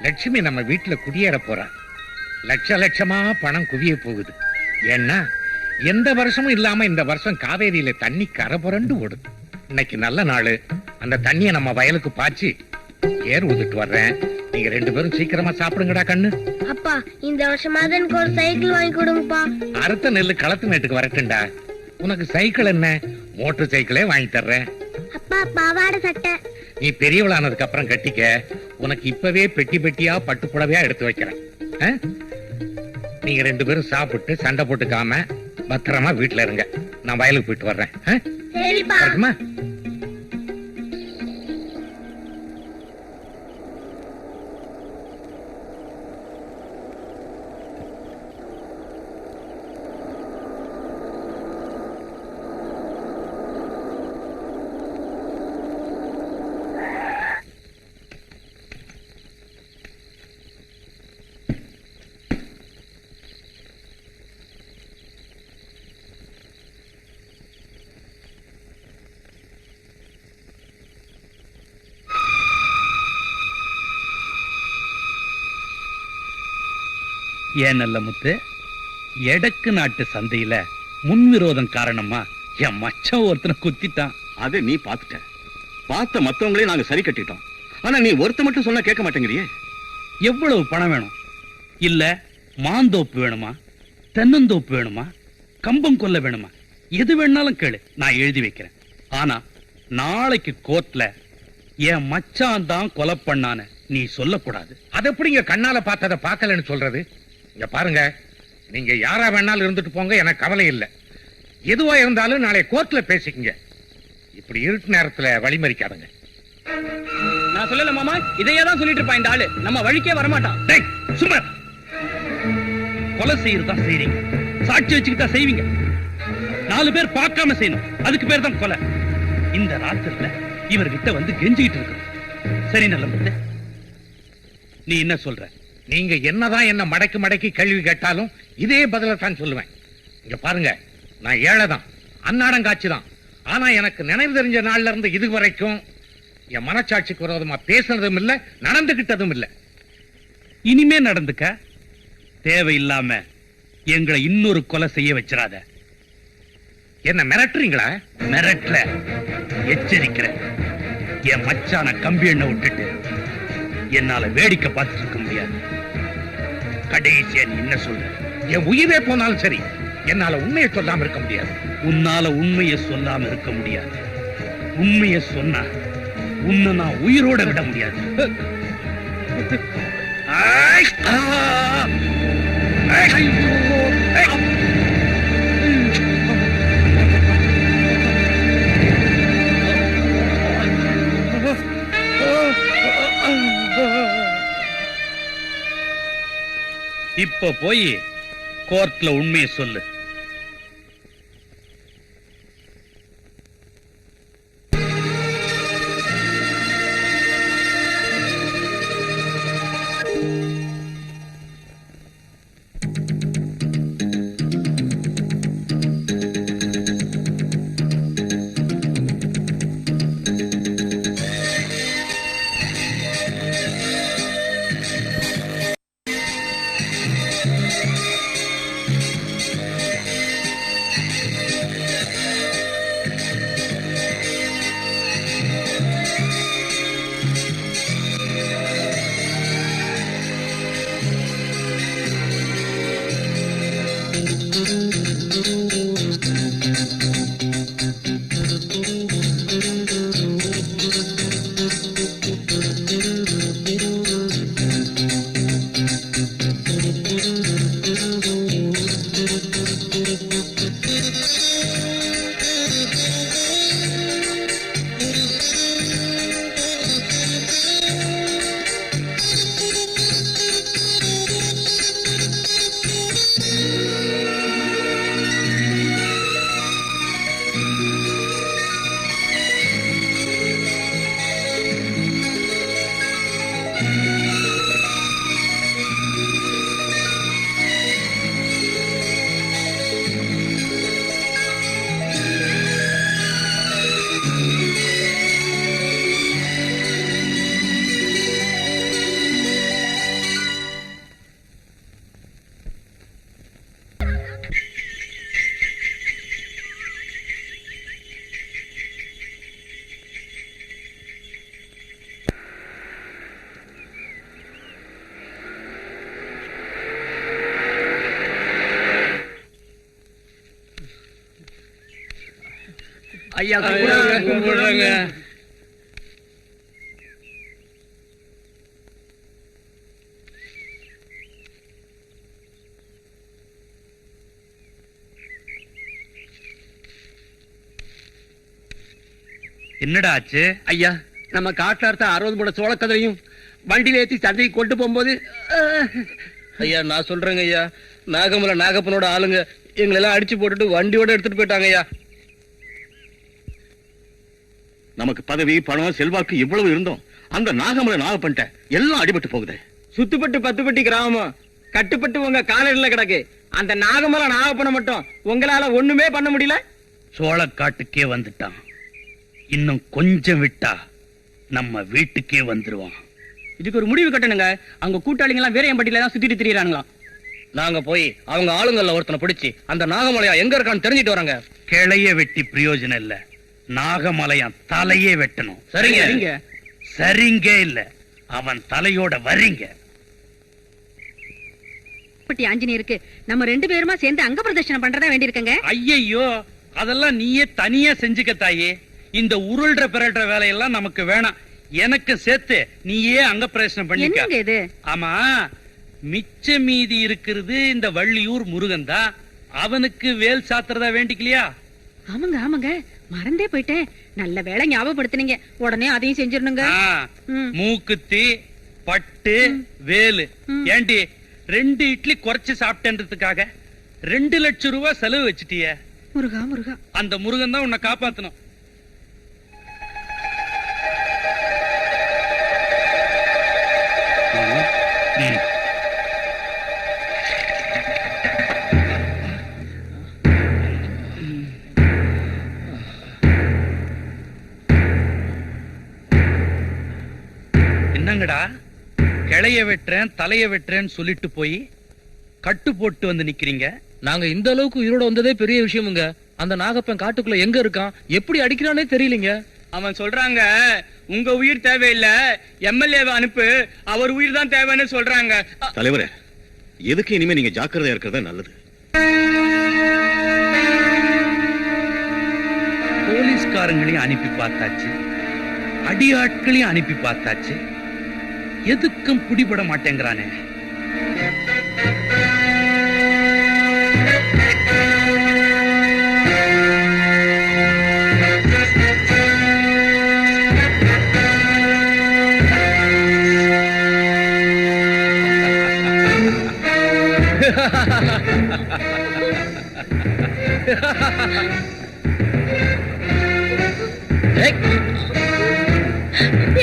லட்சுமி நம்ம வீட்டுல குடியேற போறா. லட்ச லட்சமா பணம் குவிய போகுது. ஏன்னா எந்த வருஷமும் இல்லாம இந்த வருஷம் காவேரியில தண்ணி கரை புரண்டு ஓடுது. இன்னைக்கு நல்ல நாள். அந்த தண்ணியை நம்ம வயலுக்கு பாய்ச்சி ஏர் ஊதிட்டு வர்றேன். நீங்க 2 பேரும் சீக்கிரமா சாப்பிடுங்கடா கண்ணு. அப்பா இந்த வருஷமாவது எனக்கு ஒரு சைக்கிள் வாங்கி கொடுங்கப்பா. அறுத்த நெல்லு களத்து நேட்டுக்கு வரட்டும்டா. உனக்கு சைக்கிள் என்ன, மோட்டர் சைக்கிளே வாங்கி தர்றேன். அப்பா பாவாடை சட்டை நீ பெரியவளானதுக்கு அப்புறம் கட்டிக்க. உனக்கு இப்பவே பெட்டி பெட்டியா பட்டு புடவையா எடுத்து வைக்கிறேன். நீங்க 2 பேரும் சாப்பிட்டு சண்டை போட்டுக்காம பத்திரமா வீட்டுல இருங்க. நான் வயலுக்கு போயிட்டு வர்றேன். சரிப்பா. ஏன் நல்ல முத்து, எடக்கு நாட்டு சந்தையில முன்விரோதம் காரணமா என் மச்சான் ஒருத்தனை குத்திட்டான். அதை நீ பாத்துட்ட. பார்த்த மத்தவங்களே நாங்க சரி கட்டிட்டோம். ஆனா நீ ஒருத்த மட்டும் சொன்னா கேட்க மாட்டேங்கிறியே. எவ்வளவு பணம் வேணும்? இல்ல மாந்தோப்பு வேணுமா, தென்னந்தோப்பு வேணுமா, கம்பம் கொல்ல வேணுமா? எது வேணாலும் கேளு, நான் எழுதி வைக்கிறேன். ஆனா நாளைக்கு கோர்ட்ல என் மச்சான் தான் கொலை பண்ணான்னு நீ சொல்லக்கூடாது. அது எப்படிங்க கண்ணால பார்த்ததை பார்க்கலன்னு சொல்றது? இங்க பாருங்க, நீங்க யாரா வேணாலும் இருந்துட்டு போங்க, எனக்கு கவலை இல்லை. எதுவா இருந்தாலும் நாளை கோர்ட்ல பேசிக்கங்க. இப்படி இருட்டு நேரத்துல வழிமறிக்காதுங்க. நான் சொல்லல மாமா, இதையே தான் சொல்லிட்டு இருப்பான் இந்த ஆளு. நம்ம வழிக்கே வரமாட்டான். சும்மா கொலை செய்யறதா செய்றீங்க, சாட்சி வச்சுக்கிட்டா செய்வீங்க. 4 பேர் பார்க்காம செய்யணும், அதுக்கு பேர் தான் கொலை. இந்த ராத்திரில இவர்கிட்ட வந்து கெஞ்சிக்கிட்டு இருக்கு. சரி நல்ல முத்து, நீ என்ன சொல்ற? நீங்க என்னதான் என்ன மடக்கி மடக்கி கேள்வி கேட்டாலும் இதே பதில தான் சொல்லுவேன். இங்க பாருங்க, நான் ஏழைதான், அன்னாடம் காட்சிதான். ஆனா எனக்கு நினைவு தெரிஞ்ச நாள்ல இருந்து இது வரைக்கும் என் மனச்சாட்சிக்கு விரோதமா பேசுனதும் இல்ல, நடந்துகிட்டதும் இல்ல. இனிமே நடந்துக்க. தேவையில்லாம எங்களை இன்னொரு கொலை செய்ய வச்சிடாத. என்ன மிரட்டுறீங்களா? மிரட்டல, எச்சரிக்கிறேன். என் மச்சான கம்பி எண்ணெய் விட்டுட்டு என்னால வேடிக்கை பார்த்துட்டு இருக்க முடியாது. கடைசியா நீ என்ன சொல்ற? என் உயிரே போனாலும் சரி, என்னால உண்மையை சொல்லாம இருக்க முடியாது. உன்னால உண்மையை சொல்லாம இருக்க முடியாது. உண்மையை சொன்னா உன்னை நான் உயிரோட விட முடியாது. இப்ப போய் கோர்ட்ல உண்மையை சொல்லு. ஐயா கும்பிடுறாங்க. என்னடா ஆச்சு? ஐயா நம்ம காட்டார்த்த 60 மூட சோளக்கதிரையும் வண்டியில ஏத்தி சந்தைக்கு கொண்டு போகும்போது ஐயா நான் சொல்றேங்க ஐயா, நாகமலை நாகப்பனோட ஆளுங்க எங்களை எல்லாம் அடிச்சு போட்டுட்டு வண்டியோட எடுத்துட்டு போயிட்டாங்க ஐயா. நமக்கு பதவி பணம் செல்வாக்கு இவ்வளவு இருந்தோம், அந்த நாகமலை நாகப்பன்ட்ட எல்லாம் அடிபட்டு போகுது. சுத்துப்பட்டு 10 பட்டி கிராமம் கட்டுப்பட்டு உங்க காலடியில கிடக்கு. அந்த நாகமலை நாகப்பனை மட்டும் உங்களால ஒண்ணுமே பண்ண முடியல. சோளக்காட்டுக்கே வந்துட்டான். இன்னும் கொஞ்சம் விட்டா நம்ம வீட்டுக்கே வந்துருவான். இதுக்கு ஒரு முடிவு கட்டணுங்க. அவங்க கூட்டாளிங்க எல்லாம் வீரையம்பட்டியில தான் சுத்திட்டு திரியறானுங்க. நாங்க போய் அவங்க ஆளுங்கள்ல ஒருத்தனை பிடிச்சி அந்த நாகமலையா எங்க இருக்கான்னு தெரிஞ்சிட்டு வராங்க. கிளைய வெட்டி பிரயோஜனம் இல்ல, நாகமலையான் தலையே வெட்டணும். சரிங்க. சரிங்க இல்ல, அவன் தலையோட வரிங்க. பட்டி ஆஞ்சநேயருக்கு நம்ம 2 பேருமா சேர்ந்து அங்க பிரதர்ஷனம் பண்றதா வேண்டியிருக்கங்க. ஐயையோ, அதெல்லாம் நீயே தனியா செஞ்சுக்க தாயே. இந்த உருள்ற பிறன்ற வேலையெல்லாம் நமக்கு வேணாம். எனக்கு சேர்த்து நீயே அங்க பிரதர்ஷனம் என்னங்க பண்ணிக்க. இது? ஆமா, மிச்ச மீதி இருக்கிறது இந்த வள்ளியூர் முருகன் தான். அவனுக்கு வேல் சாத்துறதா வேண்டிக்கலையா? ஆமாங்க ஆமாங்க, மறந்தே போயிட்டேன். நல்ல வேளை ஞாபகப்படுத்துனீங்க. உடனே அதையும் செஞ்சிடணுங்க. ம். மூக்குத்தி பட்டு வேலு. ஏண்டி 2 இட்லி குறைச்சு சாப்பிட்டேன்றதுக்காக 2 லட்சம் ரூபாய் செலவு வச்சுட்டிய. முருகா முருகா. அந்த முருகன் தான் உன்னை காப்பாத்தணும். ம். என்னங்கடா, கிளைய வெட்டுறேன் தலைய வெட்டுறேன்னு சொல்லிட்டு போய் கட்டு போட்டு வந்து நிக்கிறீங்க. நாங்க இந்த அளவுக்கு உயிரோட வந்ததே பெரிய விஷயமுங்க. அந்த நாகப்பன் காட்டுக்குள்ள எங்க இருக்கான், எப்படி அடிக்கிறானே தெரியலங்க. அவன் சொல்றாங்க உங்க உயிர் தேவையில்ல, எம்எல்ஏவை அனுப்பு, அவர் உயிர் தான் தேவைன்னு சொல்றாங்க. தலைவரே, எதுக்கு இனிமே நீங்க ஜாக்கிரதையா இருக்கிறதா நல்லது. போலீஸ்காரங்களையும் அனுப்பி பார்த்தாச்சு, அடியாட்களையும் அனுப்பி பார்த்தாச்சு, எதுக்கும் பிடிபட மாட்டேங்கிறானே.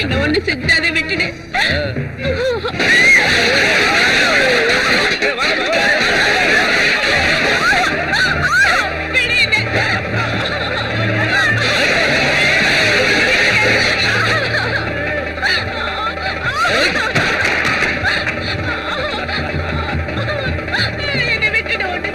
என்ன ஒண்ணு செஞ்சாதே, விட்டுடு. என்னை விட்டுடு, ஒண்ணு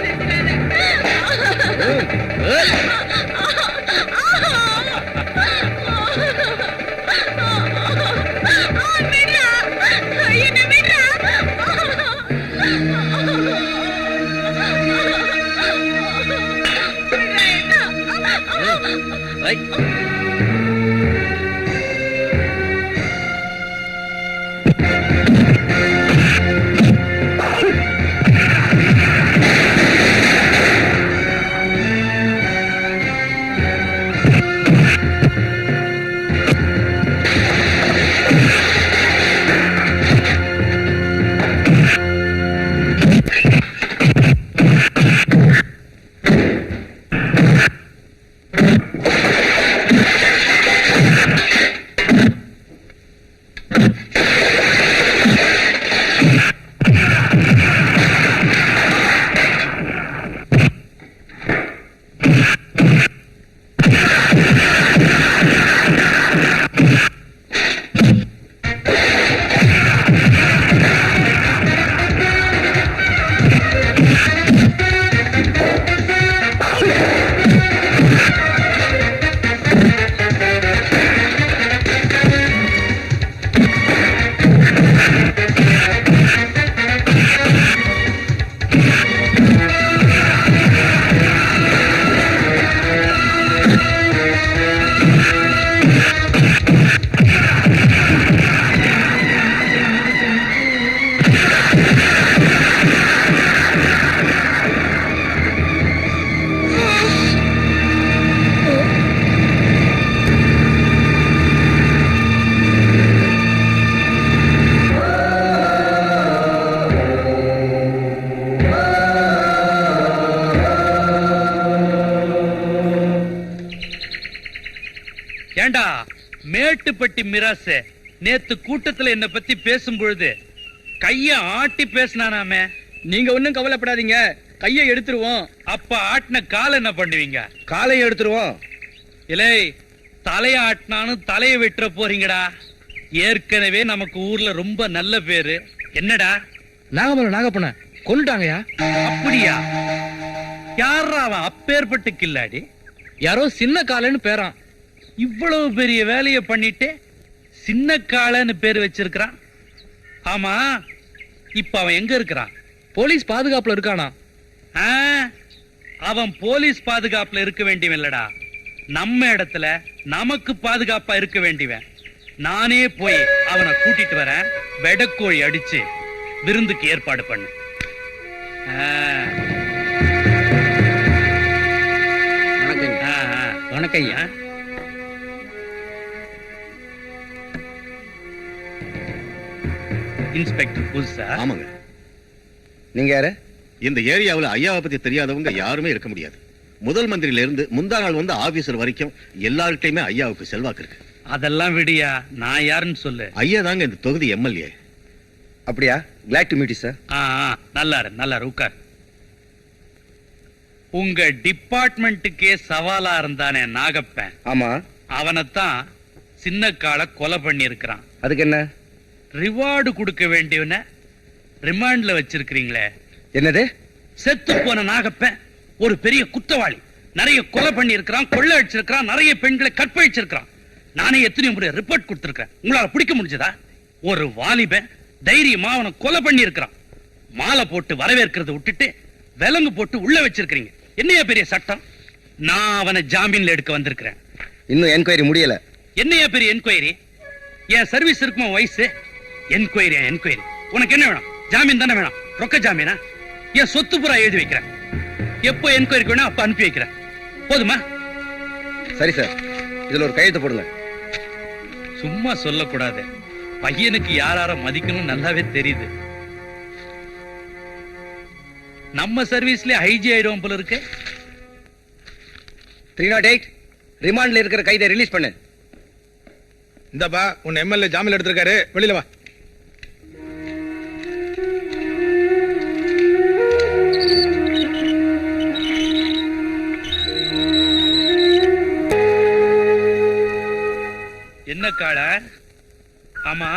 ஏண்டா மேட்டுப்பட்டி மிராசு நேத்து கூட்டத்துல என்ன பத்தி பேசும் பொழுது கைய ஆட்டி பேசினானாமே. நீங்க ஒண்ணும் கவலைப்படாதீங்க, கையை எடுத்துருவோம். அப்ப ஆட்டின கால் என்ன பண்ணுவீங்க? காலையை எடுத்துருவோம். இலை தலைய ஆட்டினாலும் தலைய வெட்டுற போறீங்கடா. ஏற்கனவே நமக்கு ஊர்ல ரொம்ப நல்ல பேரு. என்னடா நாகமலை நாகப்பண்ண கொண்டுட்டாங்கயா. அப்படியா? யாரா அவன் அப்பேற்பட்டு கில்லாடி? யாரோ சின்ன காலன்னு பேரான். இவ்வளவு பெரிய வேலைய பண்ணிட்டு சின்ன காலன்னு பேர் வச்சிருக்கான். ஆமா, இப்ப அவன் எங்க இருக்கிறான்? போலீஸ் பாதுகாப்புல இருக்கானா? ஆ, அவன் போலீஸ் பாதுகாப்புல இருக்க வேண்டியவன் இல்லடா, நம்ம இடத்துல நமக்கு பாதுகாப்பா இருக்க வேண்டியவன். நானே போய் அவனை கூட்டிட்டு வரேன். வெடக்கோழி அடிச்சு விருந்துக்கு ஏற்பாடு பண்ணு. வணக்கம் ஐயா. இன்ஸ்பெக்டர் புதுசா? ஆமாங்க. நீங்க யாரு? இந்த ஏரியாவுல ஐயாவை பத்தி தெரியாதவங்க யாருமே இருக்க முடியாது. முதல் மந்திரியில இருந்து முந்தா நாள் வந்து ஆபீசர் வரைக்கும் எல்லார்கிட்டயுமே ஐயாவுக்கு செல்வாக்கு இருக்கு. அதெல்லாம் விடியா, நான் யாருன்னு சொல்லு. ஐயா தாங்க இந்த தொகுதி எம்எல்ஏ. அப்படியா? glad to meet you sir. நல்லாரு உட்கார். உங்க டிபார்ட்மெண்ட்டுக்கே சவாலா இருந்தானே நாகப்பன், ஆமா. அவனைத்தான் சின்ன கால கொலை பண்ணி இருக்கிறான். அதுக்கு என்ன? ரிவார்டு கொடுக்க வேண்டியவன ரிமாண்ட்ல வச்சிருக்கீங்களே. என்னது? செத்து போன நாகப்பன் ஒரு பெரிய குற்றவாளி. நிறைய கொலை பண்ணி இருக்கிறான், கொள்ளை அடிச்சிருக்கான், நிறைய பெண்களை கற்பழிச்சிருக்கான். நானே எத்தனை முறை ரிப்போர்ட் கொடுத்திருக்கேன். உங்களால பிடிக்க முடிஞ்சதா? ஒரு வாலிபன் தைரியமா அவனை கொலை பண்ணி இருக்கிறான். மாலை போட்டு வரவேற்கிறத விட்டுட்டு விலங்கு போட்டு உள்ள வச்சிருக்கீங்க. என்னையா பெரிய சட்டம்? நான் அவனை ஜாமீன்ல எடுக்க வந்திருக்கிறேன். இன்னும் என்கொயரி முடியல. என்னையா பெரிய என்கொயரி? என் சர்வீஸ் இருக்குமா வயசு? Enquiry enquiry. உனக்கு என்ன வேணும்? ஜாமீன் தானே வேணும்? ரொக்க ஜாமீனா? என் சொத்து புறா எழுதி வைக்கிறேன். எப்போ என்கொயரி வேணும் அப்ப அனுப்பி வைக்கிறேன். போதுமா? சரி சார், இதுல ஒரு கையெழுத்து போடுங்க. சும்மா சொல்லக்கூடாது. பையனுக்கு யார மதிக்கணும் நல்லாவே தெரியுது. நம்ம சர்வீஸ்ல ஐஜி ஆயிடும் போல இருக்கு. 308 ரிமாண்ட்ல இருக்கிற கைதை ரிலீஸ் பண்ணு. இந்தப்பா உன் எம்எல்ஏ ஜாமீன் எடுத்திருக்காரு, வெளியில வா. என்ன கால? ஆமா,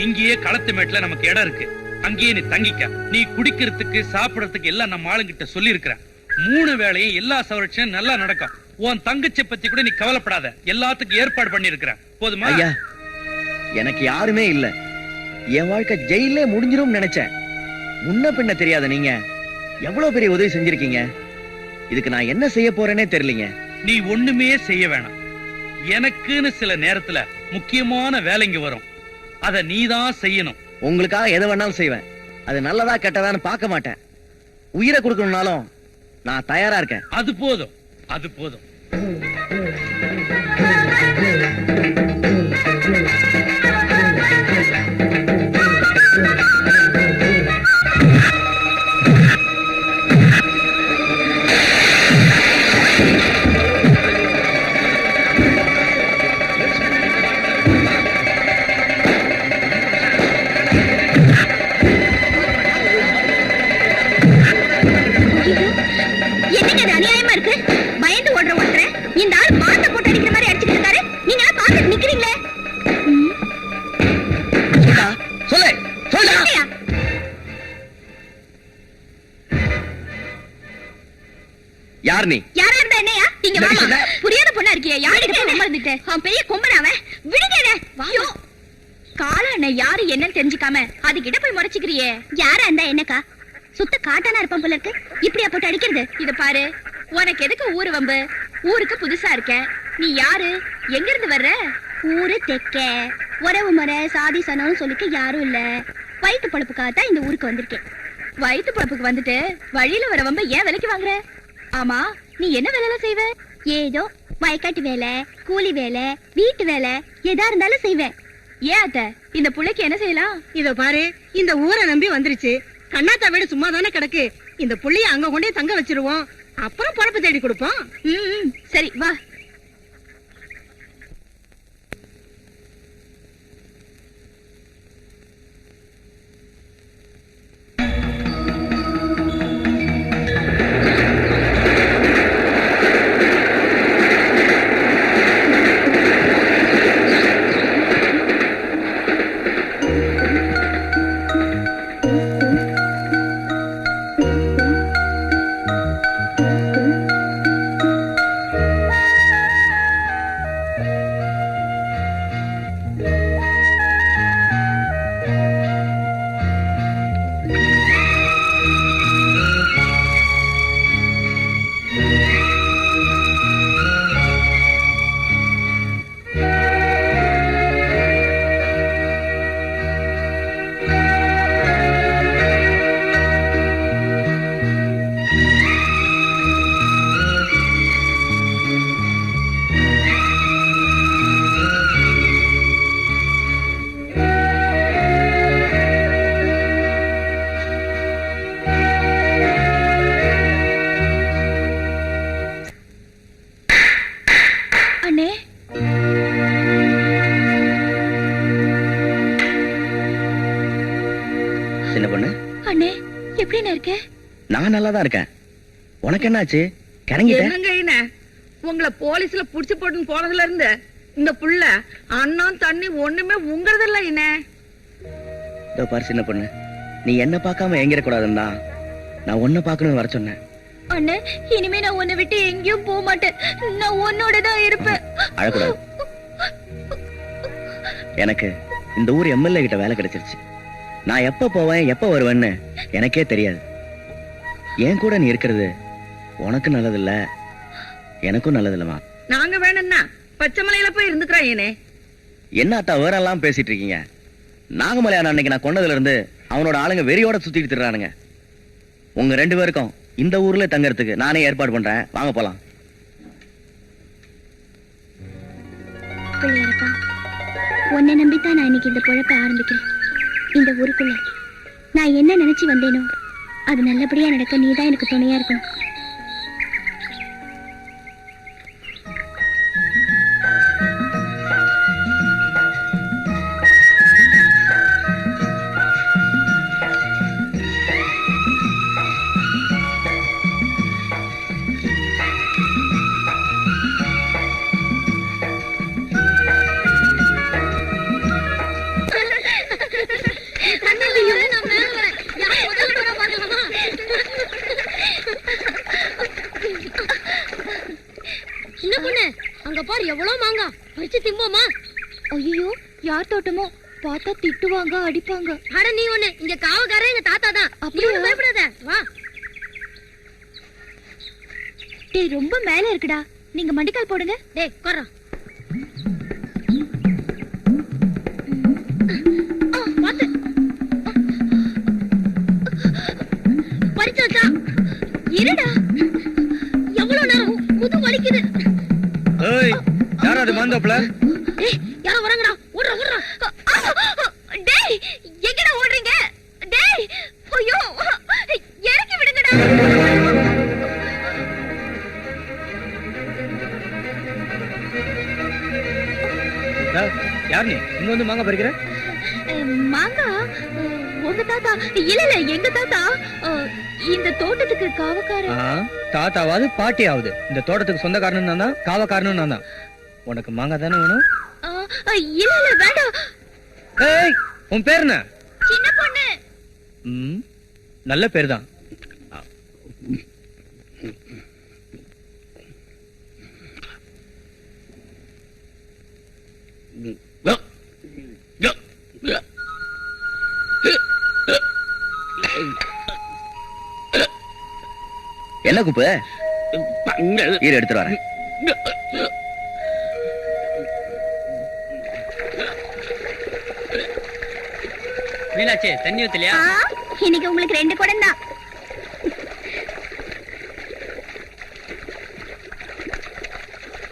இங்கேயே களத்து மேட்ல நமக்கு இடம் இருக்கு. அங்கேயே நீ தங்கிக்க. நீ குடிக்கிறதுக்கு சாப்பிடறதுக்கு எல்லாம் நம்ம ஆளுங்கிட்ட சொல்லி இருக்கிறேன். 3 வேளையும் எல்லா சௌரட்சம் நல்லா நடக்கும். உன் தங்கச்சி பத்தி கூட நீ கவலைப்படாத, எல்லாத்துக்கும் ஏற்பாடு பண்ணி இருக்கிறேன். போதுமா? ஐயா, எனக்கு யாருமே இல்ல. என் வாழ்க்கை ஜெயிலே முடிஞ்சிரும் நினைச்சேன். முன்ன பின்ன தெரியாத நீங்க எவ்வளவு பெரிய உதவி செஞ்சிருக்கீங்க. இதுக்கு நான் என்ன செய்ய போறேனே தெரியலீங்க. நீ ஒண்ணுமே செய்ய வேணாம். எனக்குன்னு சில நேரத்துல முக்கியமான வேலைங்க வரும். அத நீதான் செய்யணும். உங்களுக்காக எதை வேணாலும் செய்வேன். அது நல்லதா கெட்டதான்னு பார்க்க மாட்டேன். உயிரை கொடுக்கணும்னாலும் நான் தயாரா இருக்கேன். அது போதும், அது போதும். என்னங்க இது அநியாயமா இருக்கு? பயந்து ஓடுற ஒருத்தரை இந்த ஆள் மாட்ட போட்டு அடிக்கிற மாதிரி அடிச்சிட்டு இருக்காரு. நீங்க எல்லாம் பார்த்துட்டு நிக்கிறீங்களே. சொல்லு சொல்லு. என்னய்யா? யார் நீ? யாரா இருந்தா என்னையா? இங்க என்ன வாமா. சொன்ன? புரியாத பொண்ணா இருக்கியே. யாருக்கு போய் மறந்துட்ட? அவன் பெரிய கொம்பனாவன். விடுங்க. ஐயோ, கால அண்ணன் யாரு என்னன்னு தெரிஞ்சுக்காம அதுகிட்ட போய் முறைச்சுக்கிறியே. யாரா இருந்தா என்னக்கா? சுத்த காட்டானா இருப்பான் போல இருக்கு. இப்படியா போட்டு அடிக்கிறது? இத பாரு, உனக்கு எதுக்கு ஊரு வம்பு? ஊருக்கு புதுசா இருக்க. நீ யாரு? எங்க இருந்து வர்ற? ஊரு தெக்க. உறவு முறை சாதி சனம்னு சொல்லிக்க யாரும் இல்ல. வயிற்று பழப்புக்காக தான் இந்த ஊருக்கு வந்திருக்கேன். வயிற்று பழப்புக்கு வந்துட்டு வழியில வர வம்ப ஏன் விலைக்கு வாங்குற? ஆமா, நீ என்ன வேலை செய்வ? ஏதோ வயக்காட்டு வேலை, கூலி வேலை, வீட்டு வேலை எதா இருந்தாலும் செய்வேன். ஏன் அத்த, இந்த புள்ளைக்கு என்ன செய்யலாம்? இதோ பாரு, இந்த ஊரை நம்பி வந்துருச்சு. கண்ணாத்தா வீடு சும்மா தானே கிடக்கு. இந்த புள்ளைய அங்க கொண்டே தங்க வச்சிருவோம். அப்புறம் பொழப்பு தேடி கொடுப்போம். சரி வா. இருக்க? நான் நல்லா தான் இருக்கேன். உனக்கு என்னாச்சு? கணங்கிட்ட? என்னங்க என்ன உங்களை போலீஸ்ல புடிச்சு போட்டுன்னு போனதுல இருந்து இந்த புள்ள அண்ணன் தண்ணி ஒண்ணுமே உங்கறதில்ல என்ன. இதோ பாரு சின்ன பொண்ணு, நீ என்ன பார்க்காம ஏங்கிட கூடாதுன்னா நான் உன்னை பார்க்கணும்னு வர சொன்னேன். அண்ணே, இனிமே நான் உன்னை விட்டு எங்கேயும் போக மாட்டேன். நான் உன்னோட தான் இருப்பேன். அழக்கூடாது. எனக்கு இந்த ஊர் எம்எல்ஏ கிட்ட வேலை கிடைச்சிருச்சு. நான் எப்ப போவேன் எப்ப வருவேன்னு எனக்கே தெரியாது. என் கூட நீ இருக்கிறது உனக்கு நல்லதில்ல, எனக்கும் நல்லதில்லமா. நாங்க வேணும்னா பச்சைமலையில போய் இருந்துக்கிறோம் ஏனே. என்ன அத்தா வேற எல்லாம் பேசிட்டு இருக்கீங்க? நாகமலையான அன்னைக்கு நான் கொண்டதுல இருந்து அவனோட ஆளுங்க வெறியோட சுத்திட்டு திரிறானுங்க. உங்க 2 பேருக்கும் இந்த ஊர்ல தங்கறதுக்கு நானே ஏற்பாடு பண்றேன். வாங்க போலாம். பிள்ளையாரப்பா, உன்னை நம்பித்தான் நான் இன்னைக்கு இந்த பொழப்ப ஆரம்பிக்கிறேன். இந்த ஊருக்குள்ள நான் என்ன நினைச்சு வந்தேனோ அது நல்லபடியா நடக்க நீதான் எனக்கு துணையா இருக்கணும். சின்ன பொண்ணு, அங்க பாரு எவ்வளவு மாங்கா பறிச்சு திம்போமா. ஐயோ, யார் தோட்டமோ, பார்த்தா திட்டுவாங்க, அடிப்பாங்க. அட நீ ஒண்ணு, இங்க காவக்காரன் எங்க தாத்தா தான். அப்படியா? நீ பயப்படாத, வா. டேய், ரொம்ப மேல இருக்குடா, நீங்க மண்டிக்கால் போடுங்க. டேய் கொர்றா. பாத்து பறிச்சாச்சா? இருடா, எவ்வளவு நேரம் முது வலிக்குது. ஏய், யார் அது மாந்தோப்புல? டேய், யாரோ வராங்கடா, ஓடுறா ஓடுறா. டேய், எங்கடா ஓடுறீங்க? டேய், ஐயோ, இறக்கி விடுங்கடா. யார் நீ இங்க வந்து மாங்கா பறிக்கிற? மாங்கா, உங்க தாத்தா? இல்ல இல்ல, எங்க தாத்தா. இந்த தோட்டத்துக்கு காவக்காரன். தாத்தாவாது பாட்டியாவது இந்த தோட்டத்துக்கு சொந்தக்காரனும் நான் தான், காவக்காரனும் நான் தான். உனக்கு மாங்கா தானே வேணும்? இல்ல இல்ல, வேண்டாம். ஏய், உன் பேர் என்ன? சின்ன பொண்ணு. நல்ல பேர் தான். என்ன குப்பு? இரு, எடுத்துட்டு வரேன். மீனாட்சி, தண்ணி ஊத்தலையா? இன்னைக்கு உங்களுக்கு 2 குடம் தான்.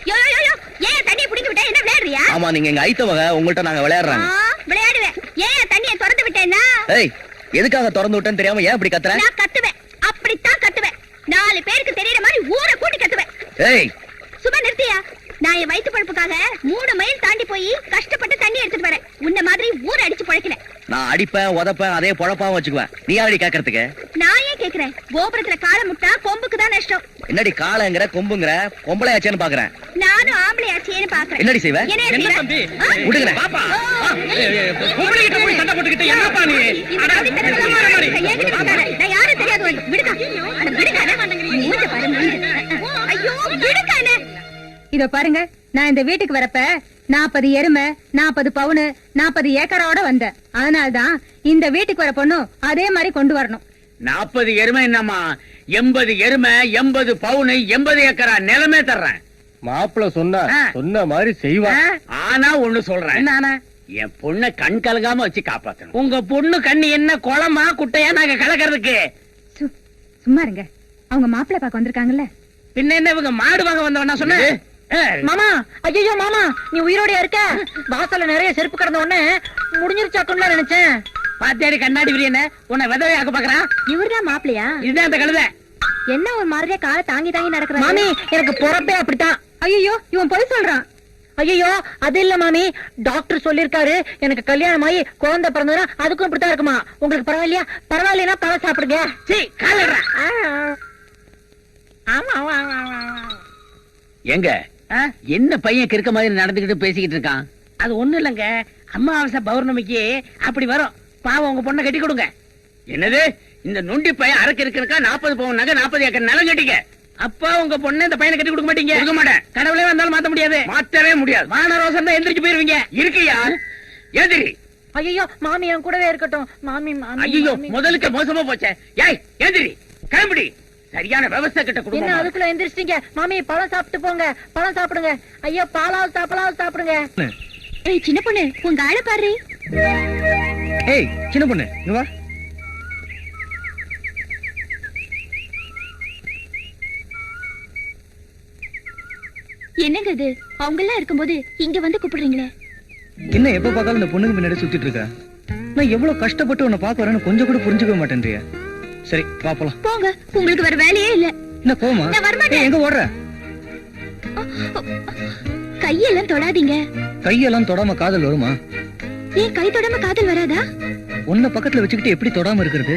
யோ யோ யோ, ஏன் தண்ணியை புடிங்க விட்டா? என்ன விளையாடுறியா? ஆமா, நீங்க எங்க ஐத்தவங்க, உங்கள்ட்ட நாங்க விளையாடுறாங்க. விளையாடுவேன். ஏன் தண்ணியை திறந்து விட்டேன்னா? ஏய், எதுக்காக திறந்து விட்டேன்னு தெரியாம ஏன் இப்படி கத்துற? நான் கத்துவேன், அப்படித்தான் கத்துவேன். 4 பேருக்கு தெரியற மாதிரி ஊரை கூட்டி கத்துவேன். ஏய், சும்மா நிறுத்தியா? நான் என் வயிற்று பழப்புக்காக 3 மைல் தாண்டி போய் கஷ்டப்பட்டு தண்ணி எடுத்துட்டு வரேன். உன்ன மாதிரி ஊரை அடிச்சு பழக்கல. நான் அடிப்பேன், உதப்பேன், அதே பொழப்பாவும் வச்சுக்குவேன். நீ யாரடி கேக்குறதுக்கு? நான் ஏன் கேக்குறேன்? கோபுரத்துல காலை முட்டா கொம்புக்கு தான் நஷ்டம். என்னடி காளைங்கிற கொம்புங்கிற? பொம்பளையாச்சேன்னு பாக்குறேன். நானும் ஆம்பளையாச்சேன்னு பாக்குறேன். என்னடி செய்வ? என்ன தம்பி? விடுங்க. பாப்பா, பொம்பளைகிட்ட போய் சண்டை போட்டுக்கிட்டு என்னப்பா நீ? நான் யாரும் தெரியாது. விடுக்கா, விடுங்க. பாரு, ஐயோ, விடுங்க. இதோ பாருங்க, நான் இந்த வீட்டுக்கு வரப்ப 40 எருமை, 40 பவுனு, 40 ஏக்கரோட வந்தேன். அதனால்தான் இந்த வீட்டுக்கு வர பொண்ணும் அதே மாதிரி கொண்டு வரணும். 40 எருமை என்னம்மா, 80 எருமை, 80 பவுனு, 80 ஏக்கரா நிலமே தர்றேன். மாப்பிள்ள சொன்ன மாதிரி செய்வா. ஆனா ஒண்ணு சொல்றேன், என்ன? என் பொண்ணை கண் கலங்காம வச்சு காப்பாத்தணும். உங்க பொண்ணு கண்ணு என்ன குளமா குட்டையா நாங்க கலக்கிறதுக்கு? சும்மா இருங்க, அவங்க மாப்பிள்ளை பார்க்க வந்திருக்காங்கல்ல. பின்ன என்ன இவங்க மாடு வாங்க வந்தவனா சொன்ன? மாமா, ஐயோ மாமா, நீ உயிரோட இருக்க? வாசல்ல நிறைய செருப்பு கிடந்த உடனே முடிஞ்சிருச்சாக்குன்னு நினைச்சேன். பாத்தியாடி கண்ணாடி விரியன உன்னை விதவையாக்க பாக்குறான். இவர்தான் மாப்பிள்ளையா? இதுதான் அந்த கழுதை. என்ன ஒரு மாதிரியா காலை தாங்கி தாங்கி நடக்கிற? மாமி, எனக்கு பொறப்பே அப்படித்தான். ஐயோ, இவன் பொய் சொல்றான். ஐயோ அது இல்ல மாமி, டாக்டர் சொல்லிருக்காரு எனக்கு கல்யாணம் ஆகி குழந்தை பிறந்ததுன்னா அதுக்கும் இப்படித்தான் இருக்குமா. உங்களுக்கு பரவாயில்லையா? பரவாயில்லைன்னா பழ சாப்பிடுங்க. எங்க என்ன பையன் கிறுக்க மாதிரி நடந்துகிட்டு பேசிக்கிட்டு இருக்கான்? அது ஒண்ணு இல்லங்க, அமாவாசை பௌர்ணமிக்கு அப்படி வரும். பாவம் உங்க பொண்ணை கட்டி கொடுங்க. என்னது இந்த நொண்டி பையன் அரக்கு இருக்கா? 40 பவுன் நகை 40 ஏக்கர் நிலம் கட்டிக்க. அப்பா உங்க பொண்ணு இந்த பையனை கட்டி கொடுக்க மாட்டீங்க? கொடுக்க மாட்டேன். கடவுளே வந்தாலும் மாத்த முடியாது. மாத்தவே முடியாது. மான ரோசம் தான் எந்திரிச்சு போயிருவீங்க. இருக்கியா? எதிரி. ஐயோ மாமி என் கூடவே இருக்கட்டும். மாமி ஐயோ முதலுக்கு மோசமா போச்சே. ஏய் எதிரி கிளம்பிடி. சரியான விவசாய கிட்ட என்ன குடும்பம். அதுக்குள்ள எந்திரிச்சிட்டீங்க? மாமி பழம் சாப்பிட்டு போங்க, பழம் சாப்பிடுங்க. ஐயோ பாலாவது சாப்பிடுங்க. ஏய் சின்ன பொண்ணு, உங்க ஆளை பாரு. ஏய் சின்ன பொண்ணு இங்க வா. என்னங்க இது? அவங்க எல்லாம் இருக்கும்போது இங்க வந்து கூப்பிடுறீங்களே? என்ன எப்ப பார்த்தாலும் இந்த பொண்ணுக்கு பின்னாடி சுத்திட்டு இருக்க? நான் எவ்வளவு கஷ்டப்பட்டு உன்னை பார்க்க வரேன்னு கொஞ்சம் கூட புரிஞ்சுக்க மாட்டேன்றியா? சரி வா போலாம். போங்க, உங்களுக்கு வேற வேலையே இல்ல. என்ன கோமா? நான் வரமாட்டேன். எங்க ஓடுற? கையெல்லாம் தொடாதீங்க. கையெல்லாம் தொடாம காதல் வருமா? ஏன் கை தொடாம காதல் வராதா? உன்னை பக்கத்துல வச்சுக்கிட்டு எப்படி தொடாம இருக்கிறது?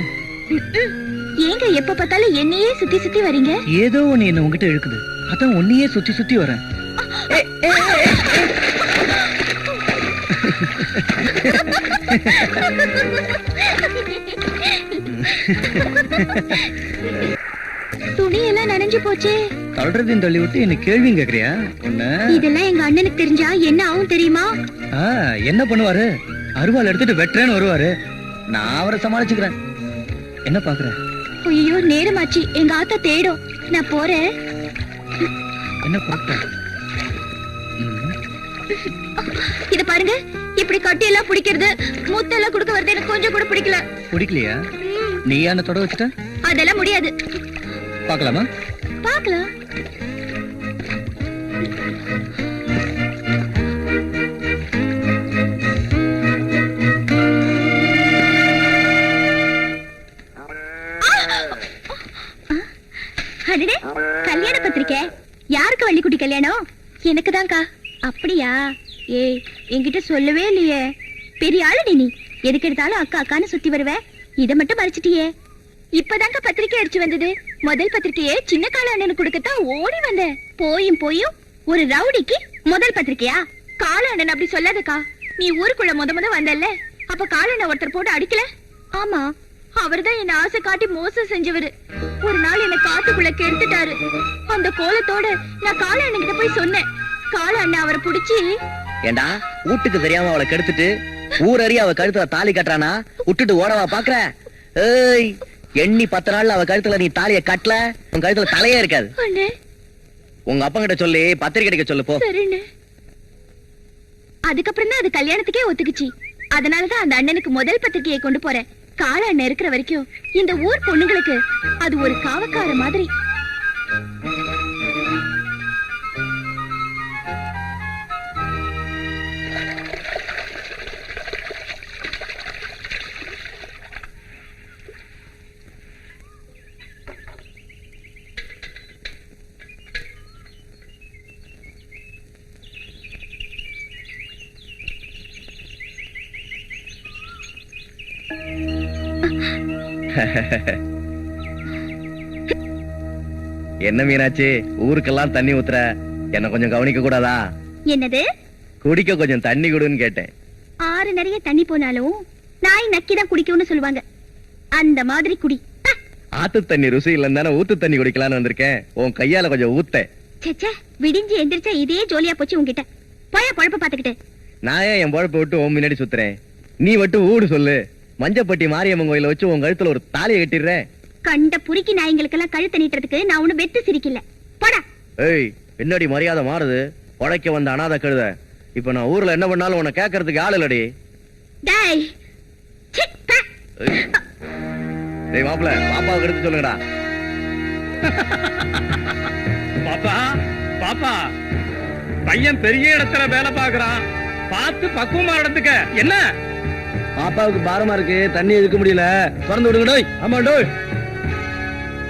ஏங்க எப்ப பார்த்தாலும் என்னையே சுத்தி சுத்தி வரீங்க? ஏதோ ஒண்ணு என்ன உங்ககிட்ட இழுக்குது, அதான் உன்னையே சுத்தி சுத்தி வரேன். துணியெல்லாம் நனைஞ்சு போச்சே. தள்ளுறதையும் தள்ளி விட்டு என்ன கேள்வி கேக்குறியா? இதெல்லாம் எங்க அண்ணனுக்கு தெரிஞ்சா என்ன ஆகும் தெரியுமா? என்ன பண்ணுவாரு? அருவாள் எடுத்துட்டு வெட்டுறேன்னு வருவாரு. நான் அவரை சமாளிச்சுக்கிறேன். என்ன பாக்குற? ஐயோ நேரமாச்சு, எங்க ஆத்தா தேடும். நான் போறேன். என்ன பொறுத்த? இத பாருங்க, இப்படி கட்டி எல்லாம் பிடிக்கிறது, முத்தெல்லாம் கொடுக்க வருது எனக்கு கொஞ்சம் கூட பிடிக்கல. பிடிக்கலையா? நீ என்ன தொட வச்சுட்ட? அதெல்லாம் முடியாது. பாக்கலாமா? பாக்கலாம். அடடே, கல்யாண பத்திரிக்கை. யாருக்கு வள்ளிக்குட்டி கல்யாணம்? எனக்கு தான்க்கா. அப்படியா? ஏய் என்கிட்ட சொல்லவே இல்லையே. பெரிய ஆளு நீ. எதுக்கு எடுத்தாலும் அக்கா அக்கான்னு சுத்தி வருவ. இத மட்டும் மறைச்சிட்டியே. இப்பதாங்க பத்திரிக்கை அடிச்சு வந்தது. முதல் பத்திரிக்கையே சின்ன கால அண்ணனுக்கு கொடுக்கத்தான் ஓடி வந்தேன். போயும் ஒரு ரவுடிக்கு முதல் பத்திரிக்கையா? கால அண்ணன் அப்படி சொல்லாதக்கா. நீ ஊருக்குள்ள முத வந்தல்ல, அப்ப கால அண்ணன் ஒருத்தர் போட்டு அடிக்கல? ஆமா, அவர்தான் என்ன ஆசை காட்டி மோசம் செஞ்சவரு. ஒரு நாள் என்ன காத்துக்குள்ள கெடுத்துட்டாரு. அந்த கோலத்தோட நான் கால அண்ணன் கிட்ட போய் சொன்னேன். கால அண்ணன் அவரை புடிச்சு, ஏண்டா வீட்டுக்கு தெரியாம அவளை கெடுத்துட்டு ஊர் அறிய அவ கழுத்துல தாலி கட்டுறானா? விட்டுட்டு ஓடவா பாக்குற? ஏய் எண்ணி 10 நாள்ல அவ கழுத்துல நீ தாலிய கட்டல, உன் கழுத்துல தலையே இருக்காது. உங்க அப்பா கிட்ட சொல்லி பத்திரிக்கை அடிக்க சொல்லு போ. அதுக்கப்புறம் தான் அது கல்யாணத்துக்கே ஒத்துக்குச்சு. அதனாலதான் அந்த அண்ணனுக்கு முதல் பத்திரிக்கையை கொண்டு போறேன். கால அண்ணன் இருக்கிற வரைக்கும் இந்த ஊர் பொண்ணுங்களுக்கு அது ஒரு காவக்கார மாதிரி. என்ன மீனாட்சி, ஊருக்கெல்லாம் தண்ணி ஊத்துற, என்ன கொஞ்சம் கவனிக்க கூடாதா? என்னது? குடிக்க கொஞ்சம் தண்ணி கொடுன்னு கேட்டேன். ஆறு நிறைய தண்ணி போனாலும் நாய் நக்கிதான் குடிக்கும்னு சொல்லுவாங்க. அந்த மாதிரி குடி. ஆத்து தண்ணி ருசி இல்லன்னு தானே ஊத்து தண்ணி குடிக்கலான்னு வந்திருக்கேன். உன் கையால கொஞ்சம் ஊத்த. சேச்சே, விடிஞ்சு எந்திரிச்சா இதே ஜோலியா போச்சு உன்கிட்ட. போய பொழப்ப பாத்துக்கிட்டு. நான் ஏன் என் பொழப்ப விட்டு உன் முன்னாடி சுத்துறேன்? நீ மட்டும் ஊடு சொல்லு. மஞ்சப்பட்டி மாரியம்மன் கோயில வச்சு உன் கழுத்துல ஒரு தாலியை கட்டிடுறேன். கண்ட புரிக்கி நாய்களுக்கெல்லாம் கழுத்தை நீட்டுறதுக்கு நான் ஒண்ணு வெத்து சிரிக்கல. போடா. ஏய் என்னடி மரியாதை மாறுது? உடைக்க வந்த அனாதை கழுத. இப்ப நான் ஊர்ல என்ன பண்ணாலும் உன்னை கேட்கறதுக்கு ஆள் இல்லடி. டேய் சிப்பா. டேய் மாப்ள, பாப்பாவுக்கு எடுத்து சொல்லுங்கடா. பாப்பா பாப்பா, பையன் பெரிய இடத்துல வேலை பாக்குறான், பார்த்து பக்குவமா நடந்துக்க. என்ன பாப்பாவுக்கு பாரமா இருக்கு, தண்ணி எடுக்க முடியல, திறந்து விடுங்க. ஆமா டோய்.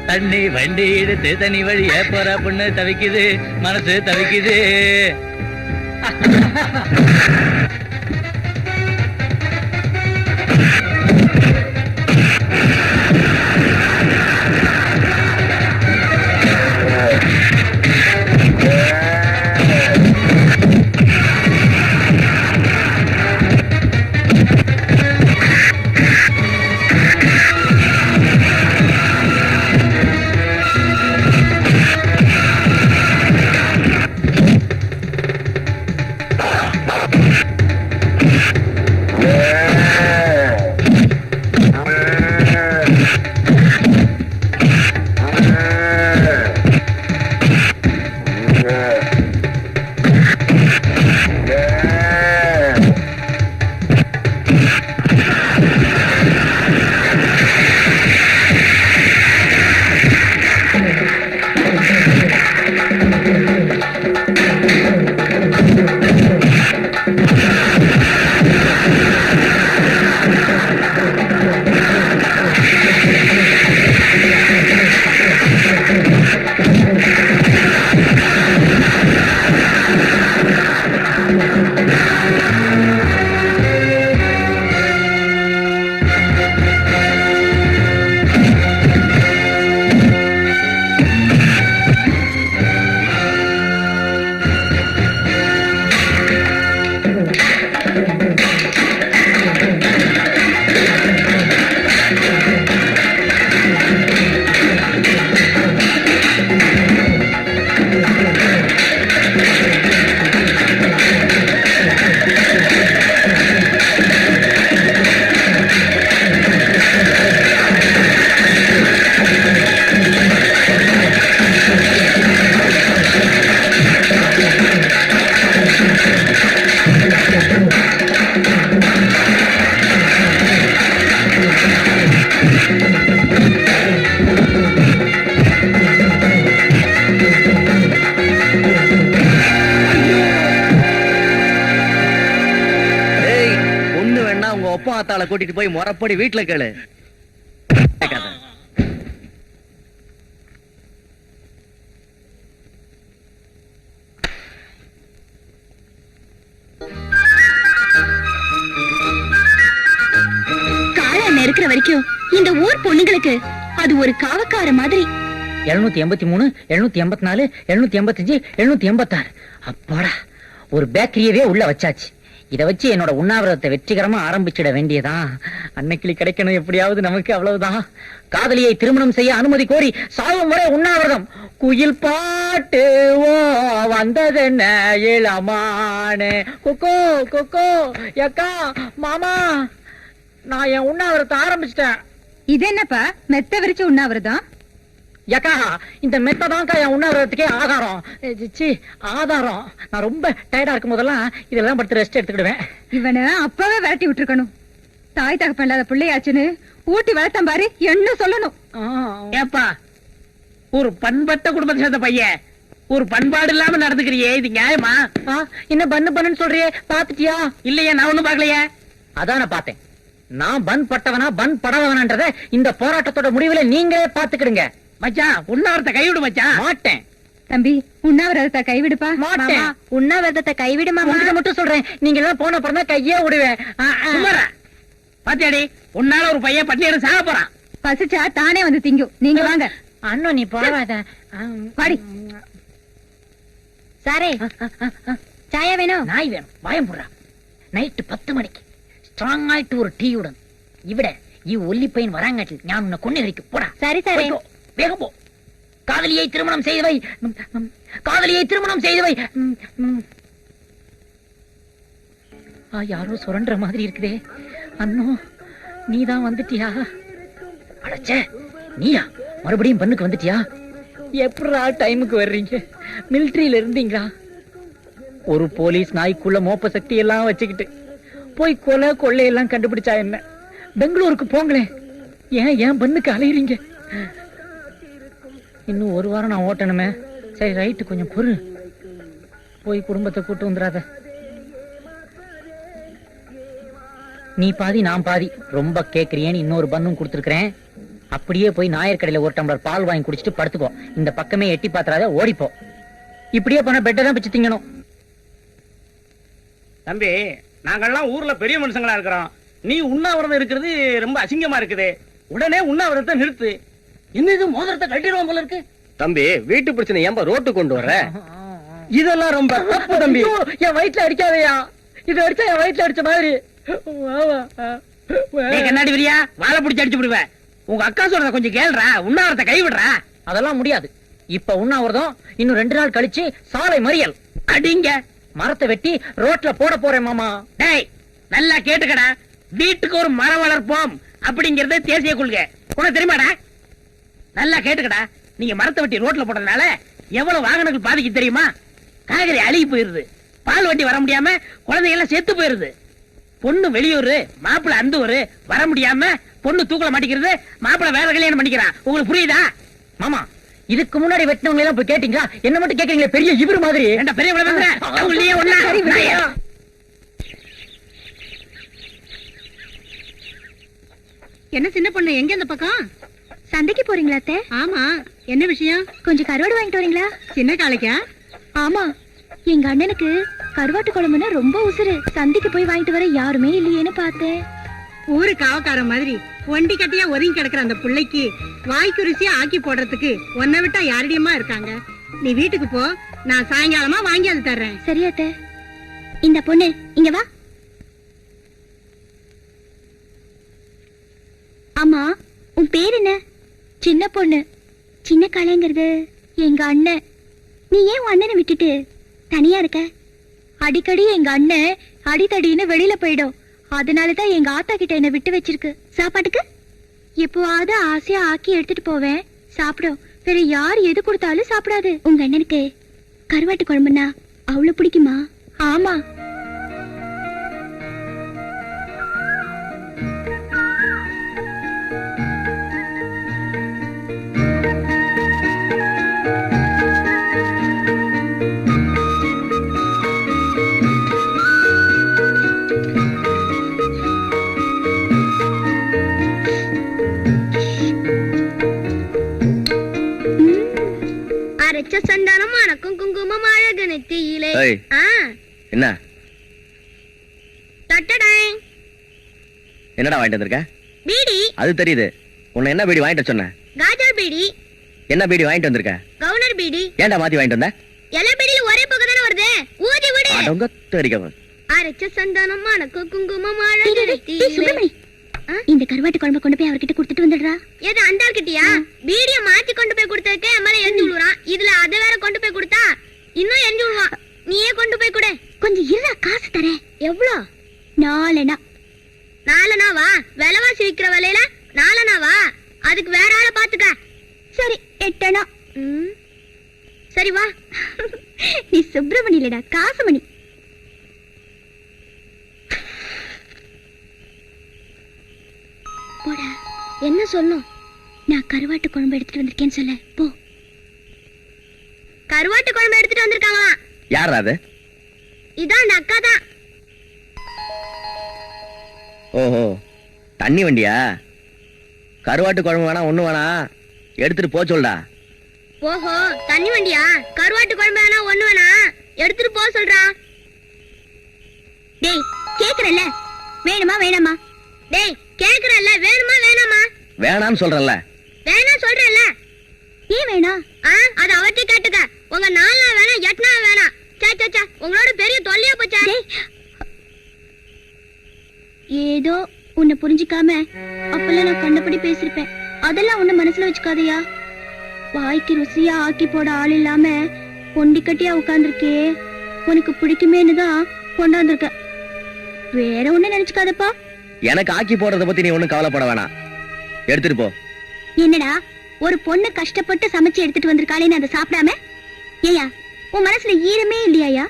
தண்ணி வண்டி எடுத்து தண்ணி வழிய போற பொண்ணு தவிக்குது, மனசு தவிக்குது. ஒப்பாத்தாள கூட்டிட்டு போய் முறப்படி வீட்டுல கேளு. காலம் இருக்கிற வரைக்கும் இந்த ஊர் பொண்ணுங்களுக்கு அது ஒரு காவக்கார மாதிரி. 783, 784, 785, 786. அப்பாடா, ஒரு பேக்கரியவே உள்ள வச்சாச்சு. இத வச்சு என்னோட உண்ணாவிரதத்தை வெற்றிகரமா ஆரம்பிச்சிட வேண்டியதான். அன்னைக்கிளி கிடைக்கணும் எப்படியாவது நமக்கு, அவ்வளவுதான். காதலியை திருமணம் செய்ய அனுமதி கோரி சாகும் வரை உண்ணாவிரதம். குயில் பாட்டு வந்ததென்ன இளமானே. கொக்கோ கொக்கோ எக்கா மாமா, நான் என் உண்ணாவிரதத்தை ஆரம்பிச்சிட்டேன். இது என்னப்பா மெத்த விரிச்ச உண்ணாவிரதம்? யக்கா, இந்த மெத்ததான்க்கா என் உண்ணாவிரதத்துக்கே ஆதாரம். ஆதாரம். நான் ரொம்ப டயர்டா இருக்கும் போதெல்லாம் இதெல்லாம் படுத்து ரெஸ்ட் எடுத்துக்கிடுவேன். இவனை அப்பவே விரட்டி விட்டுருக்கணும். தாய் தகப்பன் இல்லாத பிள்ளையாச்சுன்னு ஊட்டி வளர்த்தம் பாரு, என்ன சொல்லணும். ஏப்பா, ஒரு பண்பட்ட குடும்பத்தை சேர்ந்த பையன் ஒரு பண்பாடு இல்லாம நடந்துக்கிறியே, இது நியாயமா? என்ன பண்ணு சொல்றியே, பாத்துட்டியா? இல்லையே, நான் ஒண்ணும் பாக்கலையே. அதான் நான் பார்த்தேன். நான் பன் பட்டவனா பன் படவனான்றத இந்த போராட்டத்தோட முடிவுல நீங்களே பாத்துக்கிடுங்க. மச்சான், உண்ணாவிரத்தை கைவிடு மச்சான். மாட்டேன் தம்பி, உண்ணாவிரதத்தை கைவிடுப்பா. மாட்டேன். உண்ணாவிரதத்தை கைவிடுமா மட்டும் சொல்றேன். நீங்க எல்லாம் போன அப்புறம் தான் கையே விடுவேன். பாத்தியாடி, உன்னால ஒரு பையன் பட்டியல சாக போறான். பசிச்சா தானே வந்து திங்கும். நீங்க வாங்க. அண்ணன் நீ போவாத. பாடி சாரே, சாயா வேணும்? நாய் வேணும். வாயம் போடுறா. நைட்டு 10 மணிக்கு ஸ்ட்ராங் ஆயிட்டு ஒரு டீயுடன் இவிட ஒல்லி பையன் வராங்காட்டி நான் உன்னை கொண்டு வரைக்கு போடா. சரி சாரே, வேகம் போ. காதலியை திருமணம் செய்தவை, காதலியை திருமணம் செய்தவை. யாரோ சுரண்ட மாதிரி இருக்குதே. அண்ணோ, நீதான் வந்துட்டியா? அடச்ச, நீயா மறுபடியும் பண்ணுக்கு வந்துட்டியா? எப்படா டைமுக்கு வர்றீங்க? மிலிட்டரியில இருந்தீங்களா? ஒரு போலீஸ் நாய்க்குள்ள மோப்ப சக்தி எல்லாம் வச்சுக்கிட்டு போய் கொலை கொள்ளையெல்லாம் கண்டுபிடிச்சா என்ன? பெங்களூருக்கு போங்களேன். ஏன் பண்ணுக்கு அலையிறீங்க? இன்னும் ஒரு வாரம் நான் ஓட்டணுமே. சரி ரைட்டு, கொஞ்சம் பொறு. போய் குடும்பத்தை கூட்டு வந்துடாத. நீ பாதி நான் பாதி. ரொம்ப கேக்குறியேன்னு இன்னொரு பண்ணும் கொடுத்துருக்கேன். அப்படியே போய் நாயர் கடையில ஒரு டம்ளர் பால் வாங்கி குடிச்சிட்டு படுத்துக்கோ. இந்த பக்கமே எட்டி பாத்துறாத, ஓடிப்போ. இப்படியே போனா பெட்டை தான் பிச்சு திங்கணும். தம்பி நாங்கெல்லாம் ஊர்ல பெரிய மனுஷங்களா இருக்கிறோம். நீ உண்ணாவிரதம் இருக்கிறது ரொம்ப அசிங்கமா இருக்குது. உடனே உண்ணாவிரதத்தை நிறுத்து. என்ன இது மோதிரத்தை கட்டிடுவோம் போல இருக்கு. தம்பி வீட்டு பிரச்சனை ஏன்பா ரோட்டு கொண்டு வர? இதெல்லாம் ரொம்ப தப்பு தம்பி. என் வயிற்றுல அடிக்காதயா, இது அடிச்சா என் வயிற்றுல அடிச்ச மாதிரி. கண்ணாடி விரியா வாழை பிடிச்சி அடிச்சு விடுவேன். உங்க அக்கா சொல்றத கொஞ்சம் கேளுடா, உண்ணாவிரத்தை கைவிடுறா. அதெல்லாம் முடியாது. இப்ப உண்ணாவிரதம், இன்னும் 2 நாள் கழிச்சு சாலை மறியல். அடிங்க. மரத்தை வெட்டி ரோட்ல போட போறேன் மாமா. டேய் நல்லா கேட்டுக்கடா, வீட்டுக்கு ஒரு மரம் வளர்ப்போம் அப்படிங்கறது தேசிய கொள்கை. உனக்கு தெரியுமாடா? நல்லா கேட்டுக்கடா, நீங்க மரத்தை வெட்டி ரோட்ல போடுறதுனால எவ்வளவு வாகனங்கள் பாதிக்கு தெரியுமா? காய்கறி அழுகி போயிருது, பால் வண்டி வர முடியாம குழந்தைங்க எல்லாம் செத்து போயிருது. பொண்ணு வெளியூர், மாப்பிள்ள அந்த ஊரு வர முடியாம பொண்ணு தூக்கல மாட்டிக்கிறது, மாப்பிள்ள வேற கல்யாணம் பண்ணிக்கிறான். உங்களுக்கு புரியுதா? மாமா, இதுக்கு முன்னாடி வெட்டினவங்க எல்லாம் போய் கேட்டீங்களா? என்ன மட்டும் கேக்குறீங்களே பெரிய இவரு மாதிரி. என்ன பெரிய என்ன சின்ன பொண்ணு, எங்க இந்த பக்கம்? சந்தைக்கு போறீங்களா அத்தை? ஆமா, என்ன விஷயம்? கொஞ்சம் கருவாடு வாங்கிட்டு வரீங்களா? சின்ன காளைக்கா? ஆமா, எங்க அண்ணனுக்கு கருவாட்டு குழம்புனா ரொம்ப உசுரு. சந்தைக்கு போய் வாங்கிட்டு வர யாருமே இல்லையேன்னு பார்த்தேன். ஊரு காவக்கார மாதிரி ஒண்டி கட்டியா ஒதுங்கி கிடக்குற அந்த பிள்ளைக்கு வாய்க்கு ருசியா ஆக்கி போடுறதுக்கு உன்னை விட்டா யாரடியமா இருக்காங்க. நீ வீட்டுக்கு போ, நான் சாயங்காலமா வாங்கி அது தர்றேன். சரி அத்தை. இந்த பொண்ணு இங்க வா. ஆமா, உன் பேர் என்ன? சின்ன பொண்ணு. சின்ன கலைங்கிறது எங்க அண்ணன். நீ ஏன் உன் அண்ணனை விட்டுட்டு தனியா இருக்க? அடிக்கடி எங்க அண்ணன் அடித்தடின்னு வெளியில போயிடும். அதனாலதான் எங்க ஆத்தா கிட்ட என்ன விட்டு வச்சிருக்கு. சாப்பாட்டுக்கு எப்போவாவது ஆசையா ஆக்கி எடுத்துட்டு போவேன், சாப்பிடும். வேற யார் எது கொடுத்தாலும் சாப்பிடாது. உங்க அண்ணனுக்கு கருவாட்டு குழம்புனா அவ்வளவு பிடிக்குமா? ஆமா. சந்தானம் மணக்கும் குங்குமம் அழகு நெத்தியிலே. என்ன தட்டடாய். என்னடா வாங்கிட்டு வந்திருக்க? பீடி. அது தெரியுது. உன்னை என்ன பீடி வாங்கிட்டு சொன்ன? காஜர் பீடி. என்ன பீடி வாங்கிட்டு வந்திருக்க? கவுனர் பீடி. ஏன்டா மாத்தி வாங்கிட்டு வந்த? எல்லா பீடியில ஒரே புகை தானே வருது, ஊதி விடு. அடங்க தெரியும். அரைச்ச சந்தானம் மணக்கும் குங்குமம் அழகு நெத்தியிலே. இந்த கருவாட்டு குழம்பு கொண்டு போய் அவர்கிட்ட கொடுத்துட்டு வந்துடுறா. ஏது அந்த ஆள்கிட்டயா? பீடிய மாத்தி கொண்டு போய் கொடுத்ததுக்கே மேல எரிஞ்சு விழுறான். இதுல அத வேற கொண்டு போய் கொடுத்தா இன்னும் எரிஞ்சு விழுவான். நீயே கொண்டு போய் கொடு. கொஞ்சம் இருடா, காசு தரேன். எவ்வளோ? 4 அணா. 4 அணாவா? விலைவாசி விக்கிற விலையில 4 அணாவா? அதுக்கு வேற ஆளை பாத்துக்க. சரி, 8 அணா. சரி வா. நீ சுப்பிரமணி இல்லடா, காசுமணி. போடா. என்ன சொல்லும்? நான் கருவாட்டு குழம்பு எடுத்துட்டு வந்திருக்கேன்னு சொல்ல போ. கருவாட்டு குழம்பு எடுத்துட்டு வந்திருக்காங்களா? யார் அது? இதான் அந்த அக்கா தான். ஓஹோ, தண்ணி வண்டியா? கருவாட்டு குழம்பு வேணா, ஒண்ணு வேணா, எடுத்துட்டு போ சொல்டா. ஓஹோ, தண்ணி வண்டியா? கருவாட்டு குழம்பு வேணா, ஒண்ணு வேணா, எடுத்துட்டு போ சொல்றா. டேய் கேக்குறல்ல, வேணுமா வேணாமா? டேய் கேக்குறல்ல, வேணுமா வேணாமா? வேணான்னு சொல்றல. வேணா சொல்றல்ல. ஏன் வேணா? அது அவர்கிட்ட கேட்டுக்க. உங்க 4 நாள் வேணா, 8 நாள் வேணா. சே உங்களோட பெரிய தொல்லையா போச்சா? ஏதோ உன்னை புரிஞ்சுக்காம அப்பெல்லாம் நான் கண்டபடி பேசிருப்பேன். அதெல்லாம் உன்னை மனசுல வச்சுக்காதையா. வாய்க்கு ருசியா ஆக்கி போட ஆள் இல்லாம பொண்டி கட்டியா உட்கார்ந்துருக்கே, உனக்கு பிடிக்குமேன்னு தான் கொண்டாந்துருக்க. வேற ஒண்ணு நினைச்சுக்காதப்பா. எனக்கு ஆக்கி போடுறத பத்தி நீ ஒண்ணும் கவலைப்பட வேணாம், எடுத்துட்டு போ. என்னடா, ஒரு பொண்ணு கஷ்டப்பட்டு சமைச்சு எடுத்துட்டு வந்திருக்காளேன்னு அதை சாப்பிடாம? ஏயா, உன் மனசுல ஈரமே இல்லையா?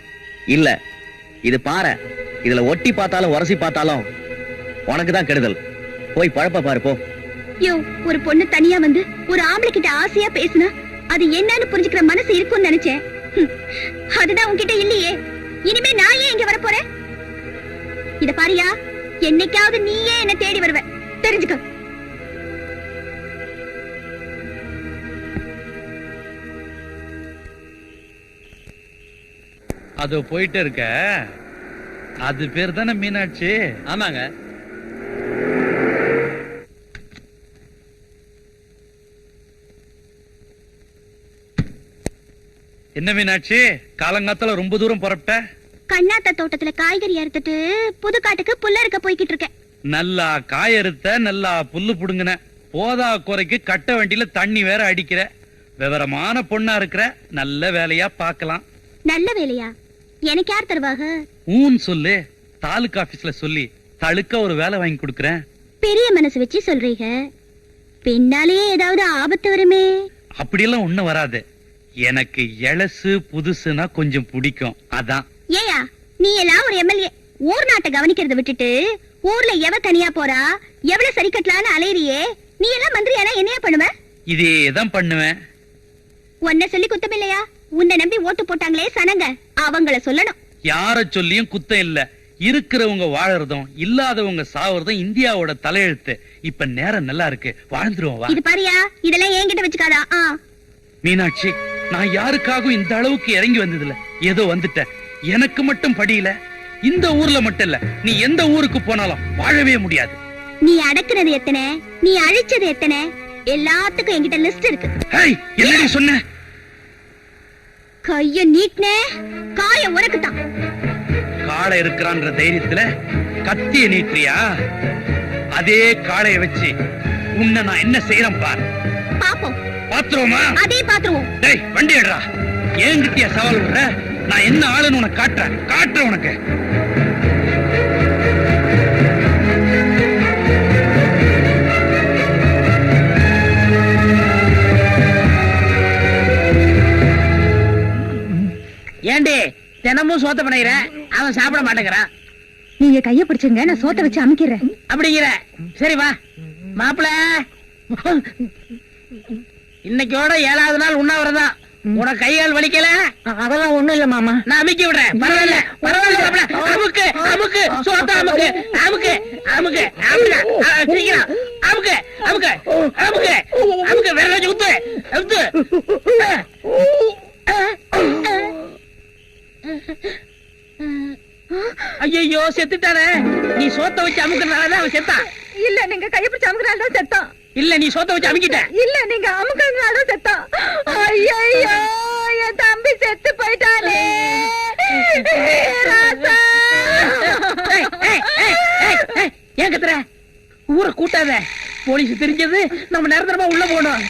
இல்ல, இது பாரு. இதுல ஒட்டி பார்த்தாலும் உரசி பார்த்தாலும் உனக்கு தான் கெடுதல். போய் பழப்ப பாரு போ. யோ, ஒரு பொண்ணு தனியா வந்து ஒரு ஆம்பளை கிட்ட ஆசையா பேசுனா அது என்னன்னு புரிஞ்சுக்கிற மனசு இருக்கும்னு நினைச்சேன். அதுதான் உன்கிட்ட இல்லையே. இனிமே நான் ஏன் இங்க வர போறேன்? இத பாரியா, என்னைக்காவது நீயே என்ன தேடி வருவ, தெரிஞ்சுக்க. அது போயிட்டு இருக்க. அது பேர் தானே மீனாட்சி? ஆமாங்க. என்ன மீனாட்சி, காலங்காத்தால ரொம்ப தூரம் புறப்பட்ட? கண்ணாத்த தோட்டத்துல காய்கறி அறுத்துட்டு புதுக்காட்டுக்கு புல்ல இருக்க போய்கிட்டு இருக்கேன். நல்லா காயறுத்த, நல்லா புல்லு புடுங்கின, போதா குறைக்கு கட்ட வண்டியில தண்ணி வேற அடிக்கிற. விவரமான பொண்ணா இருக்கிற, நல்ல வேலையா பார்க்கலாம். நல்ல வேலையா? எனக்கு யார் தருவாக? ஊன் சொல்லு, தாலுகா ஆபீஸ்ல சொல்லி தழுக்க ஒரு வேலை வாங்கி கொடுக்கறேன். பெரிய மனசு வச்சு சொல்றீங்க, பின்னாலேயே ஏதாவது ஆபத்து வருமே? அப்படியெல்லாம் ஒண்ணும் வராது. எனக்கு எலசு புதுசுனா கொஞ்சம் பிடிக்கும், அதான். ஏயா, நீ எல்லாம் ஒரு எம்எல்ஏ, ஊர் நாட்டை கவனிக்கிறத விட்டுட்டு ஊர்ல எவ தனியா போறா, எவ்வளவு சரி கட்டலான்னு அலையறியே. நீ எல்லாம் மந்திரியானா என்னையா பண்ணுவ? இதேதான் பண்ணுவேன். உன்னை சொல்லி குத்தம் இல்லையா? உன்னை நம்பி ஓட்டு போட்டாங்களே சனங்க, அவங்கள சொல்லணும். யார சொல்லியும் குத்தம் இல்ல. இருக்கிறவங்க வாழறதும் இல்லாதவங்க சாவறதும் இந்தியாவோட தலையெழுத்து. இப்ப நேரம் நல்லா இருக்கு, வாழ்ந்துருவோம் வா. இது பாரியா, இதெல்லாம் என்கிட்ட வச்சுக்காதா. மீனாட்சி, நான் யாருக்காகவும் இந்த அளவுக்கு இறங்கி வந்ததில்ல. ஏதோ வந்துட்டேன். எனக்கு மட்டும் படியில, இந்த ஊர்ல மட்டும் இல்ல, நீ எந்த ஊருக்கு போனாலும் வாழவே முடியாது. நீ அடக்குறது எத்தனை, நீ அழிச்சது எத்தனை, எல்லாத்துக்கும் என்கிட்ட லிஸ்ட் இருக்கு. என்னடி சொன்ன? கைய நீட்னே காய உனக்குத்தான். காளை இருக்கிறான்ற தைரியத்துல கத்திய நீட்டியா? அதே காளைய வச்சு உன்னை நான் என்ன செய்யறேன் பார். பாப்போம். பாத்துருவோமா? அதே பாத்துருவோம். டேய், வண்டி எடுறா. ஏங்கிட்டியா சவால் விடுற? நான் என்ன ஆளுன்னு உனக்கு காட்டுறேன் உனக்கு. ஏண்டி தினமும் சோத்த பண்ணிக்கிற, அவன் சாப்பிட மாட்டேங்கிறான். நீங்க கைய பிடிச்சுங்க, நான் சோத்த வச்சு அமைக்கிறேன். அப்படிங்கிற? சரி வா மாப்பிள. இன்னைக்கோட 7வது நாள் உண்ணாவிரதம். உனக்கு கைகால் வலிக்கல? அதெல்லாம் ஒண்ணும் இல்ல மாமா, நான் அமுக்கி விடுறேன். பரவாயில்ல மாப்பிள. அமுக்கு அமுக்கு சோத்த அமுக்கு அமுக்கு அமுக்கு சீக்கிரம் அமுக்கு அமுக்கு அமுக்கு அமுக்கு. வேற ஊத்து ஊத்து. ஐயோ செத்துட்டானே. நீ சோத்த வச்சு அமுக்குறதுனாலதான் அவன் செத்தான். இல்ல, நீங்க கைய பிடிச்சு அமுக்குறதுனால செத்தான். இல்ல, நீ சோத்த வச்சு அமுக்கிட்ட. இல்ல, நீங்க அமுக்குறதுனால செத்தான். ஐயோ, என் தம்பி செத்து போயிட்டானே. ஏன் கத்துற? ஊரை கூட்டாத. போலீஸ் தெரிஞ்சது நம்ம நிரந்தரமா உள்ள போகணும்.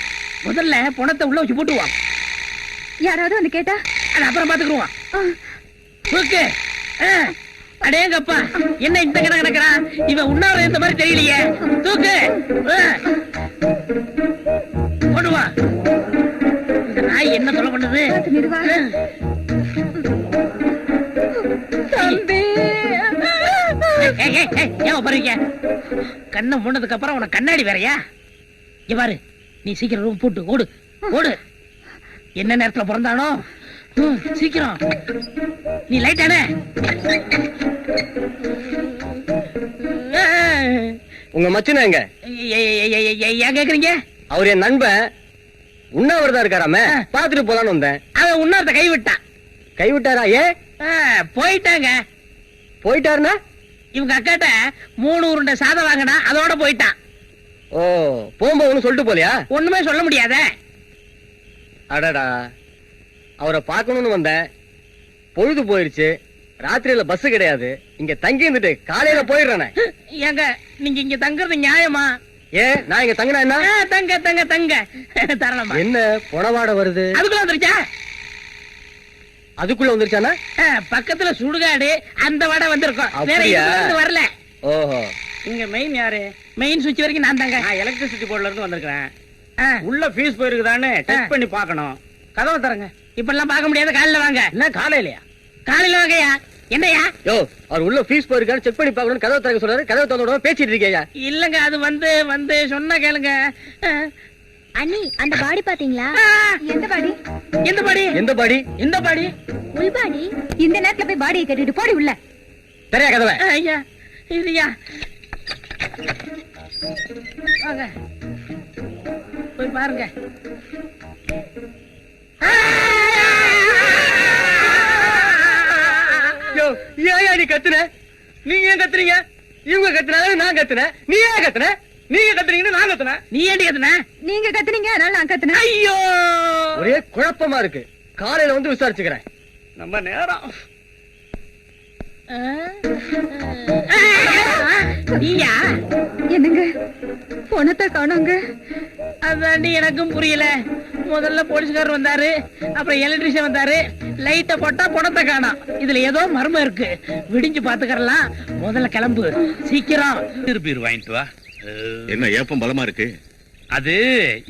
முதல்ல பணத்தை உள்ள வச்சு போட்டுவான். யாராவது வந்து கேட்டா அது அப்புறம் பாத்துக்குருவான். அடேங்கப்பா, என்ன இந்த கணக்கு நடக்கிறான்? இவன் உண்ணாவிரதம் இந்த மாதிரி தெரியலையே. தூக்கு போடுவா. இந்த நாய் என்ன சொல்ல பண்ணுது? ஏன் பாருங்க, கண்ணை மூணதுக்கு அப்புறம் உனக்கு கண்ணாடி வேறையா? இங்க பாரு, நீ சீக்கிரம் ரூம் போட்டு ஓடு ஓடு. என்ன நேரத்துல பிறந்தானோ? சீக்கிரம் நீ லைட்டான. உங்க மச்சனா எங்க? ஏன் கேக்குறீங்க? அவர் என் நண்பன், உண்ணாவிரதம் இருக்காராம, பாத்துட்டு போலான்னு வந்தேன். அவன் உண்ணாவிரத கைவிட்டான். கைவிட்டாரா? போயிட்டாங்க. போயிட்டாருனா? இவங்க அக்காட்ட 3 உருண்டை சாதம் வாங்கினா, அதோட போயிட்டான். ஓ, போகும்போது ஒண்ணும் சொல்லிட்டு போலியா? ஒண்ணுமே சொல்ல முடியாத. அடடா, அவரை பார்க்கணும்னு வந்தேன், பொழுது போயிருச்சு, ராத்திரியில பஸ் கிடையாது, இங்க தங்கி இருந்துட்டு காலையில போயிடுறேன். ஏங்க, நீங்க இங்க தங்குறது நியாயமா? ஏன் நான் இங்க தங்கினா என்ன? தங்க தங்க தங்க தரலாமா? என்ன பொணவாட வருது? அதுக்குள்ள வந்துருச்சா? அதுக்குள்ள வந்துருச்சானா? பக்கத்துல சுடுகாடு, அந்த வடை வந்திருக்கும். வேற அப்படியா? இதுல இருந்து வரல. ஓஹோ. இங்க மெயின் யாரு? மெயின் சுவிட்ச் வரைக்கும் நான் தாங்க. நான் எலக்ட்ரிசிட்டி போர்ட்ல இருந்து வந்திருக்கேன். உள்ள ஃபீஸ் போயிருக்குதானே டெஸ்ட் பண்ணி பார்க்கணும். கதவை தரங்க. இப்ப எல்லாம் பார்க்க முடியாது, காலையில வாங்க. என்ன காலையிலயா? காலையில வாங்கயா. என்னையா? யோ, அவர் உள்ள ஃபீஸ் போயிருக்கான்னு செக் பண்ணி பார்க்கணும். கதவை திறக்க சொல்றாரு. கதவை திறந்து பேசிட்டு இருக்கேயா? இல்லங்க, அது வந்து சொன்னா கேளுங்க. அண்ணி, அந்த பாடி பாத்தீங்களா? எந்த பாடி? எந்த பாடி? எந்த பாடி? எந்த பாடி? உள் பாடி. இந்த நேரத்துல போய் பாடியை கட்டிட்டு போடி உள்ள. தெரியா கதவை? ஐயா, இல்லையா? வாங்க போய் பாருங்க. யோ, ஏன் நீ கத்துன? நீங்க ஏன் கத்துறீங்க? இவங்க கத்துனாங்க, நான் கத்துனேன். நீ ஏன் கத்துன? நீங்க கத்துறீங்கன்னு நான் கத்துனேன். நீ ஏன் கத்துன? நீங்க கத்துனீங்க, அதனால நான் கத்துனேன். ஐயோ, ஒரே குழப்பமா இருக்கு. காலையில வந்து விசாரிச்சுக்கிறேன். நம்ம நேரம். நீயா? என்னங்க பணத்தை காணோங்க. அதாண்டி எனக்கும் புரியல. முதல்ல போலீஸ்காரர் வந்தாரு, அப்புறம் எலக்ட்ரிஷியன் வந்தாரு. லைட்ட போட்டா பணத்தை காணோம். இதுல ஏதோ மர்மம் இருக்கு. விடிஞ்சு பாத்துக்கறலாம். முதல்ல கிளம்பு, சீக்கிரம். பீர் வாங்கிட்டு வா. என்ன ஏப்பம் பலமா இருக்கு? அது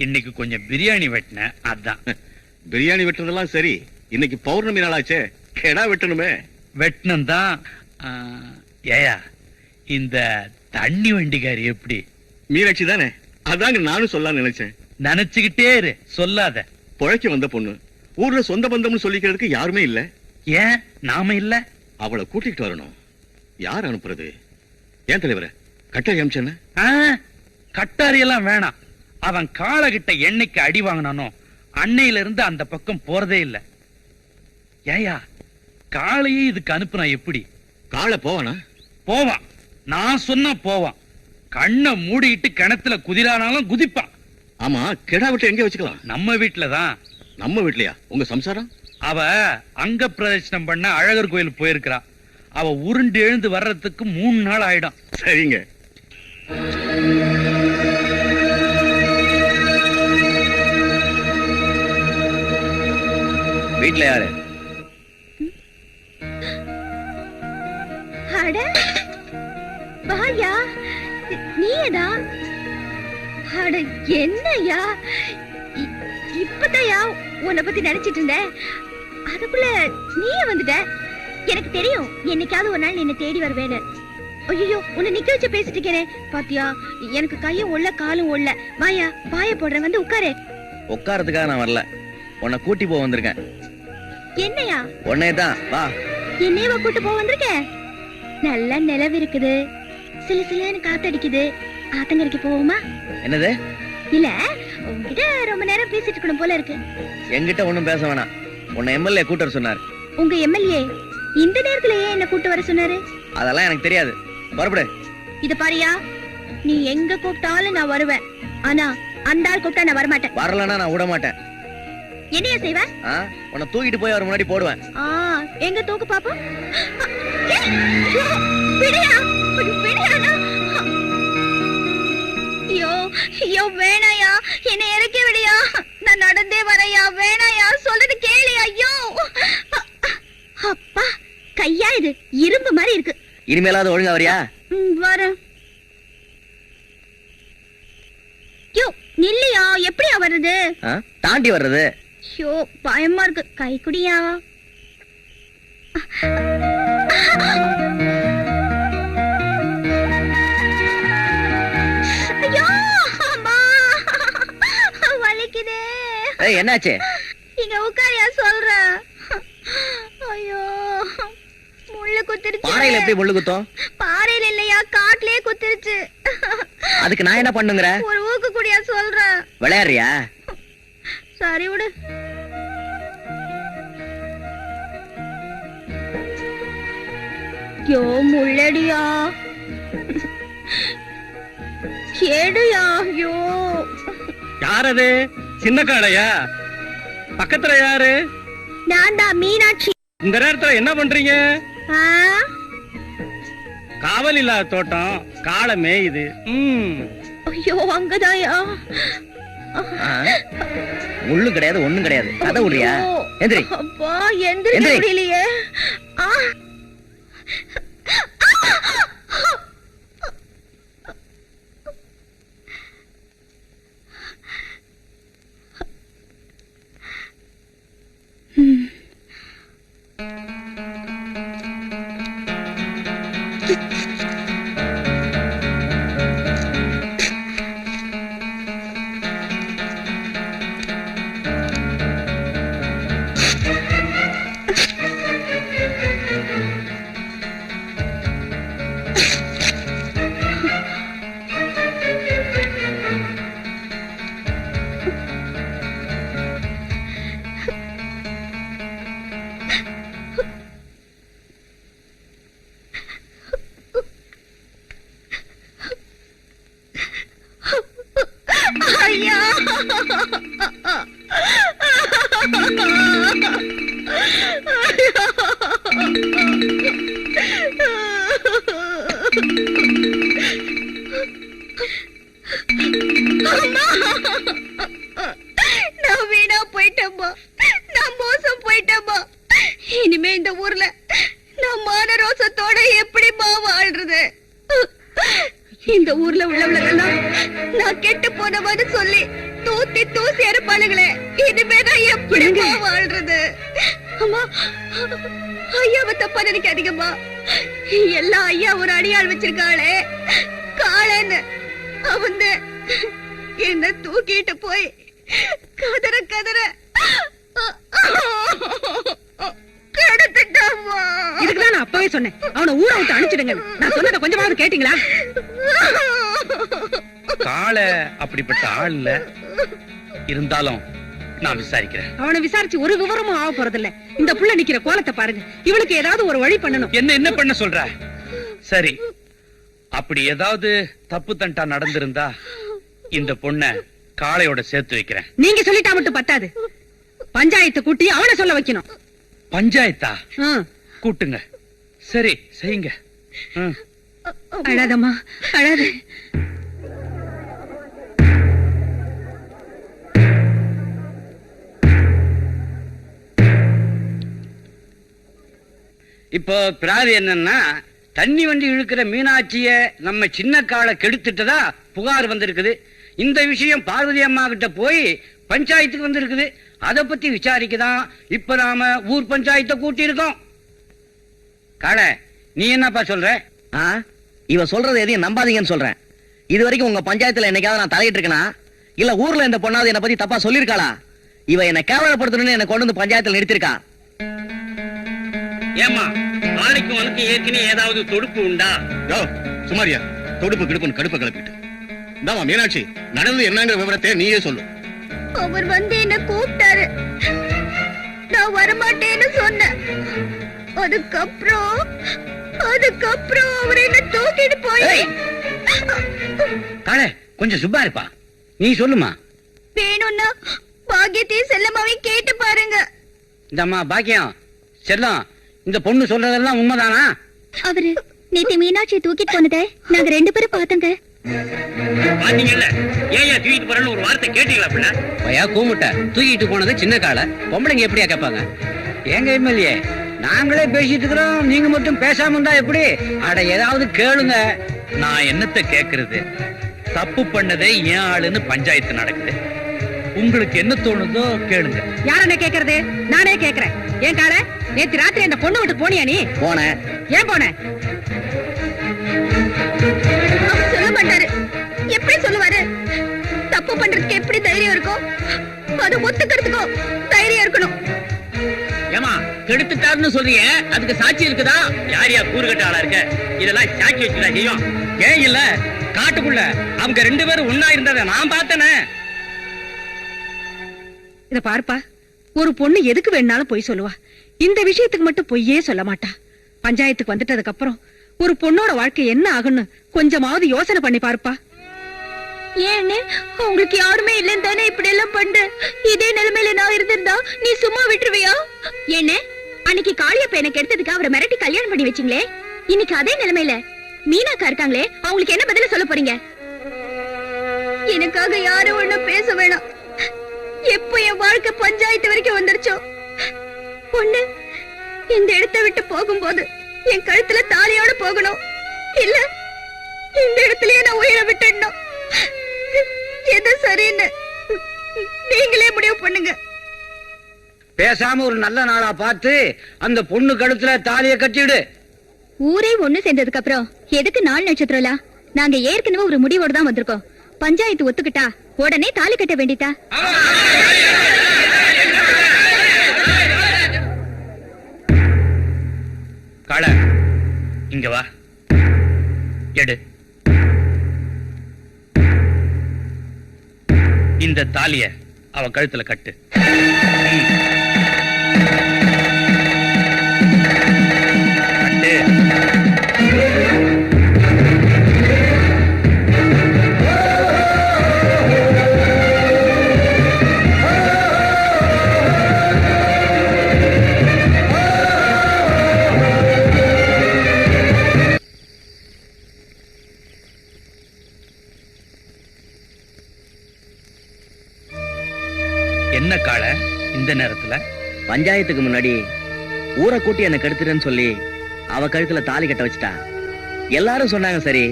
இன்னைக்கு கொஞ்சம் பிரியாணி வெட்டின, அதான். பிரியாணி வெட்டுறதெல்லாம் சரி, இன்னைக்கு பௌர்ணமி நாளாச்சே, கெடா வெட்டணுமே. வெட்டினம் தான். ஏயா, இந்த தண்ணி வண்டிக்காரி எப்படி? மீனாட்சி தானே? அதாங்க நானும் சொல்லலாம்னு நினைச்சேன். நினைச்சுக்கிட்டே இரு, சொல்லாத. புழைக்க வந்த பொண்ணு, ஊர்ல சொந்த பந்தம்னு சொல்லிக்கிறதுக்கு யாருமே இல்ல. ஏன் நாம இல்ல? அவளை கூட்டிட்டு வரணும். யார் அனுப்புறது? ஏன் தலைவர கட்டாயம் அமிச்சேன்னு? கட்டாரி எல்லாம் வேணாம். அவன் காலகிட்ட என்னைக்கு அடி வாங்கினானோ அன்னையில இருந்து அந்த பக்கம் போறதே இல்ல. ஏயா, காளையே இதுக்கு அனுப்புனா எப்படி? காலை போவானா? போவான். நான் சொன்னா போவான். கண்ணை மூடிட்டு கிணத்துல குதிரானாலும் குதிப்பான். ஆமா, கெடா விட்டு எங்க வச்சுக்கலாம்? நம்ம வீட்டுலதான். நம்ம வீட்லயா? உங்க சம்சாரம்? அவ அங்க பிரதட்சணம் பண்ண அழகர் கோயில் போயிருக்கிறா. அவ உருண்டு எழுந்து வர்றதுக்கு 3 நாள் ஆயிடும். சரிங்க. வீட்டுல யாரு? அட வாயா, நீயடா? அட என்னையா, இப்பதாயா உன்னை பத்தி நினைச்சிட்டு இருந்தேன். அதுக்குள்ள நீயே வந்துட்ட. எனக்கு தெரியும் என்னைக்காவது ஒரு நாள் நீ என்னை தேடி வருவேன்னு. ஐயோ, உன்னை நிக்க வச்சு பேசிட்டு இருக்கேனே பாத்தியா? எனக்கு கையும் ஒல்ல காலும் ஒல்ல. வாயா, பாய போடுறேன், வந்து உட்காரு. உட்காரத்துக்காக நான் வரல, உன்னை கூட்டி போக வந்திருக்கேன். என்னையா? உன்னையதான். வா. என்னையவா கூட்டு போக வந்திருக்கேன்? நல்ல நிலவு இருக்குது, சில சிலன்னு காத்தடிக்குது. ஆத்தங்கரைக்கு போவோமா? என்னது? இல்ல, உங்ககிட்ட ரொம்ப நேரம் பேசிட்டு இருக்கணும் போல இருக்கு. என்கிட்ட ஒண்ணும் பேச வேணாம். உன்னை எம்எல்ஏ கூட்ட சொன்னார். உங்க எம்எல்ஏ இந்த நேரத்துல ஏன் என்ன கூட்டு வர சொன்னாரு? அதெல்லாம் எனக்கு தெரியாது. புறப்படு. இத பாரியா, நீ எங்க கூப்பிட்டாலும் நான் வருவேன். ஆனா அந்த ஆள் கூப்பிட்டா நான் வரமாட்டேன். வரலன்னா நான் விட மாட்டேன். என்னையா செய்வ? உன்னை தூக்கிட்டு போய் அவர் முன்னாடி போடுவேன். எங்க தூக்கு பாப்போம். விடையா, விடையானா? ஐயோ ஐயோ, வேணாயா, என்னை இறக்கி விடையா. நான் நடந்தே வரையா. வேணாயா, சொல்றது கேளு. ஐயோ அப்பா, கையா இது இரும்பு மாதிரி இருக்கு. இனிமேலாவது ஒழுங்கா வரியா? வரேன். யோ நில்லையா, எப்படியா வர்றது? தாண்டி வர்றது. ஐயோ பயமா இருக்கு. கை குடியா. ஐயோ அம்மா, வலிக்குதே. என்னாச்சு? இங்க உட்காரியா சொல்றேன். ஐயோ, முள்ளு குத்திருச்சு. பாறையில எப்படி முள்ளு குத்தும்? பாறையில இல்லையா, காட்டுலயே குத்திருச்சு. அதுக்கு நான் என்ன பண்ணுங்கற? ஒரு ஊக்கு குடியா சொல்றேன். விளையாடுறியா? சரி விடு. யோ முள்ளடியா, கேடுயா. யோ யாரது? சின்ன காளையா? பக்கத்துல யாரு? நான் தான் மீனாட்சி. இந்த நேரத்துல என்ன பண்றீங்க? காவல் இல்லாத தோட்டம், காளை மேயுது. ஐயோ அங்கதாயா. முள்ளு கிடையாது, ஒண்ணும் கிடையாது. கதை விடுறியா? எந்திரி. அப்பா எந்திரிக்க முடியலையே. நான் வீணா போயிட்டேம்மா, நான் மோசம் போயிட்டேம்மா. இனிமே இந்த ஊர்ல நான் மான ரோசத்தோட எப்படிமா வாழ்றது? இந்த ஊர்ல உள்ளவங்களெல்லாம் நான் கெட்டு போனவன்னு சொல்லி தூத்தி தூசி அறுப்பாளுங்களே. இனிமே நான் எப்படிமா வாழ்றது? அம்மா, ஐயாவை தப்பா நினைக்காதீங்கம்மா. எல்லா ஐயா ஒரு அடியாள் வச்சிருக்காளே காளன்னு, அவன் என்ன தூக்கிட்டு போய் கதற கதற கெடுத்துட்டாம்மா. இதுக்குதான் நான் அப்பவே சொன்னேன் அவனை ஊரை விட்டு அனுப்பிச்சிடுங்க. நான் சொன்னதை கொஞ்சமாவது கேட்டீங்களா? காளை அப்படிப்பட்ட ஆள் இல்ல, இருந்தாலும் நான் விசாரிக்கிறேன். அவனை விசாரிச்சு ஒரு விவரமும் ஆக போறதில்ல. இந்த புள்ள நிக்கிற கோலத்தை பாருங்க. இவளுக்கு ஏதாவது ஒரு வழி பண்ணணும். என்ன பண்ண சொல்ற? சரி, அப்படி ஏதாவது தப்பு தண்டா நடந்திருந்தா இந்த பொண்ண காளையோட சேர்த்து வைக்கிறேன். நீங்க சொல்லிட்டா மட்டும் பத்தாது, பஞ்சாயத்து கூட்டி அவனை சொல்ல வைக்கணும். பஞ்சாயத்தா? ஆ. கூட்டுங்க. சரி, செய்யுங்க. அழாதம்மா, அழாத. இப்போ பிராதி என்னன்னா, தண்ணி வண்டி இழுக்கிற மீனாட்சிய நம்ம சின்ன காளை கெடுத்துட்டதா புகார் வந்திருக்குது. இந்த விஷயம் பார்வதி அம்மா கிட்ட போய் பஞ்சாயத்துக்கு வந்திருக்குது. அத பத்தி விசாரிக்கதான் இப்ப நாம ஊர் பஞ்சாயத்தை கூட்டி இருக்கோம். காளை, நீ என்னப்பா சொல்ற? இவ சொல்றது எதையும் நம்பாதீங்கன்னு சொல்றேன். இது வரைக்கும் உங்க பஞ்சாயத்துல என்னைக்காவது நான் தலையிட்டு இருக்கனா? இல்ல ஊர்ல இந்த பொண்ணாவது என்ன பத்தி தப்பா சொல்லிருக்காளா? இவ என்ன கேவலப்படுத்தணும்னு என்ன கொண்டு வந்து பஞ்சாயத்துல நிறுத்திருக்கா. ஏமா, காளைக்கு உனக்கு ஏற்கனவே ஏதாவது தொடுப்பு உண்டா? சுமாரியா, தொடுப்பு கிடுப்புன்னு கடுப்ப கிளப்பிட்டு. இந்தாமா மீனாட்சி, நடந்தது என்னங்கிற விவரத்தை நீயே சொல்லு. அவர் வந்து என்ன கூப்பிட்டாரு, நான் வரமாட்டேன்னு சொன்னேன். அதுக்கப்புறம் அவர் என்ன தூக்கிட்டு போய். காளை, கொஞ்சம் சும்மா இருப்பா. நீ சொல்லுமா. வேணும்னா பாக்கியத்தையும் செல்லமாவையும் கேட்டு பாருங்க. இந்தம்மா பாக்கியம், செல்லம், இந்த பொண்ணு சொல்றதெல்லாம் உண்மைதானா? அவரு நேத்து மீனாட்சியை தூக்கிட்டு போனதை நாங்க 2 பேரும் பார்த்தோங்க. பாத்தீங்கல்ல, ஏன் தூக்கிட்டு போறேன்னு ஒரு வார்த்தை கேட்டீங்களா? பிள்ளை பையா கூமுட்ட தூக்கிட்டு போனது சின்ன காளை, பொம்பளைங்க எப்படியா கேட்பாங்க? ஏங்க எம்எல்ஏ, நாங்களே பேசிட்டு இருக்கிறோம், நீங்க மட்டும் பேசாம இருந்தா எப்படி? அட ஏதாவது கேளுங்க. நான் என்னத்த கேக்குறது? தப்பு பண்ணதே ஏன் ஆளுன்னு பஞ்சாயத்து நடக்குது. உங்களுக்கு என்ன தோணுதோ கேளுங்க. யார் என்ன கேக்குறது? நானே கேக்குறேன். ஏன் காளை, நேத்து ராத்திரி அந்த பொண்ணு விட்டு போனியா? நீ போன. ஏன் போன? சொல்ல மாட்டாரு. எப்படி சொல்லுவாரு? தப்பு பண்றதுக்கு எப்படி தைரியம் இருக்கும்? அது ஒத்துக்கிறதுக்கும் தைரியம் இருக்கணும். ஏமா, கெடுத்துட்டாருன்னு சொல்றீங்க, அதுக்கு சாட்சி இருக்குதா? யாரையா கூறுகட்ட ஆளா இருக்க? இதெல்லாம் சாட்சி வச்சுதான் செய்யும். ஏன் இல்ல, காட்டுக்குள்ள அவங்க 2 பேரும் ஒன்னா இருந்ததை நான் பார்த்தேனே. இத பாருப்பா, ஒரு பொண்ணு எதுக்கு வேணாலும் பொய் சொல்லுவா. இந்த விஷயத்துக்கு மட்டும் பொய்யே சொல்ல மாட்டா. பஞ்சாயத்துக்கு வந்துட்டதுக்கு அப்புறம் ஒரு பொண்ணோட வாழ்க்கை என்ன ஆகுன்னு கொஞ்சமாவது யோசனை பண்ணி பாருப்பா. ஏன்னு உங்களுக்கு யாருமே இல்லன்னு தானே இப்படி எல்லாம் பண்ற? இதே நிலைமையில நான் இருந்திருந்தா நீ சும்மா விட்டுருவியா? என்ன, அன்னைக்கு காளியப்ப எனக்கு எடுத்ததுக்கு அவரை மிரட்டி கல்யாணம் பண்ணி வச்சிங்களே, இன்னைக்கு அதே நிலைமையில மீனாக்கா இருக்காங்களே, அவங்களுக்கு என்ன பதில சொல்ல போறீங்க? எனக்காக யாரும் ஒண்ணும் பேச வேணாம். எப்ப என் வாழ்க்கை பஞ்சாயத்து வரைக்கும் வந்துருச்சோ, பொண்ணு இந்த இடத்தை விட்டு போகும்போது என் கழுத்துல தாலியோட போகணும், இல்ல இந்த இடத்துலயே நான் உயிரை விட்டுடணும். எது சரின்னு நீங்களே முடிவு பண்ணுங்க. பேசாம ஒரு நல்ல நாளா பார்த்து அந்த பொண்ணு கழுத்துல தாலிய கட்டிடு. ஊரே ஒண்ணு சேர்ந்ததுக்கு அப்புறம் எதுக்கு 4 நட்சத்திரம்லாம்? நாங்க ஏற்கனவே ஒரு முடிவோட தான் வந்திருக்கோம். பஞ்சாயத்து ஒத்துக்கிட்டா உடனே தாலி கட்ட வேண்டியதா? காளை, இங்க வா. எடு இந்த தாலிய அவ கழுத்துல கட்டு. கட்டு. பஞ்சாயத்துக்கு முன்னாடி ஊரை கூட்டி என்ன கெடுத்துறேன்னு சொல்லி அவ கழுத்துல தாலி கட்ட வச்சுட்டா. எல்லாரும் சொன்னாங்க சரி,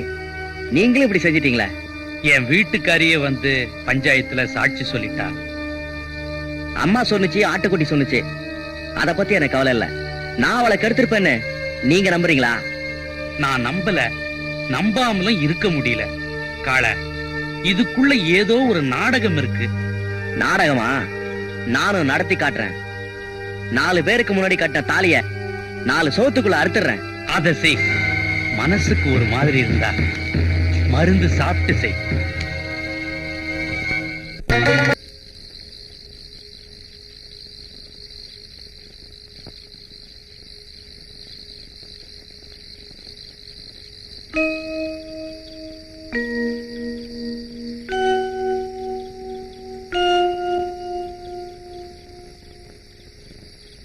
நீங்களும் இப்படி செஞ்சிட்டீங்களே. என் வீட்டுக்காரியே வந்து பஞ்சாயத்துல சாட்சி சொல்லிட்டா. அம்மா சொன்னுச்சு, ஆட்டுக்குட்டி சொன்னுச்சு, அத பத்தி எனக்கு கவலை இல்ல. நான் அவளை கெடுத்திருப்பேன்னு நீங்க நம்புறீங்களா? நான் நம்பல, நம்பாமலும் இருக்க முடியல. காளை, இதுக்குள்ள ஏதோ ஒரு நாடகம் இருக்கு. நாடகமா? நானும் நடத்தி காட்டுறேன். 4 பேருக்கு முன்னாடி கட்ட தாலிய 4 சோத்துக்குள்ள அறுத்துறேன். அதை செய். மனசுக்கு ஒரு மாதிரி இருந்தா மருந்து சாப்பிட்டு செய்.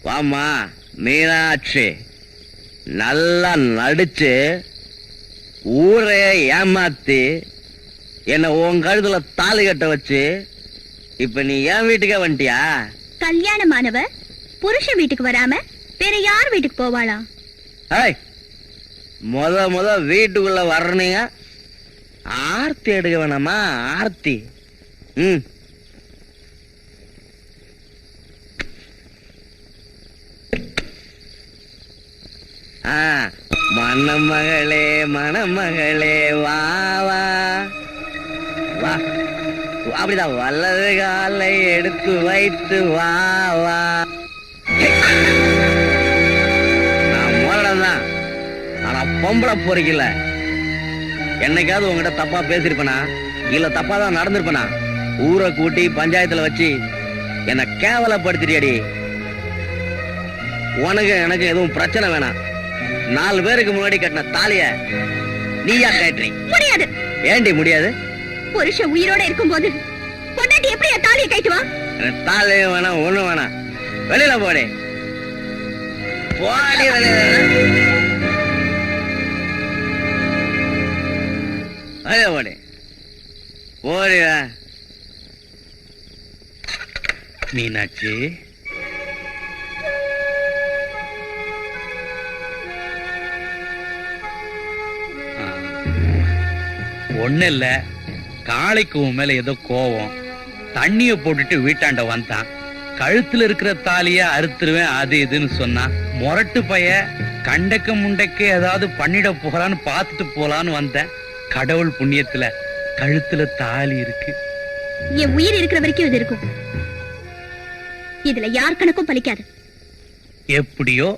வாமா மீனாட்சி, நல்லா நடிச்சு ஊரே ஏமாத்தி என்ன உன் கழுத்துல தாலி கட்ட வச்சு இப்ப நீ என் வீட்டுக்கே வந்துட்டியா? கல்யாணமானவ புருஷன் வீட்டுக்கு வராம வேற யார் வீட்டுக்கு போவாளாம்? முத வீட்டுக்குள்ள வர்றீங்க, ஆர்த்தி எடுக்க வேணாமா? ஆர்த்தி. மணமகளே மணமகளே வா வா வா, அப்படிதான் வலது காலை எடுத்து வைத்து வா வா. நான் மோரதான், ஆனா பொம்பளை பொறுக்கல. என்னைக்காவது உங்ககிட்ட தப்பா பேசிருப்பனா இல்ல தப்பா தான் நடந்திருப்பனா? ஊரை கூட்டி பஞ்சாயத்துல வச்சு என்ன கேவலப்படுத்திட்டியடி. உனக்கு எனக்கு எதுவும் பிரச்சனை வேணாம். 4 பேருக்கு முன்னாடி கட்டின தாலிய நீயா கட்டுறீ? முடியாது. ஏண்டி முடியாது? புருஷன் உயிரோட இருக்கும்போது பொண்டாட்டி எப்படி தாலியை கட்டுவா? தாலியும் வேணாம், ஒண்ணு வேணாம். வெளியில போடி, போடி வெளியில. வெளியில போடி, போடி. மீனாட்சி, ஒண்ணு இல்ல, காளைக்கு உன் மேல ஏதோ கோவம். தண்ணிய போட்டுட்டு வீட்டாண்ட வந்தான். கழுத்துல இருக்கிற தாலிய அறுத்துருவேன் அது இதுன்னு சொன்னான். முரட்டு பைய, கண்டக்க முண்டக்க ஏதாவது பண்ணிட போறான்னு பாத்துட்டு போலான்னு வந்தேன். கடவுள் புண்ணியத்துல கழுத்துல தாலி இருக்கு. என் உயிர் இருக்கிற வரைக்கும் இது இருக்கும். இதுல யார் கணக்கும் பலிக்காது. எப்படியோ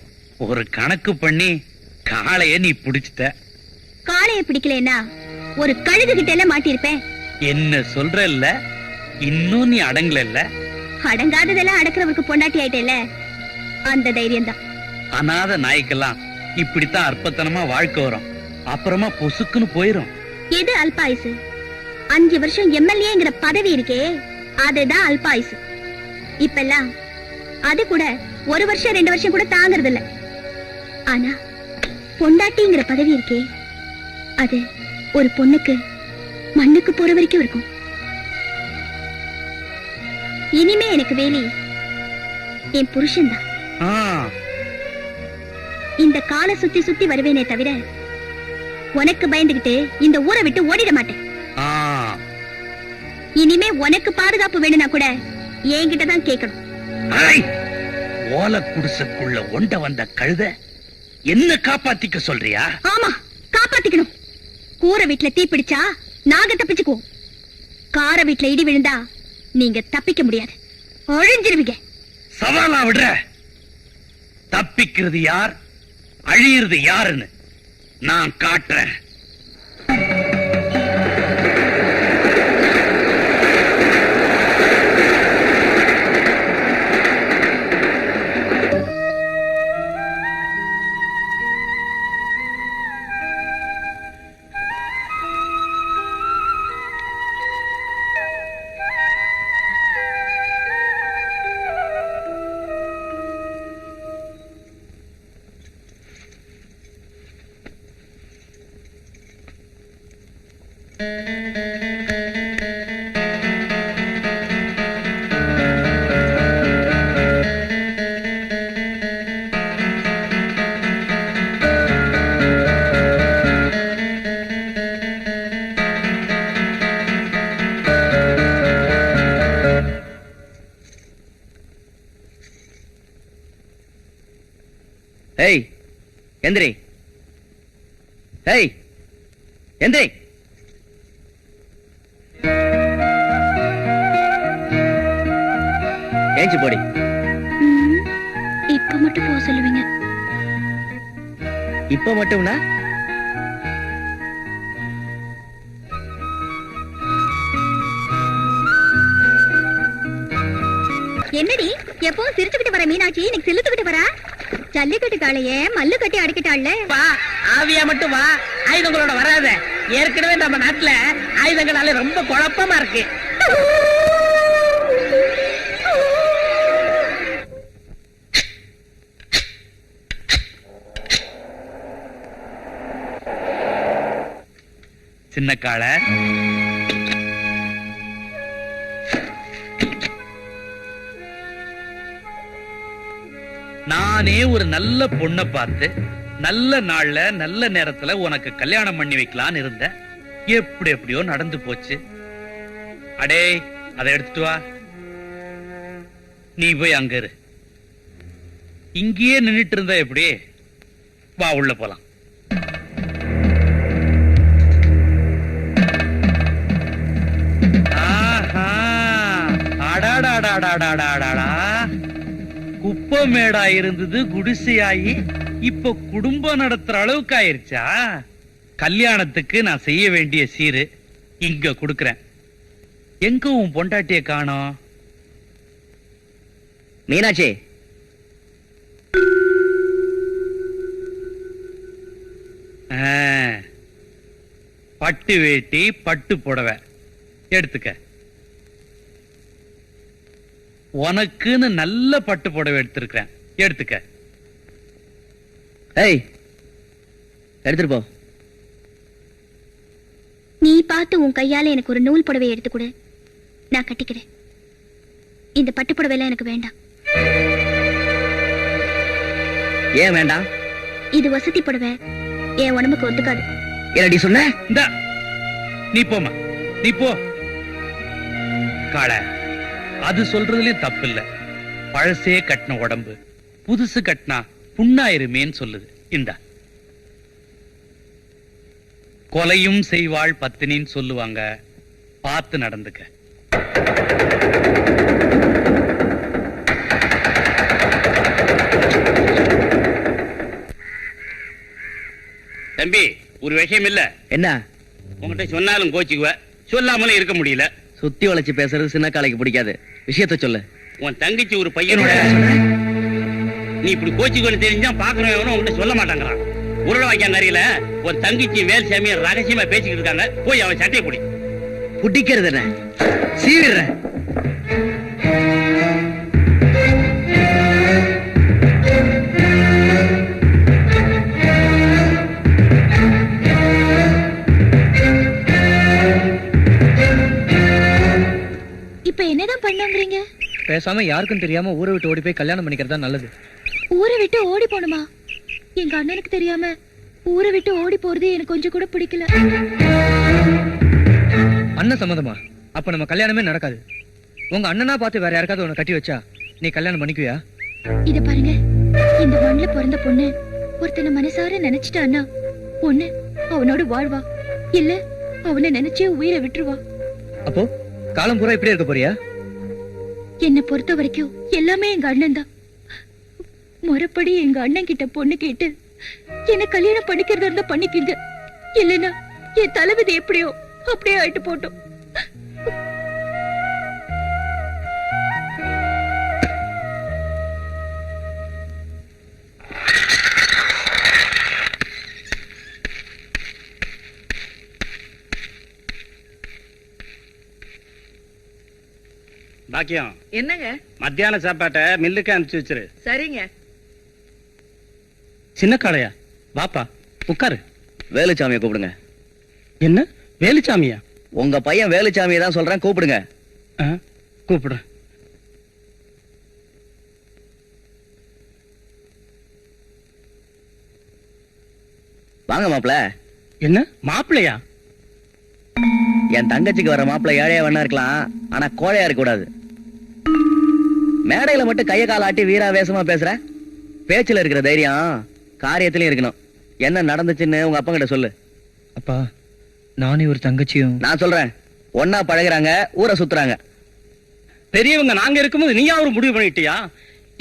ஒரு கணக்கு பண்ணி காளைய நீ பிடிச்சிட்ட. காளைய பிடிக்கலன்னா ஒரு கழுகு கிட்ட எல்லாம் மாட்டிருப்பேன். என்ன சொல்றல்ல, இன்னும் நீ அடங்கல. அடங்காததெல்லாம் அடக்கிறவருக்கு பொண்டாட்டி ஆயிட்டேல, அந்த தைரியம் தான். அநாத நாய்க்கெல்லாம் இப்படித்தான் அற்பத்தனமா வாழ்க்கை வரும், அப்புறமா பொசுக்குன்னு போயிரும். எது அல்பாயுசு? 5 வருஷம் எம்எல்ஏங்கிற பதவி இருக்கே, அதுதான் அல்பாயுசு. இப்பெல்லாம் அது கூட 1 வருஷம் 2 வருஷம் கூட தாங்கறது இல்ல. ஆனா பொண்டாட்டிங்கிற பதவி இருக்கே, அது ஒரு பொண்ணுக்கு மண்ணுக்கு போற வரைக்கும் இருக்கும். இனிமே எனக்கு வேலி என் புருஷன் தான். இந்த காலை சுத்தி சுத்தி வருவேனே தவிர உனக்கு பயந்துகிட்டு இந்த ஊரை விட்டு ஓடிட மாட்டேன். இனிமே உனக்கு பாதுகாப்பு வேணும்னா கூட என்கிட்ட தான் கேட்கணும். ஓலை குடிசைக்குள்ள ஒண்ட வந்த கழுத என்ன காப்பாத்திக்க சொல்றியா? ஆமா, காப்பாத்திக்கணும். கூரை வீட்டுல தீ பிடிச்சா நாங்க தப்பிச்சுக்குவோம். கார வீட்டுல இடி விழுந்தா நீங்க தப்பிக்க முடியாது, அழிஞ்சிருவீங்க. சவாலா விடுற? தப்பிக்கிறது யார், அழியிறது யாருன்னு நான் காட்டுறேன். ஏய் எந்திரி. ஏய் எந்திரி. ஏஞ்சி போடி. இப்ப மட்டும் போக சொல்லுவீங்க. இப்ப மட்டும்னா என்னடி எப்பவும் சிரிச்சுக்கிட்டு வர மீனாட்சி இன்னைக்கு சிலுத்துக்கிட்டு வரா? ஜல்லிக்கட்டு காளையே மல்லு கட்டி அடிக்கிட்டாள்ல. வா, ஆவியா மட்டும் வா, ஆயுதங்களோட வராத. ஏற்கனவே நம்ம நாட்டுல ஆயுதங்களால ரொம்ப குழப்பமா இருக்கு. சின்ன காளை, நானே ஒரு நல்ல பொண்ணை பார்த்து நல்ல நாள்ல நல்ல நேரத்துல உனக்கு கல்யாணம் பண்ணி வைக்கலான்னு இருந்தேன். எப்படியோ நடந்து போச்சு. அடே, அதை எடுத்துட்டு வா. நீ போய் அங்க இரு. இங்கேயே நின்னுட்டு இருந்தா எப்படி? வா, உள்ள போலாம். குப்பமேடா இருந்தது குடிசையாயி இப்ப குடும்பம் நடத்துற அளவுக்கு ஆயிருச்சா? கல்யாணத்துக்கு நான் செய்ய வேண்டிய சீரு இங்க குடுக்கறேன். எங்க உன் பொண்டாட்டிய காணோம்? மீனாட்சி, பட்டு வேட்டி பட்டு புடவை எடுத்துக்க. உனக்குன்னு நல்ல பட்டு புடவை எடுத்திருக்கிறேன், எடுத்துக்க. ஏய், எடுத்துட்டு போ. நீ பார்த்து உன் கையால எனக்கு ஒரு நூல் புடவை எடுத்து கொடு, நான் கட்டிக்கிறேன். இந்த பட்டு புடவை எல்லாம் எனக்கு வேண்டாம். ஏன் வேண்டாம்? இது வசதி புடவை, என் உடம்புக்கு ஒத்துக்காது. என்னடி சொன்ன? இந்த நீ போமா, நீ போ. காளை, அது சொல்றதுலயும் தப்பு இல்ல. பழசே கட்டின உடம்பு புதுசு கட்டினா புண்ணாயிருமேன்னு சொல்லுது. இந்த கொலையும் செய்வாள் பத்தினின்னு சொல்லுவாங்க, பார்த்து நடந்துக்க. தம்பி, ஒரு விஷயம் இல்ல. என்ன? உங்ககிட்ட சொன்னாலும் கோச்சிக்குவ, சொல்லாமலும் இருக்க முடியல. சுத்தி வளைச்சு பேசுறது சின்ன காளைக்கு பிடிக்காது. விஷயத்த சொல்லு. உன் தங்கச்சி ஒரு பையனோட நீ இப்படி கோச்சிக்கொண்டு தெரிஞ்சா பாக்குறவனும் உங்ககிட்ட சொல்ல மாட்டாங்கிறான். உருளை வாக்கிய நிறையில ஒரு தங்கச்சி வேல்சாமிய ரகசியமா பேசிக்கிட்டு இருக்காங்க. போய் அவன் சட்டையை பிடி. புட்டிக்கிறது என்ன? சீவிடுறேன். இப்ப என்னதான் பண்ணுங்கிறீங்க? பேசாம யாருக்கும் தெரியாம ஊரை விட்டு ஓடி போய் கல்யாணம் பண்ணிக்கிறதா நல்லது. ஊரை விட்டு ஓடி போணுமா? எங்க அண்ணனுக்கு தெரியாம ஊரை விட்டு ஓடி போறது எனக்கு கொஞ்சம் கூட பிடிக்கல. அண்ணன் சம்மதமா? அப்ப நம்ம கல்யாணமே நடக்காது. உங்க அண்ணனா பார்த்து வேற யாருக்காவது உன்னை கட்டி வச்சா நீ கல்யாணம் பண்ணிக்குவியா? இத பாருங்க, இந்த மண்ணுல பிறந்த பொண்ணு ஒருத்தனை மனசார நினைச்சிட்டான்னா பொண்ணு அவனோட வாழ்வா, இல்ல அவனை நினைச்சே உயிரை விட்டுருவா. அப்போ காலம் பூரா இப்படி இருக்க போறியா? என்னை பொறுத்த வரைக்கும் எல்லாமே எங்க அண்ணன் தான். முறைப்படி எங்க அண்ணன் கிட்ட பொண்ணு கேட்டு என்ன கல்யாணம் பண்ணிக்கிறதா இருந்தா பண்ணிக்கிங்க, இல்லைன்னா என் தலைவிதி எப்படியோ அப்படியே ஆயிட்டு போட்டோம். பாக்கியம், என்னங்க? மத்தியான சாப்பாட்டை மில்லுக்கு அனுப்பிச்சு வச்சிரு. சரிங்க. சின்ன காளையா, பாப்பா உட்காரு. வேலுச்சாமியை கூப்பிடுங்க. என்ன வேலுச்சாமியா? உங்க பையன் வேலுச்சாமியை தான் சொல்றேன், கூப்பிடுங்க. கூப்பிடுறேன். வாங்க மாப்பிள. என்ன மாப்பிள்ளையா? என் தங்கச்சிக்கு வர மாப்பிள ஏழையா வேணா இருக்கலாம், ஆனா கோழையா இருக்க கூடாது. மேடையில மட்டும் கைய கால ஆட்டி வீராவேசமா பேசுற, பேச்சுல இருக்கிற தைரியம் காரியத்திலயும் இருக்கணும். என்ன நடந்துச்சுன்னு உங்க அப்பா கிட்ட சொல்லு. அப்பா, நானே ஒரு தங்கச்சியும். நான் சொல்றேன், ஒன்னா பழகுறாங்க, ஊரை சுத்துறாங்க. பெரியவங்க நாங்க இருக்கும்போது நீயா ஒரு முடிவு பண்ணிட்டியா?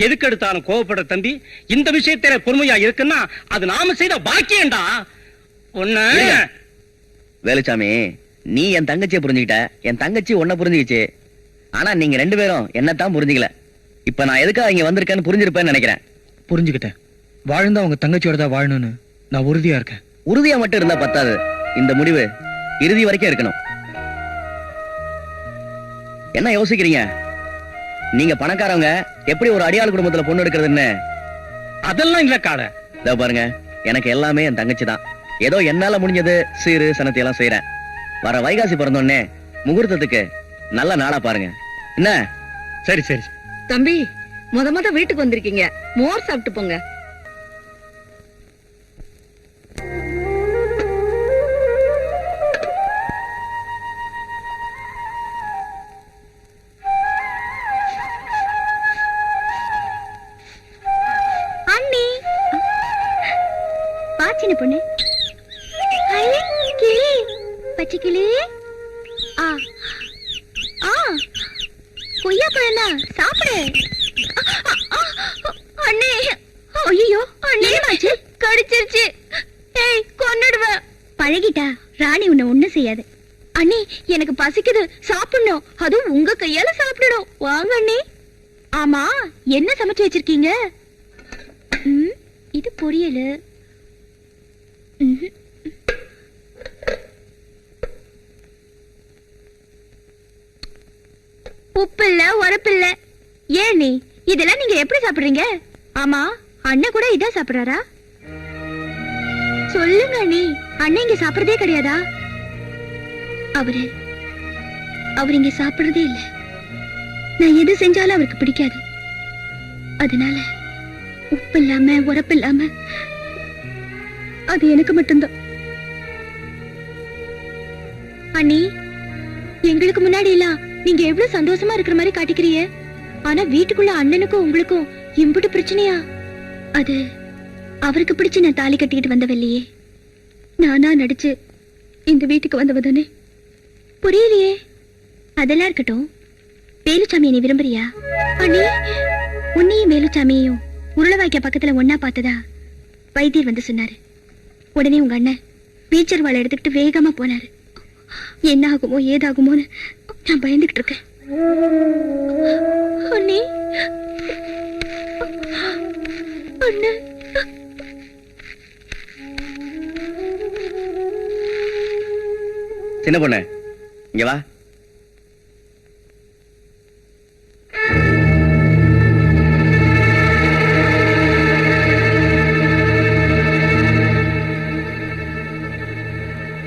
எதுக்கு எடுத்தாலும் கோவப்படுற தம்பி, இந்த விஷயத்தில பொறுமையா இருக்குன்னா அது நாம செய்த பாக்கியம்டா. ஒண்ணு வேலுச்சாமி, நீ என் தங்கச்சியை புரிஞ்சுக்கிட்ட, என் தங்கச்சி உன்னை புரிஞ்சுக்கிச்சு. ஆனா நீங்க 2 பேரும் என்னத்தான் புரிஞ்சுக்கல. இப்ப நான் எதுக்காக இங்க வந்திருக்கேன்னு புரிஞ்சிருப்பேன்னு நினைக்கிறேன். புரிஞ்சுக்கிட்டேன். வாழ்ந்தா உங்க தங்கச்சியோட தான் வாழணும்னு நான் உறுதியா இருக்கேன். உறுதியா மட்டும் இருந்தா பத்தாது, இந்த முடிவு இறுதி வரைக்கும் இருக்கணும். என்ன யோசிக்கிறீங்க? நீங்க பணக்காரவங்க, எப்படி ஒரு அடியாள் குடும்பத்துல பொண்ணு எடுக்கிறதுன்னு? அதெல்லாம் இல்ல காட. இதோ பாருங்க, எனக்கு எல்லாமே என் தங்கச்சி தான். ஏதோ என்னால முடிஞ்சது சீரு சனத்தி எல்லாம் செய்யறேன். வர வைகாசி பிறந்தோடனே முகூர்த்தத்துக்கு நல்ல நாளா பாருங்க. என்ன? சரி சரி. தம்பி, முத வீட்டுக்கு வந்திருக்கீங்க, மோர் சாப்பிட்டு போங்க. அண்ணி, பாச்சின பொண்ணு. ஐ, கிளி, பச்சை கிளி. ஆ ஆ, கொய்யா பழம்னா சாப்பிடு. அண்ணே, ஐயோ அண்ணே, மாச்சு கடிச்சிருச்சு. ஏய், கொன்னுடுவேன். பழகிட்டா ராணி உன்னை ஒண்ணும் செய்யாது. அண்ணே, எனக்கு பசிக்குது, சாப்பிடணும். அதுவும் உங்க கையால சாப்பிடணும். வாங்க அண்ணே. ஆமா, என்ன சமைச்சு வச்சிருக்கீங்க? இது பொரியல். உப்பு இல்ல, உரப்பு இல்ல. ஏன் நீ இதெல்லாம் நீங்க எப்படி சாப்பிடுறீங்க? ஆமா, அண்ணன் கூட இதான் சாப்பிடுறாரா? சொல்லுங்க நீ, அண்ணன் இங்க சாப்பிடுறதே கிடையாதா? அவர் இங்க சாப்பிடுறதே இல்ல. நான் எது செஞ்சாலும் அவருக்கு பிடிக்காது. அதனால உப்பு இல்லாம உரப்பு இல்லாம அது எனக்கு மட்டும்தான். அண்ணி, எங்களுக்கு முன்னாடி எல்லாம் நீங்க எவ்வளவு சந்தோஷமா இருக்கிற மாதிரி காட்டிக்கிறீங்க. ஆனா வீட்டுக்குள்ள அண்ணனுக்கும் உங்களுக்கும் இம்புட்டு பிரச்சனையா? அது அவருக்கு பிடிச்சு நான் தாலி கட்டிக்கிட்டு வந்தவில்லையே, நானா நடிச்சு இந்த வீட்டுக்கு வந்தவதானே. புரியலையே. அதெல்லாம் இருக்கட்டும், வேலுச்சாமி நீ விரும்புறியா? அண்ணி, உன்னையும் வேலுச்சாமியையும் உருளவாய்க்க பக்கத்துல ஒன்னா பார்த்ததா வைத்தியர் வந்து சொன்னாரு. உடனே உங்க அண்ணன் பீச்சர் வாழை எடுத்துக்கிட்டு வேகமா போனாரு. என்ன ஆகுமோ ஏதாகுமோன்னு நான் பயந்துகிட்டு இருக்கேன். அண்ணே, அண்ணே. சின்ன பொண்ணு, இங்க வா.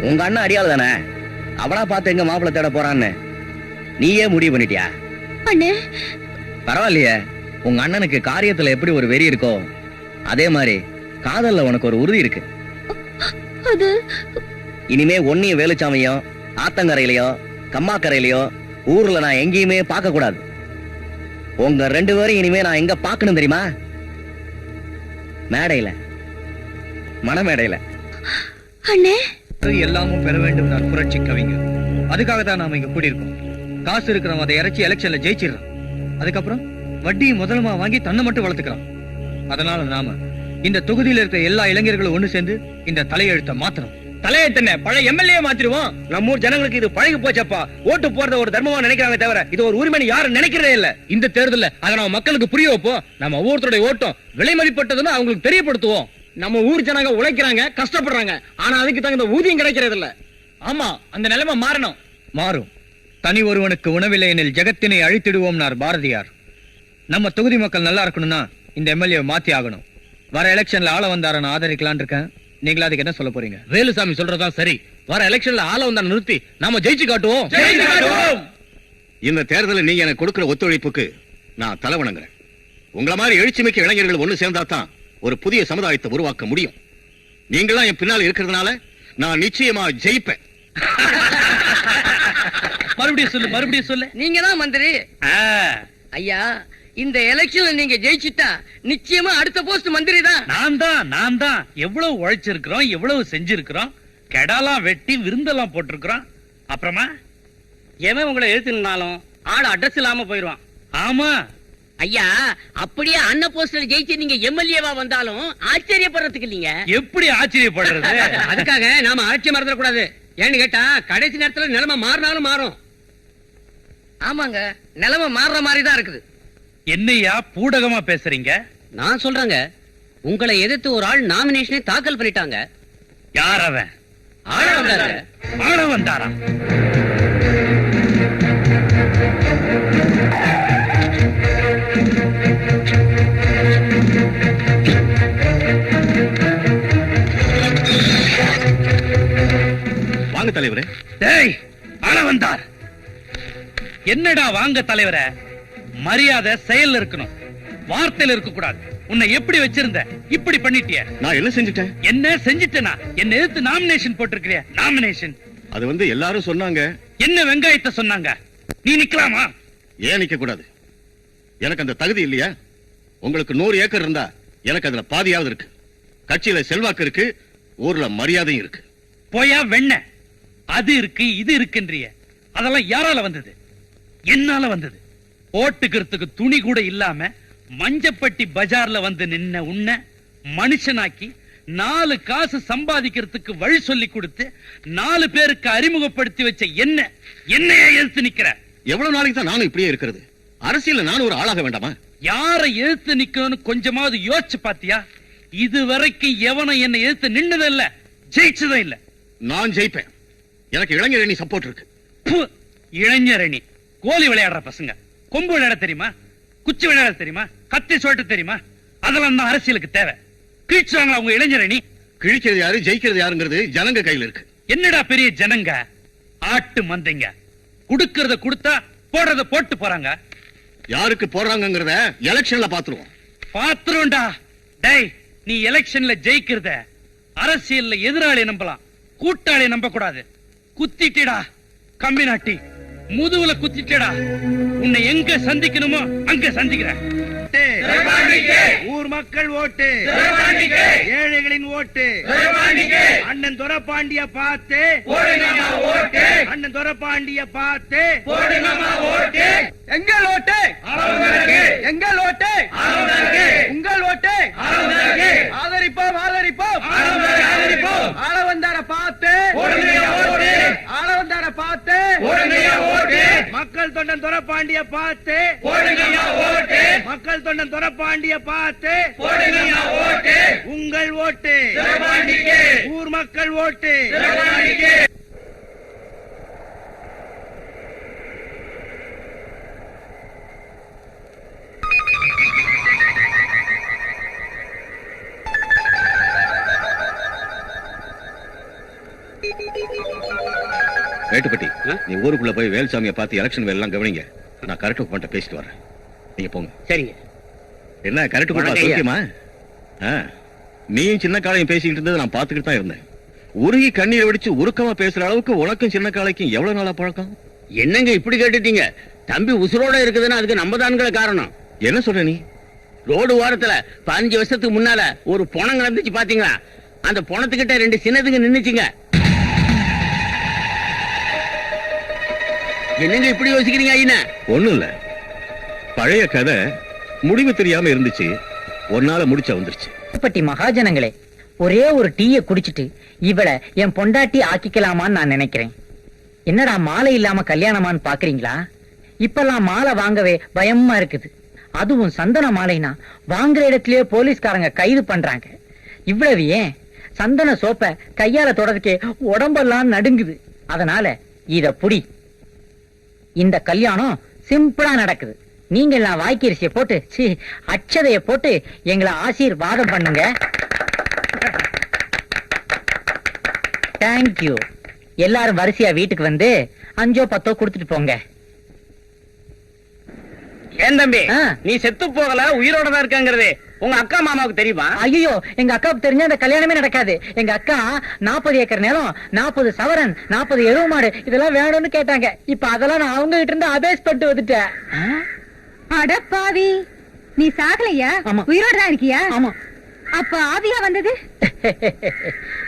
உங்க அண்ணன் அடியாள் தானே, அவனா பார்த்து எங்க மாப்பிள்ளை தேட போறான்னு நீயே முடிவு பண்ணிட்டியா? அண்ணே, பரவாயில்லையே. உங்க அண்ணனுக்கு காரியத்துல எப்படி ஒரு வெறி இருக்கோ, அதே மாதிரி காதல்ல உனக்கு ஒரு உறுதி இருக்கு. அது இனிமே ஒன்னியும் வேலுச்சாமியும் ஆத்தங்கரையிலயோ கம்மாக்கரையிலயோ ஊர்ல நான் எங்கேயுமே பார்க்க கூடாது. உங்க 2 பேரும் இனிமே நான் எங்க பார்க்கணும் தெரியுமா? மேடையில, மணமேடையில. அண்ணே, எல்லாமும் பெற வேண்டும் நான் புரட்சி கவிஞர். அதுக்காக தான் நாம இங்க கூடியிருக்கோம். காசு இருக்கிறவன் அதை இறைச்சி எலெக்ஷன்ல ஜெயிச்சிடறான். அதுக்கப்புறம் வட்டியை முதலமா வாங்கி தன்னை மட்டும் வளர்த்துக்கிறான். அதனால நாம இந்த தொகுதியில இருக்கிற எல்லா இளைஞர்களும் ஒண்ணு சேர்ந்து இந்த தலையெழுத்த மாத்தணும். தலையெழுத்தன பழைய எம்எல்ஏ மாத்திருவோம். நம்ம ஊர் ஜனங்களுக்கு இது பழகி போச்சப்பா. ஓட்டு போறத ஒரு தர்மமா நினைக்கிறாங்க தவிர இது ஒரு உரிமை யாரும் நினைக்கிறதே இல்ல. இந்த தேர்தல்ல அதை நம்ம மக்களுக்கு புரிய வைப்போம். நம்ம ஒவ்வொருத்தருடைய ஓட்டம் விலை மதிப்பட்டதுன்னு அவங்களுக்கு தெரியப்படுத்துவோம். நம்ம ஊர் ஜனங்க உழைக்கிறாங்க, கஷ்டப்படுறாங்க. ஆனா அதுக்கு தகுந்த ஊதியம் கிடைக்கிறது இல்ல. ஆமா, அந்த நிலைமை மாறணும். மாறும். தனி ஒருவனுக்கு உணவில்லை எனில் ஜெகத்தினை அழித்திடுவோம்னார் பாரதியார். நம்ம தொகுதி மக்கள் நல்லா இருக்கணும்னா இந்த எம்எல்ஏ மாத்தி ஆகணும். வர எலெக்ஷன்ல ஆள வந்தார நான் ஆதரிக்கலான் இருக்கேன். நீங்களா அதுக்கு என்ன சொல்ல போறீங்க? வேலுசாமி சொல்றதான் சரி. வர எலெக்ஷன்ல ஆள வந்தா நிறுத்தி நாம ஜெயிச்சு காட்டுவோம். இந்த தேர்தலில் நீங்க எனக்கு கொடுக்கிற ஒத்துழைப்புக்கு நான் தலை வணங்குறேன். உங்கள மாதிரி எழுச்சிமிக்க இளைஞர்கள் ஒண்ணு சேர்ந்தா தான் ஒரு புதிய சமுதாயத்தை உருவாக்க முடியும். நீங்களாம் என் பின்னால் இருக்கிறதுனால நான் நிச்சயமா ஜெயிப்பேன். மறுபடியும் சொல்லு. நீங்க தான் மந்திரி. ஐயா, இந்த எலெக்ஷன்ல நீங்க ஜெயிச்சிட்டா நிச்சயமா அடுத்த போஸ்ட் மந்திரி தான். நான் தான் எவ்வளவு உழைச்சிருக்கிறோம், எவ்வளவு செஞ்சிருக்கிறோம். கெடாலாம் வெட்டி விருந்தெல்லாம் போட்டிருக்கிறோம். அப்புறமா எவன் உங்களை எழுத்துனாலும் ஆள் அட்ரஸ் இல்லாம போயிருவான். ஆமா, ஐயா அப்படியே அன்ன போஸ்டர் ஜெயிச்சு நீங்க எம்எல்ஏவா வந்தாலும் ஆச்சரியப்படுறதுக்கு இல்லீங்க. எப்படி ஆச்சரியப்படுறது? அதுக்காக நாம ஆட்சி மறந்துட கூடாது. ஏன்னு கேட்டா கடைசி நேரத்துல நிலைமை மாறினாலும் மாறும். ஆமாங்க, நிலைமை மாறுற மாதிரி தான் இருக்குது. என்னையா பூடகமா பேசுறீங்க? நான் சொல்றேங்க, உங்களை எதிர்த்து ஒரு ஆள் நாமினேஷனே தாக்கல் பண்ணிட்டாங்க. யார் அவன்? ஆள வந்தாரு. ஆள வந்தாரா? வாங்க தலைவரே. டேய், ஆள வந்தார். என்னடா வாங்க தலைவரே? மரியாதை செயல்ல இருக்கணும், வார்த்தையில இருக்க கூடாது. உன்னை எப்படி வச்சிருந்த? இப்படி பண்ணிட்டிய. நான் என்ன செஞ்சுட்டேன்? என்ன செஞ்சிட்டனா? என்ன எதிர்த்து நாமினேஷன் போட்டிருக்கிறிய? நாமினேஷன் அது வந்து எல்லாரும் சொன்னாங்க. என்ன வெங்காயத்தை சொன்னாங்க? நீ நிக்கலாமா? ஏன் நிக்க கூடாது? எனக்கு அந்த தகுதி இல்லையா? உங்களுக்கு 100 ஏக்கர் இருந்தா எனக்கு அதுல பாதியாவது இருக்கு. கட்சியில செல்வாக்கு இருக்கு, ஊர்ல மரியாதையும் இருக்கு. போயா வெண்ண, அது இருக்கு இது இருக்குன்றிய. அதெல்லாம் யாரால வந்தது? என்னால வந்தது. ஓட்டுக்கிறதுக்கு துணி கூட இல்லாம மஞ்சப்பட்டி பஜார்ல வந்து நின்ன உன்ன மனுஷனாக்கி 4 காசு சம்பாதிக்கிறதுக்கு வழி சொல்லி கொடுத்து 4 பேருக்கு அறிமுகப்படுத்தி வச்ச என்னைய எதிர்த்து நிக்கிற? எவ்வளவு நாளைக்கு தான் நானும் இப்படியே இருக்கிறது? அரசியல்ல நானும் ஒரு ஆளாக வேண்டாமா? யாரை எதிர்த்து நிக்கணும்னு கொஞ்சமாவது யோசிச்சு பாத்தியா? இதுவரைக்கும் எவனும் என்னை எதிர்த்து நின்னதும் இல்ல, ஜெயிச்சதும் இல்ல. நான் ஜெயிப்பேன். எனக்கு இளைஞரணி சப்போர்ட் இருக்கு. ப்பு, இளைஞரணி கோலி விளையாடுற பசங்க. கொம்பு விளையாட தெரியுமா? குச்சி விளையாட தெரியுமா? கத்தி சொல்லிட்டு தெரியுமா? அதெல்லாம் தான் அரசியலுக்கு தேவை. கிழிச்சுவாங்களா உங்க இளைஞரணி? கிழிக்கிறது யாரு, ஜெயிக்கிறது யாருங்கிறது ஜனங்க கையில இருக்கு. என்னடா பெரிய ஜனங்க? ஆட்டு மந்தைங்க. குடுக்கறத கொடுத்தா போடுறத போட்டு போறாங்க. யாருக்கு போடுறாங்கிறத எலெக்ஷன்ல பாத்துருவோம். பாத்துருண்டா. டேய், நீ எலெக்ஷன்ல ஜெயிக்கிறத அரசியல்ல எதிராளி நம்பலாம், கூட்டாளி நம்ப கூடாது. குத்திட்டா கம்பி நாட்டி முதுகுல குத்திட்டா. உன்னை எங்க சந்திக்கணுமோ அங்க சந்திக்கிறேன். ஊர் மக்கள் ஓட்டு, ஏழைகளின் ஓட்டு. அண்ணன் துரப்பாண்டிய பார்த்து, அண்ணன் துரப்பாண்டிய பார்த்து எங்கள் ஓட்டு, எங்கள் ஓட்டு, உங்கள் ஓட்டு. ஆதரிப்போம், ஆதரிப்போம், ஆள வந்தார பார்த்து, ஆள வந்தார பார்த்து, மக்கள் தொண்டன் துரப்பாண்டிய பார்த்து, மக்கள் தொண்டன் துரப்பாண்டிய பார்த்து உங்கள் ஓட்டு, ஊர் மக்கள் ஓட்டு. வேட்டுப்பட்டி, நீ ஊருக்குள்ள போய் வேல்சாமியை பார்த்து எலெக்ஷன் வேலையெல்லாம் கவனிங்க. நான் கரெக்ட் பண்ணிட்ட பேசிட்டு வரேன். நீங்க போங்க. சரிங்க. என்ன கரெக்ட் பண்ண சோக்கியமா? நீயும் சின்ன காலையும் பேசிக்கிட்டு இருந்தது நான் பாத்துக்கிட்டு தான் இருந்தேன். உருகி கண்ணீரை வெடிச்சு உருக்கமா பேசுற அளவுக்கு உனக்கும் சின்ன காலைக்கும் எவ்வளவு நாளா பழக்கம்? என்னங்க இப்படி கேட்டுட்டீங்க? தம்பி உசுரோட இருக்குதுன்னா அதுக்கு நம்ம தான்கள காரணம். என்ன சொல்ற நீ? ரோடு ஓரத்துல 15 வருஷத்துக்கு முன்னால ஒரு பொணம் கிடந்துச்சு பாத்தீங்களா? அந்த பொணத்துக்கிட்ட 2 சின்னதுங்க நின்னுச்சுங்க. என்னங்க இப்படி யோசிக்கிறீங்க? ஐயா ஒண்ணும் இல்ல, பழைய கதை முடிவு தெரியாம இருந்துச்சு, ஒன்னால முடிச்ச வந்துருச்சு. பட்டி மகாஜனங்களே, ஒரே ஒரு டீயை குடிச்சிட்டு இவளை என் பொண்டாட்டி ஆக்கிக்கலாமான்னு நான் நினைக்கிறேன். என்னடா மாலை இல்லாம கல்யாணமான்னு பாக்குறீங்களா? இப்பெல்லாம் மாலை வாங்கவே பயமா இருக்குது. அதுவும் சந்தன மாலைனா வாங்குற இடத்திலேயே போலீஸ்காரங்க கைது பண்றாங்க. இவ்வளவு ஏன், சந்தன சோப்பை கையால தொடறதுக்கே உடம்பெல்லாம் நடுங்குது. அதனால இத புடி. இந்த கல்யாணம் சிம்பிளா நடக்குது. நீங்க எல்லாம் வாய்க்கரிசிய போட்டு அச்சதைய போட்டு எங்களை ஆசீர்வாதம் பண்ணுங்க. தேங்க்யூ. எல்லாரும் வரிசையா வீட்டுக்கு வந்து 5ஓ 10ஓ கொடுத்துட்டு போங்க. ஏன் தம்பி, நீ செத்து போகல, உயிரோட தான் இருக்காங்கிறது உங்க அக்கா மாமாவுக்கு தெரியுமா? ஐயோ, எங்க அக்காவுக்கு தெரிஞ்சா அந்த கல்யாணமே நடக்காது. எங்க அக்கா 40 ஏக்கர் நிலம், 40 சவரன், 40 எருவு மாடு இதெல்லாம் வேணும்னு கேட்டாங்க. இப்ப அதெல்லாம் நான் அவங்க கிட்ட இருந்து அபேஸ் பண்ணிட்டு வந்துட்டேன். அடப்பாவி, நீ சாகலையா? ஆமா. உயிரோட தான் இருக்கியா? ஆமா. அப்ப ஆவியா வந்தது?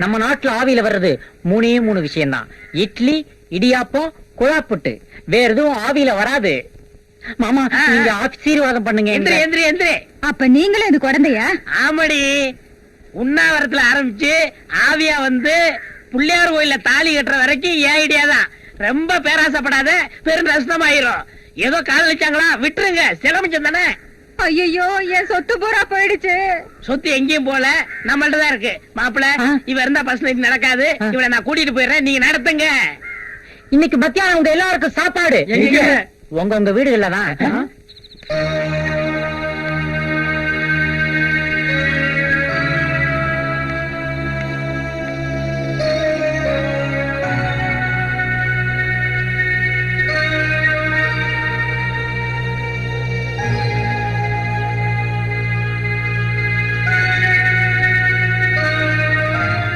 நம்ம நாட்டுல ஆவியில வர்றது 3 விஷயம்தான். இட்லி, இடியாப்பம், குழாப்புட்டு. வேற எதுவும் ஆவியில வராது. மாமா, நீங்க ஆசீர்வாதம் பண்ணுங்க. எந்திரி எந்திரி எந்திரி. அப்ப நீங்களும் இது குழந்தையா? ஆமாடி, உண்ணாவிரத்துல ஆரம்பிச்சு ஆவியா வந்து பிள்ளையார் கோயில்ல தாலி கட்டுற வரைக்கும் ஏன் ஐடியா தான். ரொம்ப பேராசப்படாத, பெரும் நஷ்டமாயிரும். ஏதோ கால் வச்சாங்களா, விட்டுருங்க, சிரமிச்சம் தானே. ஐயோ, என் சொத்து பூரா போயிடுச்சு. சொத்து எங்கேயும் போல, நம்மள்ட்ட தான் இருக்கு. மாப்பிள, இவ இருந்தா பஸ் நடக்காது. இவளை நான் கூட்டிட்டு போயிடுறேன், நீங்க நடத்துங்க. இன்னைக்கு மத்தியானம் உங்க எல்லாருக்கும் சாப்பாடு உங்க வீடுகள்ல தான்.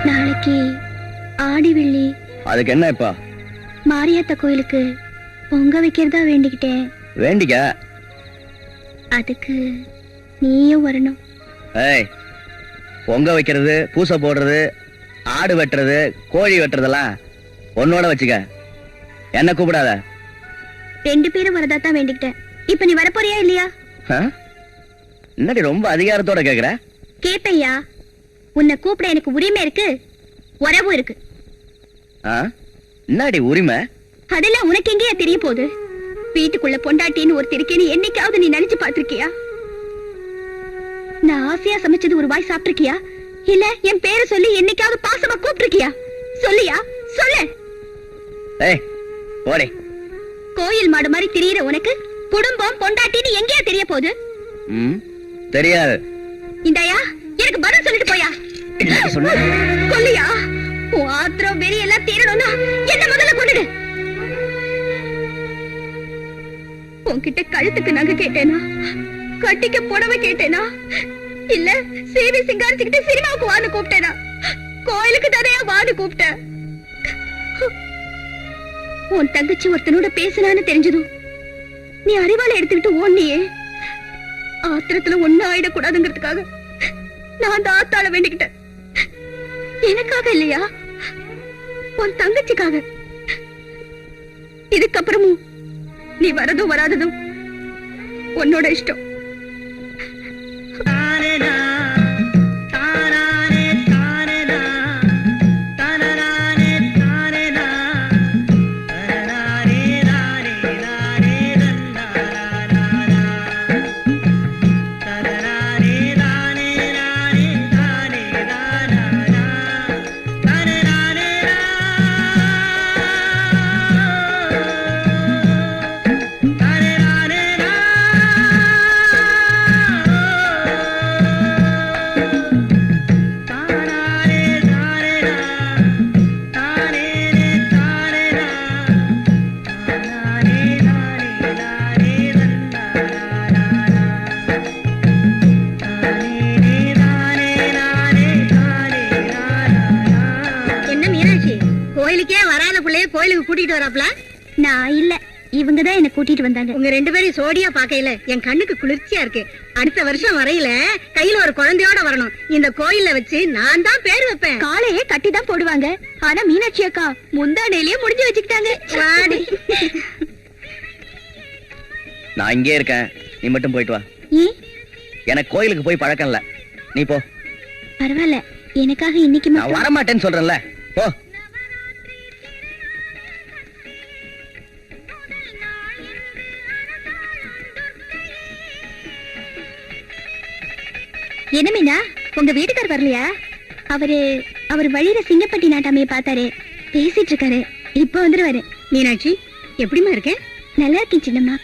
நாளைக்கு ஆடி வெள்ளி. அதுக்கு என்ன இப்ப? மாரியாத்தா கோயிலுக்கு பொங்க வைக்கிறதா வேண்டிக்கிட்டேன். வேண்டிக்க. அதுக்கு நீயும் வரணும். ஏய், பொங்க வைக்கிறது, பூசை போடுறது, ஆடு வெட்டுறது, கோழி வெட்டுறதெல்லாம் உன்னோட வச்சுக்க. என்ன கூப்பிடாத. 2 பேரும் வரதா தான் வேண்டிக்கிட்டேன். இப்ப நீ வரப்போறியா இல்லையா? என்னடி ரொம்ப அதிகாரத்தோட கேக்குற? கேப்பையா, உன்னை கூப்பிட எனக்கு உரிமை இருக்கு, உறவும் இருக்கு. என்னடி உரிமை? அதெல்லாம் உனக்கு எங்கேயா தெரிய போகுது? வீட்டுக்குள்ள பொண்டாட்டின்னு ஒருத்தர் இருக்கேன்னு என்னைக்காவது நீ நினைச்சு பாத்திருக்கியா? நான் ஆசையா சமைச்சது ஒரு வாய் சாப்பிட்டிருக்கியா? இல்ல என் பேரை சொல்லி என்னைக்காவது பாசமா கூப்பிட்டிருக்கியா? சொல்லியா, சொல்லு. ஏய், போடி. கோயில் மாடு மாதிரி திரியிற உனக்கு குடும்பம் பொண்டாட்டின்னு எங்கேயா தெரிய போகுது? தெரியாது. இந்தாயா, எனக்கு பதில் சொல்லிட்டு போயா. சொன்ன சொல்லியா, உன் ஆத்திரம் வெறி எல்லாம் தீரணும்னா என்ன முதல்ல கொண்டுடு. உன்கிட்ட கழுத்துக்கு நகை கேட்டேனா, கட்டிக்க புடவை கேட்டேனா, இல்ல சேவை சிங்காரிச்சுக்கிட்டு சினிமாவுக்கு வான்னு கூப்பிட்டேனா, கோயிலுக்கு தானையா வான்னு கூப்பிட்டேன். உன் தங்கச்சி ஒருத்தனோட பேசினான்னு தெரிஞ்சதும் நீ அறிவாளை எடுத்துக்கிட்டு ஓடனியே. ஆத்திரத்துல ஒண்ணு ஆயிடக்கூடாதுங்கிறதுக்காக நான் அந்த ஆத்தாள வேண்டிக்கிட்டேன். எனக்காக இல்லையா, உன் தங்கச்சிக்காக. இதுக்கப்புறமும் நீ வரதும் வராததும் உன்னோட இஷ்டம். கோயிலுக்கு கூட்டிட்டு வராப்ல? நான் இல்ல, இவங்கதான் என்ன கூட்டிட்டு வந்தாங்க. உங்க 2 பேரும் சோடியா பாக்கையில என் கண்ணுக்கு குளிர்ச்சியா இருக்கு. அடுத்த வருஷம் வரையில கையில ஒரு குழந்தையோட வரணும். இந்த கோயில்ல வச்சு நான் தான் பேர் வைப்பேன். காலையே கட்டி தான் போடுவாங்க. ஆனா மீனாட்சி அக்கா முந்தானையிலேயே முடிஞ்சு வச்சுக்கிட்டாங்க. நான் இங்கே இருக்கேன், நீ மட்டும் போயிட்டு வா. எனக்கு கோயிலுக்கு போய் பழக்கம் இல்ல, நீ போ. பரவாயில்ல, எனக்காக இன்னைக்கு நான் வரமாட்டேன்னு சொல்றேன்ல, போ. என்ன மீனா, உங்க வீட்டுக்கார் வரலையா? அவர் வழியில சிங்கப்பட்டி நாட்டாமைய பார்த்தாரு, பேசிட்டு இருக்காரு. இப்ப வந்துருவாரு. மீனாட்சி, எப்படிமா இருக்க? நல்லா இருக்கேன் சின்னம்மா.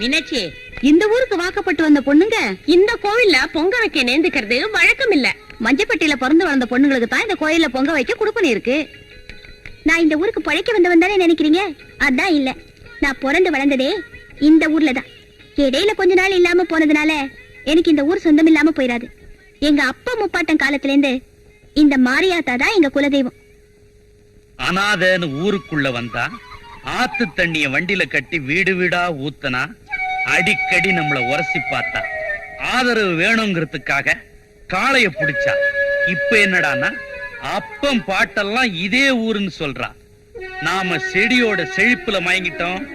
மீனாட்சி, இந்த ஊருக்கு வாக்கப்பட்டு வந்த பொண்ணுங்க இந்த கோவில்ல பொங்க வைக்க நேர்ந்துக்கிறது வழக்கம் இல்ல. மஞ்சப்பட்டியில பிறந்து வளர்ந்த பொண்ணுங்களுக்கு தான் இந்த கோயில்ல பொங்க வைக்க குடுப்பனை இருக்கு. நான் இந்த ஊருக்கு பழைக்க வந்தவன் தானே நினைக்கிறீங்க? அதான் இல்ல, நான் பிறந்து வளர்ந்ததே இந்த ஊர்ல தான். இடையில கொஞ்ச நாள் இல்லாம போனதுனால எனக்கு இந்த ஊர் சொந்தம் இல்லாம போயிடாது. எங்க அப்பா முப்பாட்டம் காலத்துல இருந்து இந்த மாரியாத்தா தான் எங்க குலதெய்வம். அனாதன்னு ஊருக்குள்ள வந்தா ஆத்து தண்ணிய வண்டியில கட்டி வீடு வீடா ஊத்தனா அடிக்கடி நம்மள உரசி பார்த்தா ஆதரவு வேணுங்கிறதுக்காக காளைய புடிச்சா. இப்ப என்னடான்னா அப்பம் பாட்டெல்லாம் இதே ஊருன்னு சொல்றா. நாம செடியோட செழிப்புல மயங்கிட்டோம்,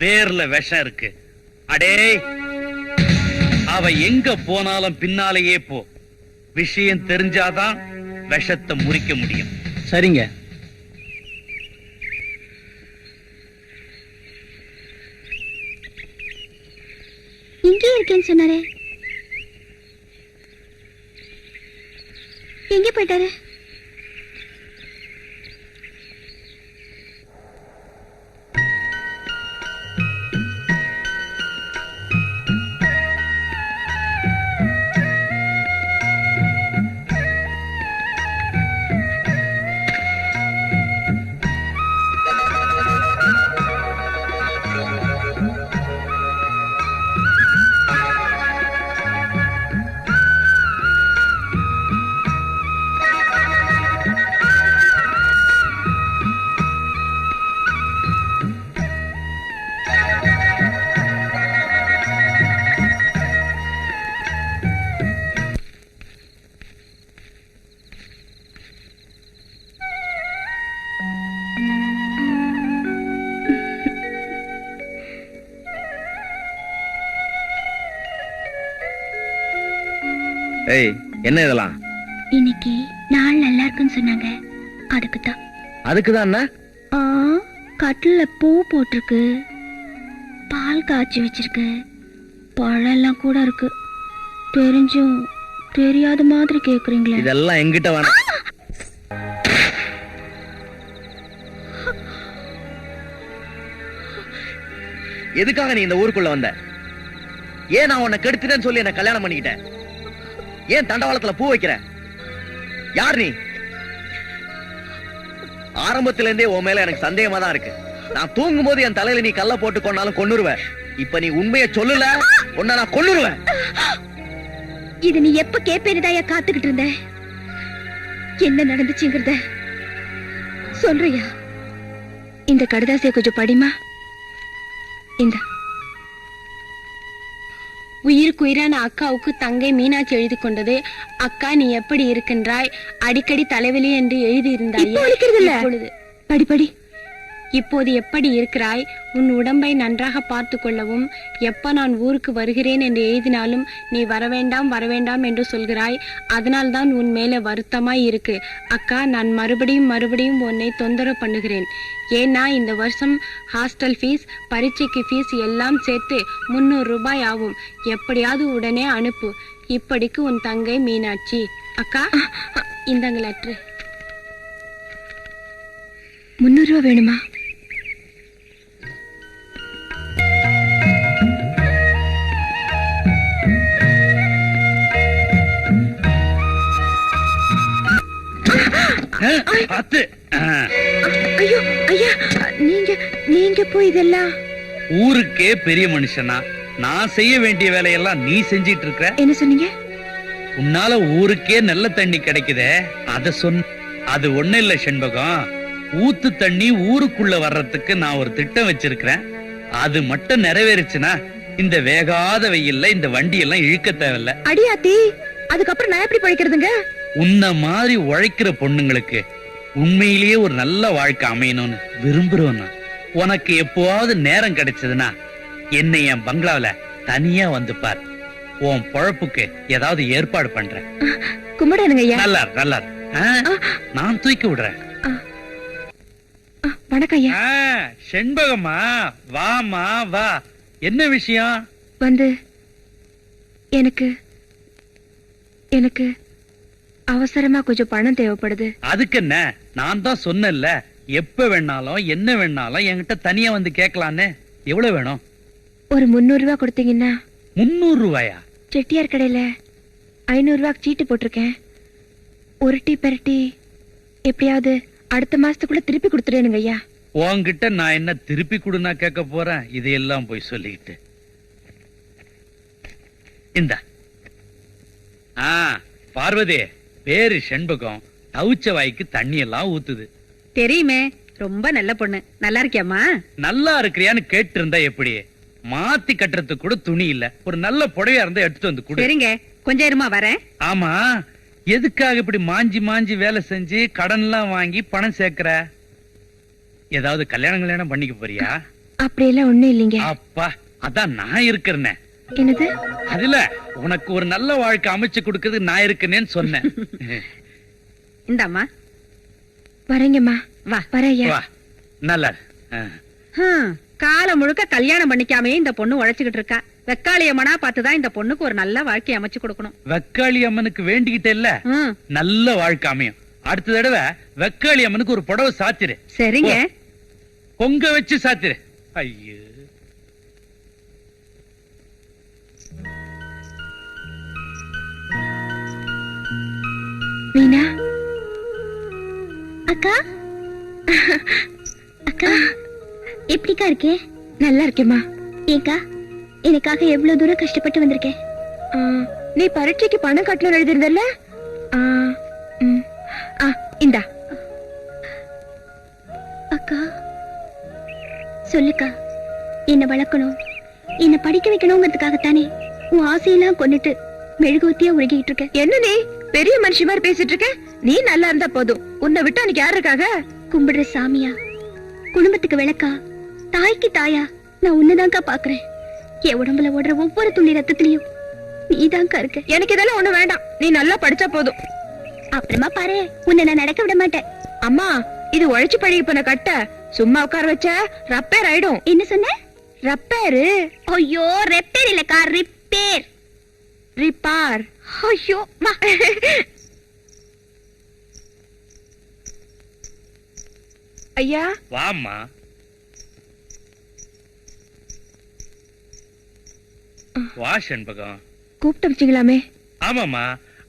பேர்ல விஷம் இருக்கு. அடே, அவ எங்க போனாலும் பின்னாலேயே போ. விஷயம் தெரிஞ்சாதான் விஷத்தை முறிக்க முடியும். சரிங்க. இங்கே இருக்கேன்னு சொன்னாரே, எங்க போயிட்டாரு? ஏய், என்ன இதெல்லாம்? இன்னைக்கு நாள் நல்லா இருக்குன்னு சொன்னாங்க, அதுக்குதான். அதுக்குதான் கட்டில பூ போட்டிருக்கு, பால் காய்ச்சி வச்சிருக்கு, பழம் எல்லாம் கூட இருக்கு. தெரிஞ்சும் தெரியாத மாதிரி கேக்குறீங்களே. இதெல்லாம் எங்கிட்ட வேணாம். எதுக்காக நீ இந்த ஊருக்குள்ள வந்த? ஏன் நான் உன்னை கெடுத்துட்டேன்னு சொல்லி என்ன கல்யாணம் பண்ணிக்கிட்டேன்? ஏன் தண்டவாளத்துல பூ வைக்கிற? யார் நீ? ஆரம்பத்துல இருந்தே உன் மேல எனக்கு சந்தேகமா தான் இருக்கு. நான் தூங்கும் போது என் தலையில நீ கல்ல போட்டு கொண்டாலும் கொன்னுருவேன். இப்ப நீ உண்மையை சொல்லல, உன்னை நான் கொன்னுருவேன். இது நீ எப்ப கேப்பேன்னுதான் காத்துக்கிட்டு இருந்த. என்ன நடந்துச்சுங்கிறத சொல்றியா? இந்த கடுதாசிய கொஞ்சம் படிமா. இந்த உயிருக்குயிரான அக்காவுக்கு தங்கை மீனாட்சி எழுதி கொண்டது. அக்கா, நீ எப்படி இருக்கின்றாய்? அடிக்கடி தலைவலி என்று எழுதியிருந்தாய். படி படி. இப்போது எப்படி இருக்கிறாய்? உன் உடம்பை நன்றாக பார்த்து கொள்ளவும். எப்ப நான் ஊருக்கு வருகிறேன் என்று எழுதினாலும் நீ வரவேண்டாம் வரவேண்டாம் என்று சொல்கிறாய். அதனால்தான் உன் மேல வருத்தமாய் இருக்கு. அக்கா, நான் மறுபடியும் உன்னை தொந்தரவு பண்ணுகிறேன். ஏன்னா இந்த வருஷம் ஹாஸ்டல் ஃபீஸ், பரீட்சைக்கு ஃபீஸ் எல்லாம் சேர்த்து 300 ரூபாய் ஆகும். எப்படியாவது உடனே அனுப்பு. இப்படிக்கு உன் தங்கை மீனாட்சி. அக்கா, இந்தங்க லெட்டர். 300 ரூபாய் வேணுமா? ஐயோ ஐயா, நீங்க போய் இதெல்லாம். ஊருக்கே பெரிய மனுஷனா நான் செய்ய வேண்டிய வேலையெல்லாம் நீ செஞ்சிட்டு இருக்க. என்ன சொன்னீங்க? உன்னால ஊருக்கே நல்ல தண்ணி கிடைக்குதே, அத சொன்ன. அது ஒண்ணு இல்ல செண்பகம், ஊத்து தண்ணி ஊருக்குள்ள வர்றதுக்கு நான் ஒரு திட்டம் வச்சிருக்கிறேன். அது மட்டும் நிறைவேறுச்சுன்னா இந்த வேகாத வெயில்ல இந்த வண்டி எல்லாம் இழுக்க தேவையில்ல. அடியாத்தி, அதுக்கப்புறம் நான் எப்படி பழைக்கிறதுங்க? உன்ன மாதிரி உழைக்கிற பொண்ணுங்களுக்கு உண்மையிலேயே ஒரு நல்ல வாழ்க்கை அமையணும்னு விரும்புறோம். உனக்கு எப்போவாவது நேரம் கிடைச்சதுன்னா என்னை என் பங்களாவில தனியா வந்து பார். உன் பொழப்புக்கு ஏதாவது ஏற்பாடு பண்றேன். கும்பிடுங்க ஐயா. நல்லா நல்லா நான் தூக்கி விடுறேன். வணக்கம் ஐயா. செண்பகமா, வாமா வா. என்ன விஷயம்? வந்து எனக்கு எனக்கு அவசரமா கொஞ்சம் பணம் தேவைப்படுது. அதுக்கு என்ன, நான் தான் சொன்னேன்ல, எப்ப வேணாலும் என்ன வேணாலும் என்கிட்ட தனியா வந்து கேட்கலான்னு. எவ்வளவு வேணும்? ஒரு 300 ரூபாய் கொடுத்தீங்கன்னா. 300 ரூபாயா? செட்டியார் கடையில 500 ரூபாய்க்கு சீட்டு போட்டிருக்கேன். உருட்டி பெரட்டி எப்படியாவது அடுத்த மாசத்துக்குள்ள திருப்பி கொடுத்துடுங்க ஐயா. உன்கிட்ட நான் என்ன திருப்பி கொடுனா கேட்க போறேன், இதையெல்லாம் போய் சொல்லிக்கிட்டு. இந்த பார்வதி, பேரு செண்பகம், தவுச்ச வாய்க்கு தண்ணி எல்லாம் ஊத்துது. தெரியுமே, ரொம்ப நல்ல பொண்ணு. நல்லா இருக்கியாமா? நல்லா இருக்கிறியான்னு கேட்டு இருந்தா எப்படி? மாத்தி கட்டுறதுக்கு கூட துணி இல்ல. ஒரு நல்ல புடவையா இருந்தா எடுத்துட்டு வந்து கொடு. சரிங்க, கொஞ்சம் இருமா வரேன். ஆமா, எதுக்காக இப்படி மாஞ்சி மாஞ்சி வேலை செஞ்சு கடன் எல்லாம் வாங்கி பணம் சேர்க்கிற? ஏதாவது கல்யாணம் பண்ணிக்க போறியா? அப்படி எல்லாம் ஒண்ணும் இல்லைங்க. அப்பா, அதான் நான் இருக்கிறேன். என்னது? அதுல உனக்கு ஒரு நல்ல வாழ்க்கை அமைச்சு கொடுக்கிறது நான் இருக்கேன்னு சொன்னேன். இந்தாம்மா. வரேங்கம்மா. வா வரையா. வா, நல்லா. காலம் முழுக்க கல்யாணம் பண்ணிக்காமே இந்த பொண்ணு உழைச்சுக்கிட்டு இருக்கா. வெக்காளியம்மனா பார்த்துதான் இந்த பொண்ணுக்கு ஒரு நல்ல வாழ்க்கை அமைச்சு கொடுக்கணும். வெக்காளி அம்மனுக்கு வேண்டிக்கிட்டே இல்ல, நல்ல வாழ்க்கை அமையும். அடுத்த தடவை வெக்காளி அம்மனுக்கு ஒரு புடவை சாத்திரு. சரிங்க. பொங்க வச்சு சாத்திரு. ஐயோ, மீனா. அக்கா அக்கா எப்படிக்கா இருக்கே? நல்லா இருக்கேம்மா. ஏக்கா, எனக்காக எவ்வளவு தூரம் கஷ்டப்பட்டு வந்திருக்கேன். நீ பரீட்சைக்கு பணம் கட்டணும் எழுதிருந்தல்ல? இந்தா. அக்கா சொல்லுக்கா, என்ன வளர்க்கணும், என்ன படிக்க வைக்கணுங்கிறதுக்காகத்தானே உன் ஆசையெல்லாம் கொண்டுட்டு மெழுகுவத்தியா உருகிட்டு இருக்க. என்ன நீ பெரிய மனுஷி மாதிரி பேசிட்டு இருக்க? நீ நல்லா இருந்தா போதும். உன்னை விட்டு அன்னைக்கு யாரு இருக்காங்க? கும்பிடுற சாமியா, குடும்பத்துக்கு விளக்கா, தாய்க்கு தாயா நான் உன்னதான்க்கா பாக்குறேன். என் உடம்புல ஓடுற ஒவ்வொரு துளி ரத்தத்திலையும் நீதான்க்கா இருக்க. எனக்கு இதெல்லாம் ஒண்ணு வேண்டாம். நீ நல்லா படிச்சா போதும். அப்புறமா பாரு, உன்னை நான் நடக்க விட மாட்டேன். அம்மா, இது உழைச்சு பழகி பண்ண கட்ட. சும்மா உட்கார வச்ச ரப்பேர் ஆயிடும். என்ன சொன்ன? ரப்பேரு? ஐயோ, ரெப்பேர் இல்லக்கா, ரிப்பேர். ரிப்பார். ஐயோ மா. ஐயா வாம்மா. வா செண்பகம். கூப்பிட்டு வச்சுக்கலாமே. ஆமாமா,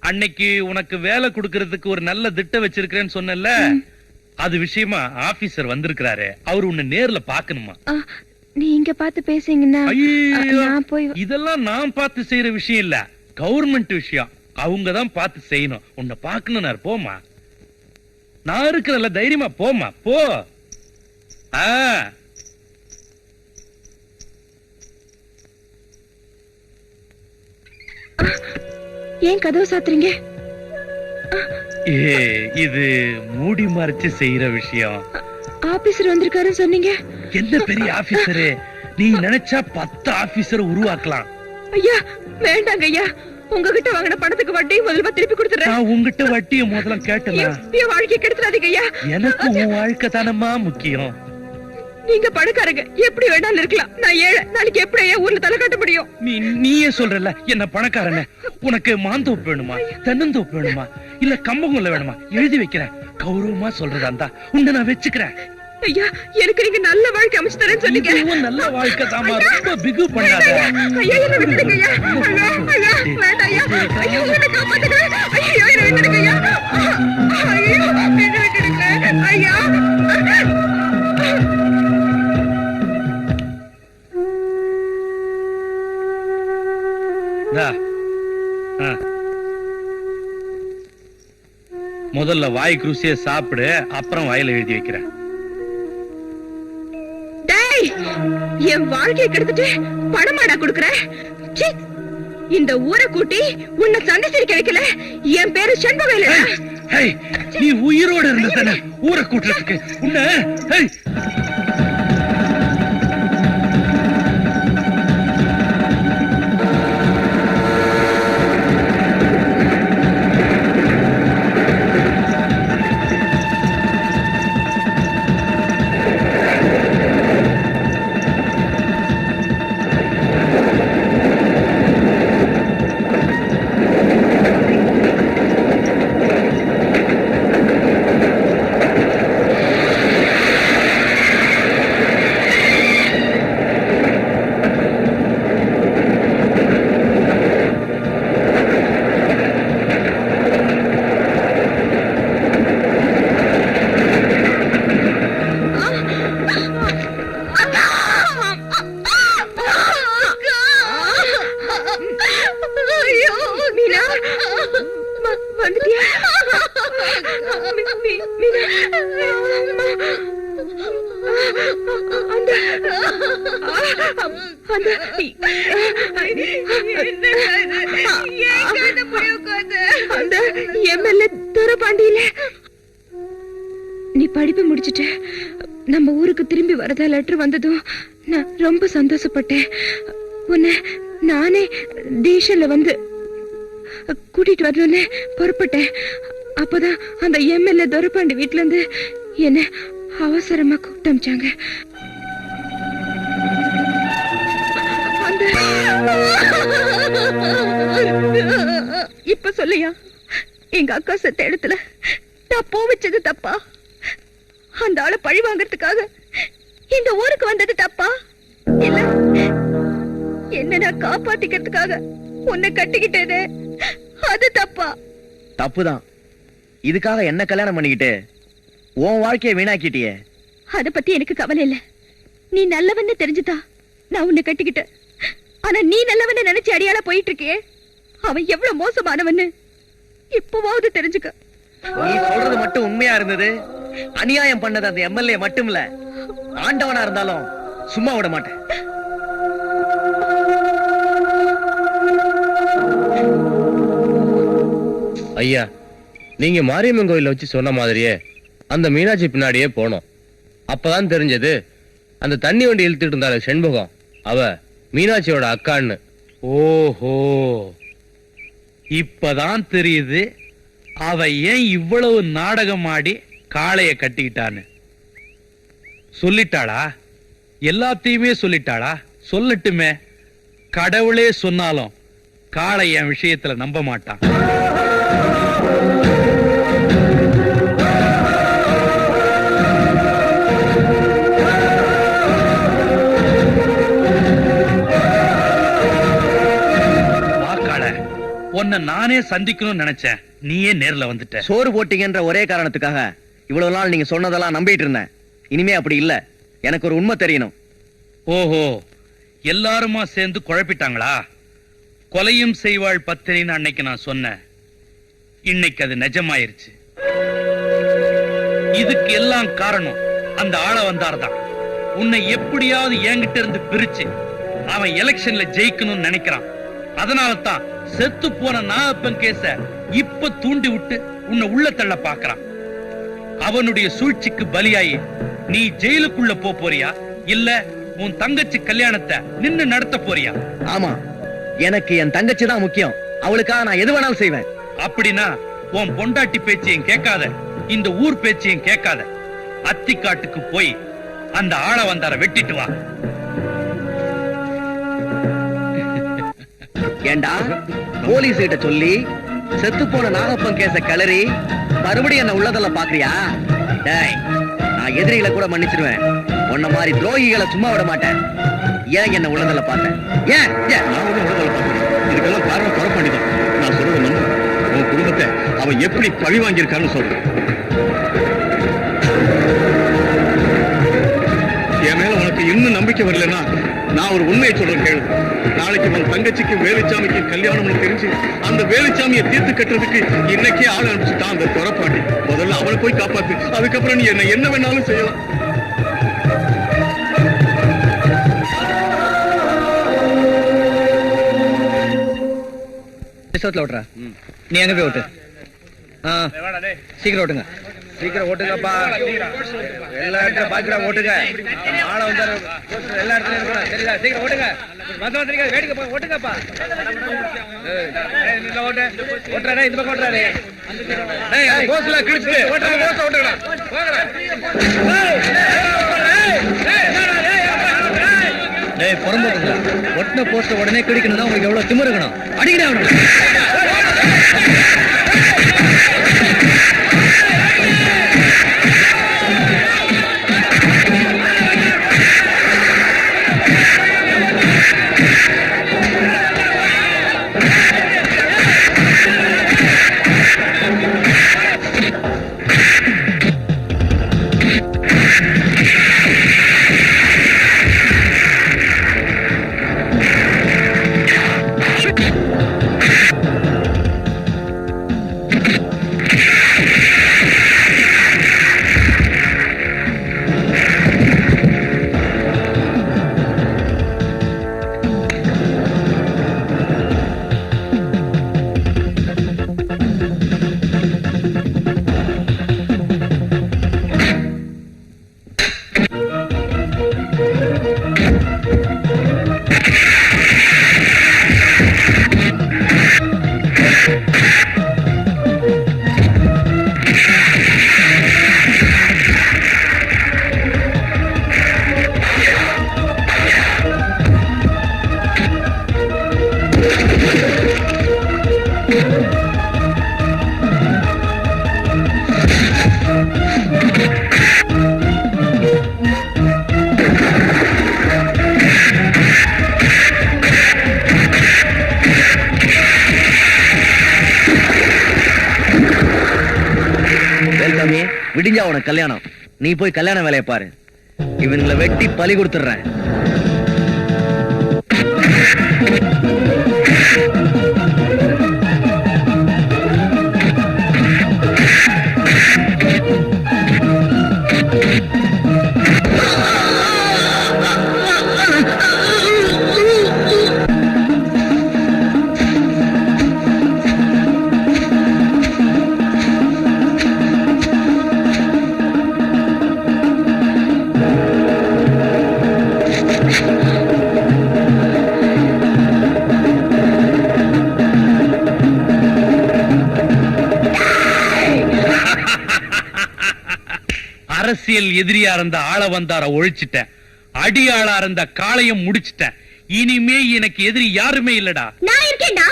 அன்னைக்கு உனக்கு வேலை கொடுக்கறதுக்கு ஒரு நல்ல திட்டம் வச்சிருக்கிறேன்னு சொன்னல, அது விஷயமா ஆபீசர் வந்திருக்கிறாரு. அவர் உன்னை நேர்ல பாக்கணுமா. நீ இங்க பார்த்து பேசுங்கன்னா நான் போய். இதெல்லாம் நான் பார்த்து செய்யற விஷயம் இல்ல, கவர்மெண்ட் விஷயம். அவங்கதான் பார்த்து செய்யணும். உன்னை பாக்கணும். போமா, நான் இருக்கிறல்ல, தைரியமா போமா, போ. ஏன் கதவு சாத்துறீங்க? இது மூடி மறைச்சு செய்யற விஷயம். ஆபீசர் வந்திருக்காருன்னு சொன்னீங்க. என்ன பெரிய ஆபீசரு? நீ நினைச்சா 10 ஆபீசர் உருவாக்கலாம். ஐயா வேண்டாங்க ஐயா. உங்ககிட்ட வாங்கின பணத்துக்கு வட்டி முதல்ல திருப்பி கொடுத்துறேன். நான் உங்ககிட்ட வட்டியை முதல்ல கேட்டேனா? என் வாழ்க்கை கெடுத்துறாதீங்க ஐயா. எனக்கு உன் வாழ்க்கை தானம்மா முக்கியம். நீங்க பணக்காரங்க, எப்படி வேணாலும் இருக்கலாம். நான் ஏழை. நாளைக்கு எப்படி என் ஊர்ல தலை காட்ட முடியும்? நீயே சொல்றல என்ன பணக்காரன. உனக்கு மாந்தோப்பு வேணுமா, தென்னந்தோப்பு வேணுமா, இல்ல கம்பங்கொல்ல வேணுமா? எழுதி வைக்கிறேன். கௌரவமா சொல்றதா இருந்தா உன்னை நான் வச்சுக்கிறேன். ஐயா, எனக்கு நீங்க நல்ல வாழ்க்கை அமைச்சு தரேன்னு சொன்னீங்க. நல்ல வாழ்க்கை தாமா, ரொம்ப பிகு பண்ணாத. ஐயா, என்ன விட்டுடுங்க ஐயா. ஐயா, ஐயா, வேண்டாம் ஐயா. ஐயோ, என்ன காப்பாத்துங்க. ஐயோ, என்ன விட்டுடுங்க ஐயா. ஐயோ, என்ன விட்டுடுங்க ஐயா. முதல்ல வாய் குருசிய சாப்பிடு, அப்புறம் வாயில எழுதி வைக்கிறேன். என் வாழ்க்கையை கெடுத்துட்டு பணமாடா கொடுக்கற? இந்த ஊரை கூட்டி உன்னை சந்திச்சு கிடைக்கல. என் பேரு செண்பவேலு. நீ உயிரோட இருந்த ஊரை கூட்டுறதுக்கு உன்ன அந்த எம்எல்ஏ துரபாண்டியில நீ படிப்பு முடிச்சிட்ட, நம்ம ஊருக்கு திரும்பி வரதா லெட்டர் வந்ததும் நான் ரொம்ப சந்தோஷப்பட்டேன். உன்னை நானே டீஷன்ல வந்து கூட்டிட்டு வரணும்னு புறப்பட்டேன். அப்பதான் அந்த எம்எல்ஏ துரபாண்டி வீட்டுல இருந்து என்ன அவசரமா கூப்பிட்டு அமிச்சாங்க. இப்ப சொல்லியா, எங்க அக்கா செத்த இடத்துல நான் பூ வச்சது தப்பா? அந்த ஆளை பழி வாங்கறதுக்காக இந்த ஊருக்கு வந்தது தப்பா? இல்ல என்ன நான் காப்பாத்திக்கிறதுக்காக உன்னை கட்டிக்கிட்டேனே, அது தப்பா? தப்புதான். இதுக்காக என்ன கல்யாணம் பண்ணிக்கிட்டு உன் வாழ்க்கையை வீணாக்கிட்டியே. அத பத்தி எனக்கு கவலை இல்ல. நீ நல்லவன்னு தெரிஞ்சுதா நான் உன்னை கட்டிக்கிட்டேன். ஆனா நீ நல்லவன்னு நினைச்சு அடியாள போயிட்டு இருக்கியே, அவன் எவ்வளவு மோசமானவன்னு இப்பவாவது தெரிஞ்சுக்க. நீ சொல்றது மட்டும் உண்மையா இருந்தது, அநியாயம் பண்ணது அந்த எம்எல்ஏ மட்டும் இல்ல, ஆண்டவனா இருந்தாலும் சும்மா விட மாட்டேன். ஐயா, நீங்க மாரியம்மன் கோயில வச்சு சொன்ன மாதிரியே அந்த மீனாட்சி பின்னாடியே போனோம். அப்பதான் தெரிஞ்சது அந்த தண்ணி வண்டி இழுத்துட்டு இருந்தால செண்பகம், அவ மீனாட்சியோட அக்கான்னு. ஓஹோ, இப்பதான் தெரியுது அவ ஏன் இவ்வளவு நாடகம் ஆடி காளைய கட்டிக்கிட்டான்னு. சொல்லிட்டாளா? எல்லாத்தையுமே சொல்லிட்டாளா? சொல்லட்டுமே. கடவுளே சொன்னாலும் காளை என் விஷயத்துல நம்ப மாட்டான். உன்னை நானே சந்திக்கணும்னு நினைச்சேன், நீயே நேர்ல வந்துட்ட. சோறு போட்டீங்கன்ற ஒரே காரணத்துக்காக இவ்வளவு நாள் நீங்க சொன்னதெல்லாம் நம்பிட்டு இருந்தேன். இனிமே அப்படி இல்ல. எனக்கு ஒரு உண்மை தெரியணும். ஓஹோ, எல்லாருமா சேர்ந்து குழப்பிட்டாங்களா? கொலையும் செய்வாள் பத்தினின்னு அன்னைக்கு நான் சொன்னேன். இன்னைக்கு அது நிஜமாயிருச்சு. இதுக்கு எல்லாம் காரணம் அந்த ஆள வந்தார்தான். உன்னை எப்படியாவது என்கிட்ட இருந்து பிரிச்சு அவன் எலெக்ஷன்ல ஜெயிக்கணும்னு நினைக்கிறான். அதனாலதான் செத்து போன நாகப்பன் கேச இப்ப தூண்டி விட்டு உன்னை உள்ள தள்ள பாக்குறான். அவனுடைய சூழ்ச்சிக்கு பலியாயி நீ ஜெயிலுக்குள்ள போறியா, இல்ல உன் தங்கச்சி கல்யாணத்தை நின்னு நடத்த போறியா? ஆமா, எனக்கு என் தங்கச்சி தான் முக்கியம். அவளுக்காக நான் எது வேணாலும் செய்வேன். அப்படின்னா உன் பொண்டாட்டி பேச்சையும் கேட்காத, இந்த ஊர் பேச்சையும் கேட்காத, அத்திக்காட்டுக்கு போய் அந்த ஆள வந்தார வெட்டிட்டு வா. ஏண்டா, போலீஸ் கிட்ட சொல்லி செத்து போன நாகப்பன் கேச கிளறி மறுபடியும் என்ன உள்ளதல்ல பாக்குறியா? டேய், நான் எதிரிகளை கூட மன்னிச்சிருவேன். உன்ன மாதிரி துரோகிகளை சும்மா விட மாட்டேன். ஏன் என்ன உள்ளதல்ல பார்த்தேன்? ஏன் நான் ஒண்ணு உள்ளதல்ல பார்த்தேன். இதுக்கெல்லாம் காரணம் கொலை பண்ணிதான். நான் சொல்றது நம்பு. உன் குடும்பத்தை அவன் எப்படி பழி வாங்கியிருக்கான்னு சொல்றேன். என் மேல உனக்கு இன்னும் நம்பிக்கை வரலன்னா நான் ஒரு உண்மையை சொல்றேன் கேளு. நாளைக்கு உன் தங்கச்சிக்கு வேலுச்சாமிக்கு கல்யாணம்னு தெரிஞ்சு அந்த வேலுச்சாமியை தீர்த்து கட்டுறதுக்கு இன்னைக்கே ஆள் அனுப்பிச்சுட்டான் அந்த துரப்பாண்டி. முதல்ல அவனை போய் காப்பாத்து, அதுக்கப்புறம் நீ என்ன வேணாலும் செய்யலாம். ஓட்டுறா, நீ எங்க போய் ஓட்டு. சீக்கிரம் ஓட்டுங்க. சீக்கிரம் ஓட்டுங்கப்பா. எல்லா இடத்துல பாக்கிடா ஓட்டுங்க. ஆளை வந்து எல்லா இடத்துலயும் இருக்கணும். சரிங்களா? சீக்கிரம் ஓட்டுங்க. மத்தவங்க வேடிக்கை போய் ஓட்டுங்கப்பா. ஓட்டு ஓட்டுறாரு, இந்த பக்கம் ஓட்டுறாரு. போஸ்ட்ல கிழிச்சு ஓட்டுறாரு. போஸ்ட் ஓட்டுங்களா? டேய் புறம்போக்குங்களா, ஒட்டின போஸ்ட உடனே கிழிக்கணும். உங்களுக்கு எவ்வளவு திமிரு இருக்கணும்? அடிக்கணும் அவனுக்கு. ரவி, விடிஞ்சா உனக்கு கல்யாணம். நீ போய் கல்யாண வேலையை பாரு. இவங்களை வெட்டி பலி கொடுத்துடுறேன். அரசியல் எதிரியா இருந்த ஆள வந்தார ஒழிச்சிட்டேன், அடியாளா இருந்த காளையும் முடிச்சிட்டேன். இனிமே எனக்கு எதிரி யாருமே இல்லடா. நான் இருக்கேன்டா.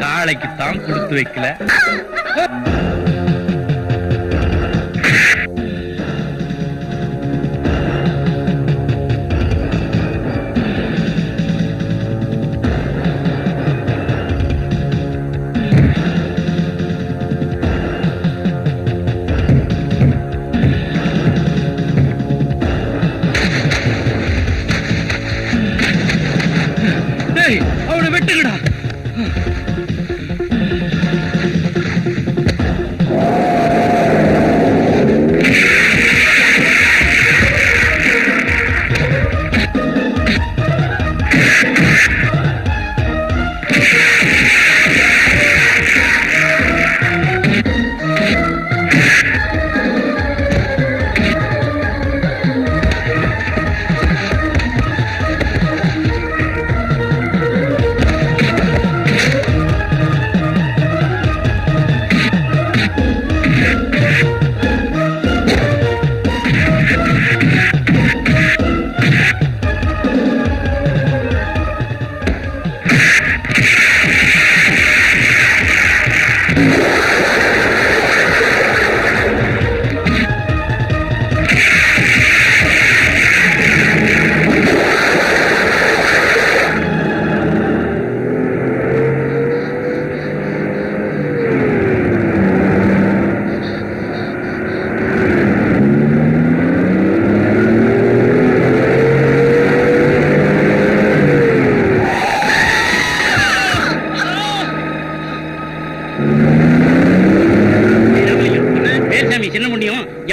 காளைக்கு தான் கொடுத்து வைக்கல. அவனை வெட்டுங்கடா.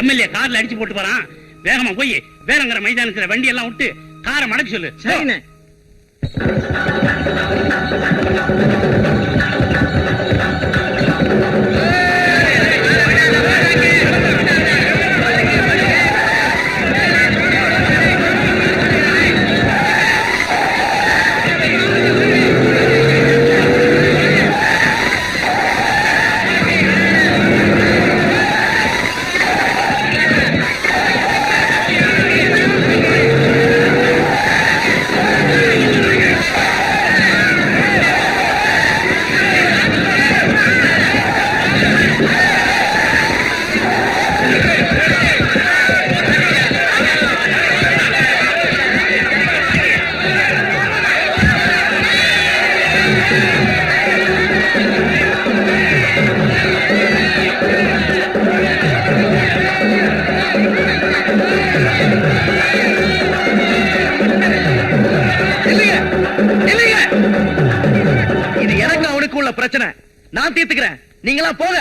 எம்எல்ஏ கார்ல அடிச்சு போட்டு போறான். வேகமா போய் வேறங்கிற மைதானத்துல வண்டி எல்லாம் விட்டு காரை மடக்க சொல்லு. சரிண்ணே. இது எனக்கு அவனுக்கு உள்ள பிரச்சனை. நான் தீர்த்துக்கிறேன். நீங்களா போக.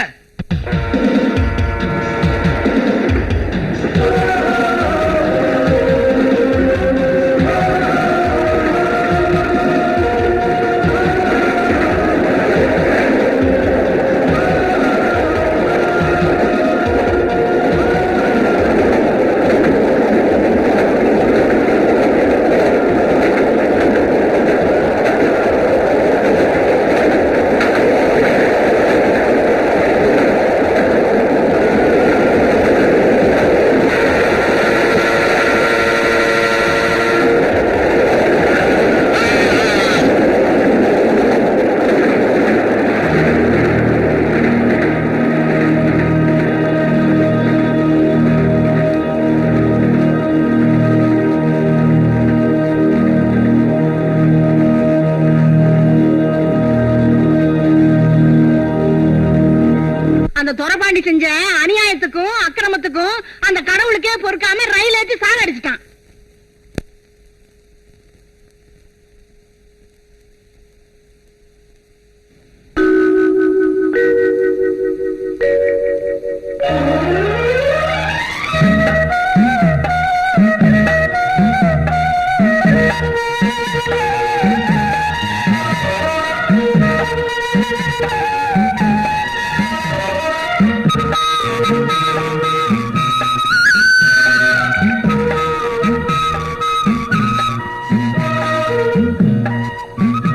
அந்த துரபாண்டி செஞ்ச அநியாயத்துக்கும் அக்கிரமத்துக்கும் அந்த கடவுளுக்கே பொறுக்காம ரயில் ஏற்றி சாகடிச்சிட்டான்.